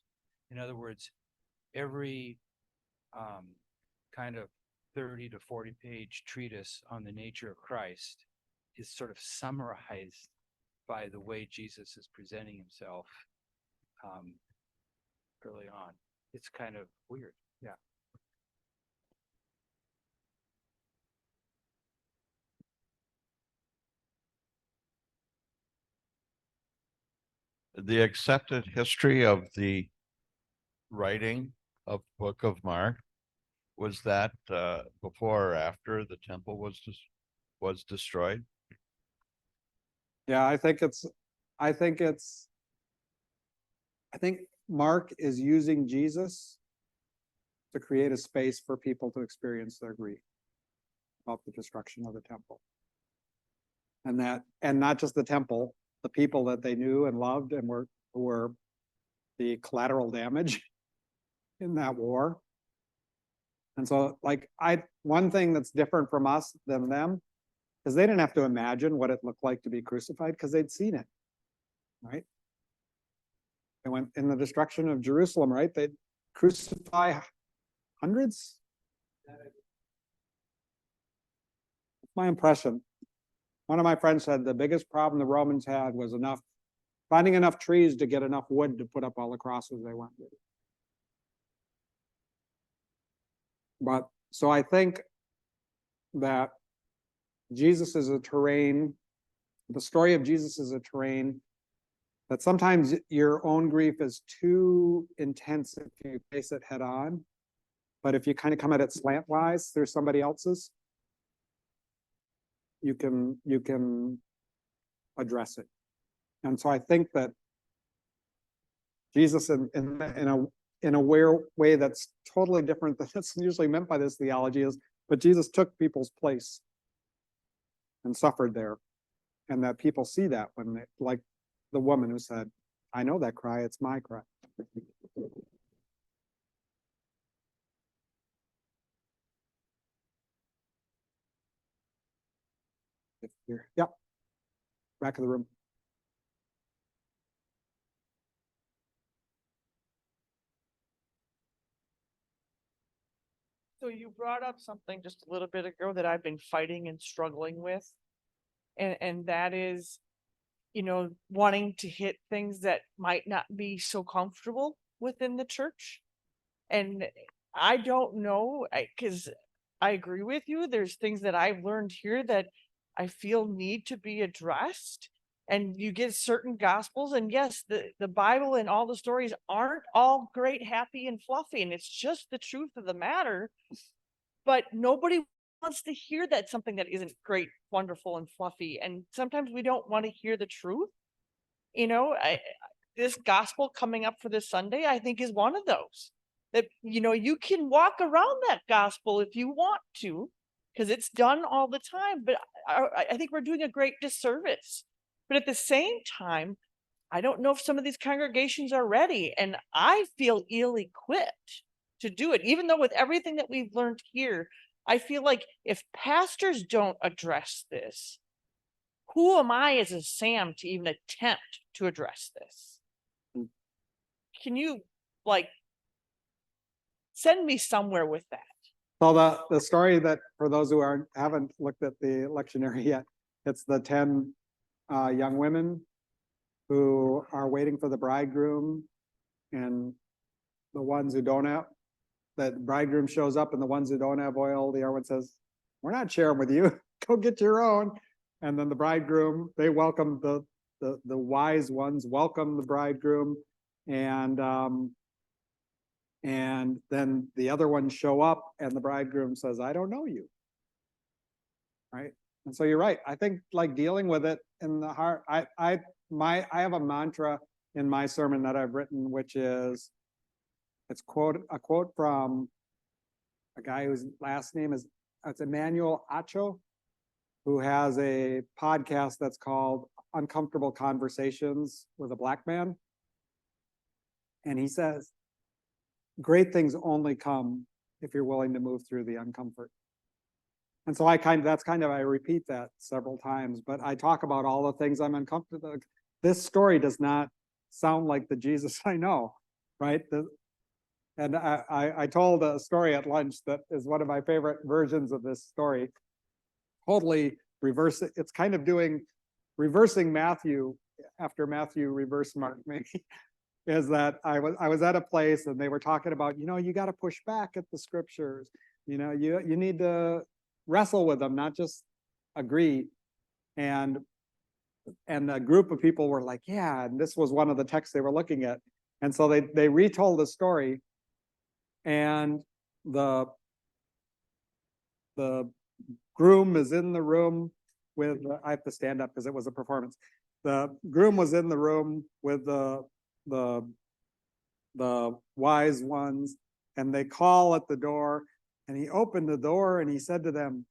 In other words, every kind of 30 to 40 page treatise on the nature of Christ is sort of summarized by the way Jesus is presenting himself early on. It's kind of weird. Yeah. The accepted history of the writing of Book of Mark, was that before or after the temple was destroyed? Yeah, I think Mark is using Jesus to create a space for people to experience their grief about the destruction of the temple. And not just the temple, the people that they knew and loved and were the collateral damage in that war. And so one thing that's different from us than them is they didn't have to imagine what it looked like to be crucified because they'd seen it, right? They went in the destruction of Jerusalem, right? They'd crucify hundreds. That's my impression. One of my friends said the biggest problem the Romans had was finding enough trees to get enough wood to put up all the crosses they went with. But so I think that Jesus is a terrain, the story of Jesus is a terrain that sometimes your own grief is too intense if you face it head on. But if you kind of come at it slantwise through somebody else's, you can address it. And so I think that Jesus in a way that's totally different than it's usually meant by this theology but Jesus took people's place and suffered there. And that people see that when they, like the woman who said, I know that cry, it's my cry. Yeah, back of the room. So you brought up something just a little bit ago that I've been fighting and struggling with. And that is, wanting to hit things that might not be so comfortable within the church. And I don't know, because I agree with you. There's things that I've learned here that I feel need to be addressed. And you get certain gospels, and yes, the Bible and all the stories aren't all great, happy, and fluffy, and it's just the truth of the matter. But nobody wants to hear that something that isn't great, wonderful, and fluffy. And sometimes we don't want to hear the truth. This gospel coming up for this Sunday, I think, is one of those that, you can walk around that gospel if you want to, because it's done all the time. But I think we're doing a great disservice. But at the same time, I don't know if some of these congregations are ready, and I feel ill-equipped to do it. Even though with everything that we've learned here, I feel like if pastors don't address this, who am I as a Sam to even attempt to address this? Can you send me somewhere with that? So the story that, for those who haven't looked at the lectionary yet, it's the 10 young women who are waiting for the bridegroom, and the ones who don't have, that bridegroom shows up, and the ones who don't have oil, the other one says, we're not sharing with you, go get your own. And then the bridegroom, they welcome the wise ones, welcome the bridegroom, and then the other ones show up, and the bridegroom says, I don't know you. Right. And so you're right. I think like dealing with it in the heart, I have a mantra in my sermon that I've written, which is, it's a quote from a guy whose last name is, it's Emmanuel Acho, who has a podcast that's called Uncomfortable Conversations with a Black Man. And he says, great things only come if you're willing to move through the uncomfort. And so I repeat that several times, but I talk about all the things I'm uncomfortable. This story does not sound like the Jesus I know, right? And I told a story at lunch that is one of my favorite versions of this story. Totally reverse it. It's kind of reversing Matthew after Matthew reversed Mark, maybe. Is that I was at a place and they were talking about, you got to push back at the scriptures. You need to wrestle with them, not just agree. And a group of people were like, yeah, and this was one of the texts they were looking at. And so they retold the story, and the groom is in the room with, I have to stand up because it was a performance. The groom was in the room with the wise ones, and they call at the door, and he opened the door and he said to them,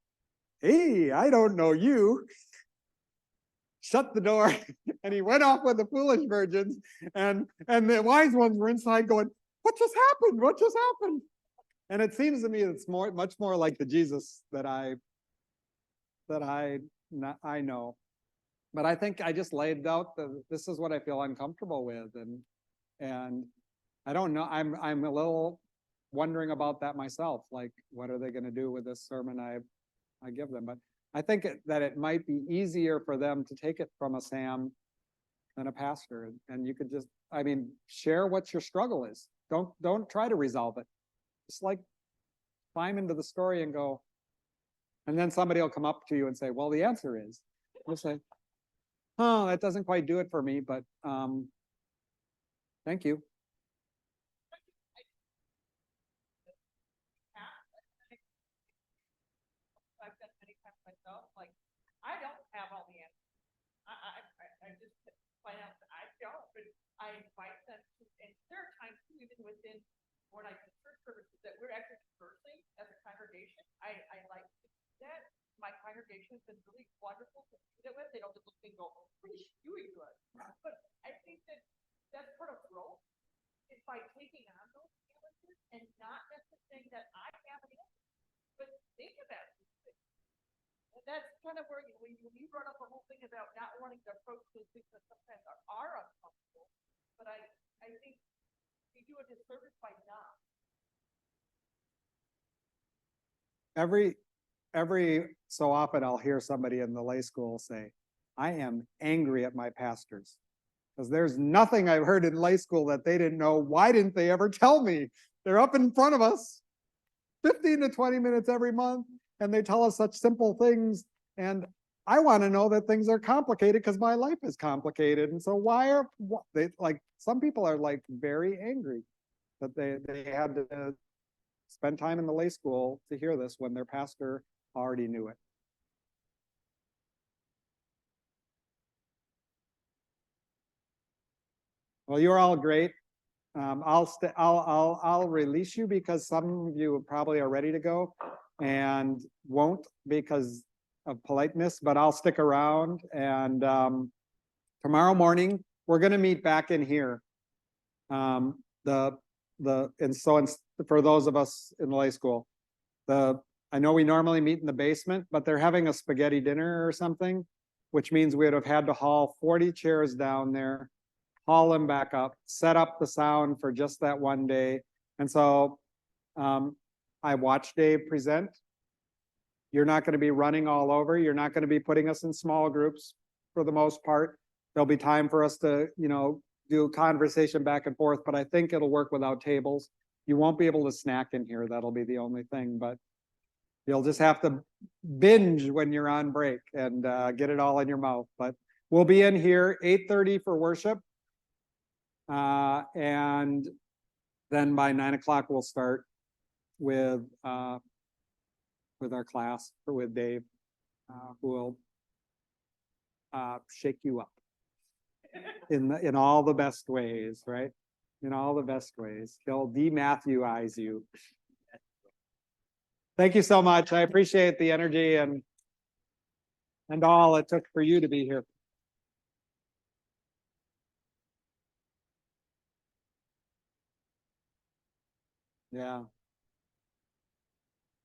hey, I don't know you. Shut the door. And he went off with the foolish virgins, and the wise ones were inside going, what just happened? What just happened? And it seems to me it's much more like the Jesus that I know. But I think I just laid out this is what I feel uncomfortable with, and I don't know. I'm a little wondering about that myself. Like, what are they going to do with this sermon I give them? But I think that it might be easier for them to take it from a Sam than a pastor, and you could just, share what your struggle is. Don't try to resolve it. Just like climb into the story and go, and then somebody will come up to you and say, well, the answer is. You'll say, oh, that doesn't quite do it for me, but thank you. I've done many times myself, like, I don't have all the answers. I just find out that I don't, but I invite them to, and there are times too, even within when I do church services, that we're actually conversing as a congregation. I like to do that. My congregation has been really wonderful to do that with. They don't just look and go, what is she doing to us? But I think that that's part of growth, is by taking on those challenges and not necessarily saying that I have an answer, but think about it. And that's kind of where when you brought up the whole thing about not wanting to approach those things that sometimes are uncomfortable, but I think we do a disservice by not. Every so often I'll hear somebody in the lay school say, I am angry at my pastors because there's nothing I've heard in lay school that they didn't know. Why didn't they ever tell me? They're up in front of us 15 to 20 minutes every month, and they tell us such simple things. And I want to know that things are complicated because my life is complicated. And so why are they, like, some people are like very angry that they had to spend time in the lay school to hear this when their pastor already knew it. Well, you're all great. I'll release you because some of you probably are ready to go and won't because of politeness, but I'll stick around. And tomorrow morning we're going to meet back in here. For those of us in the lay school, I know we normally meet in the basement, but they're having a spaghetti dinner or something, which means we would have had to haul 40 chairs down there, haul them back up, set up the sound for just that one day. And so I watched Dave present. You're not going to be running all over. You're not going to be putting us in small groups for the most part. There'll be time for us to, do conversation back and forth, but I think it'll work without tables. You won't be able to snack in here. That'll be the only thing, but you'll just have to binge when you're on break and get it all in your mouth. But we'll be in here 8:30 for worship. And then by 9 o'clock, we'll start with our class or with Dave, who will shake you up in all the best ways, right? In all the best ways. He'll de-Matthewize you. Thank you so much. I appreciate the energy and all it took for you to be here. Yeah.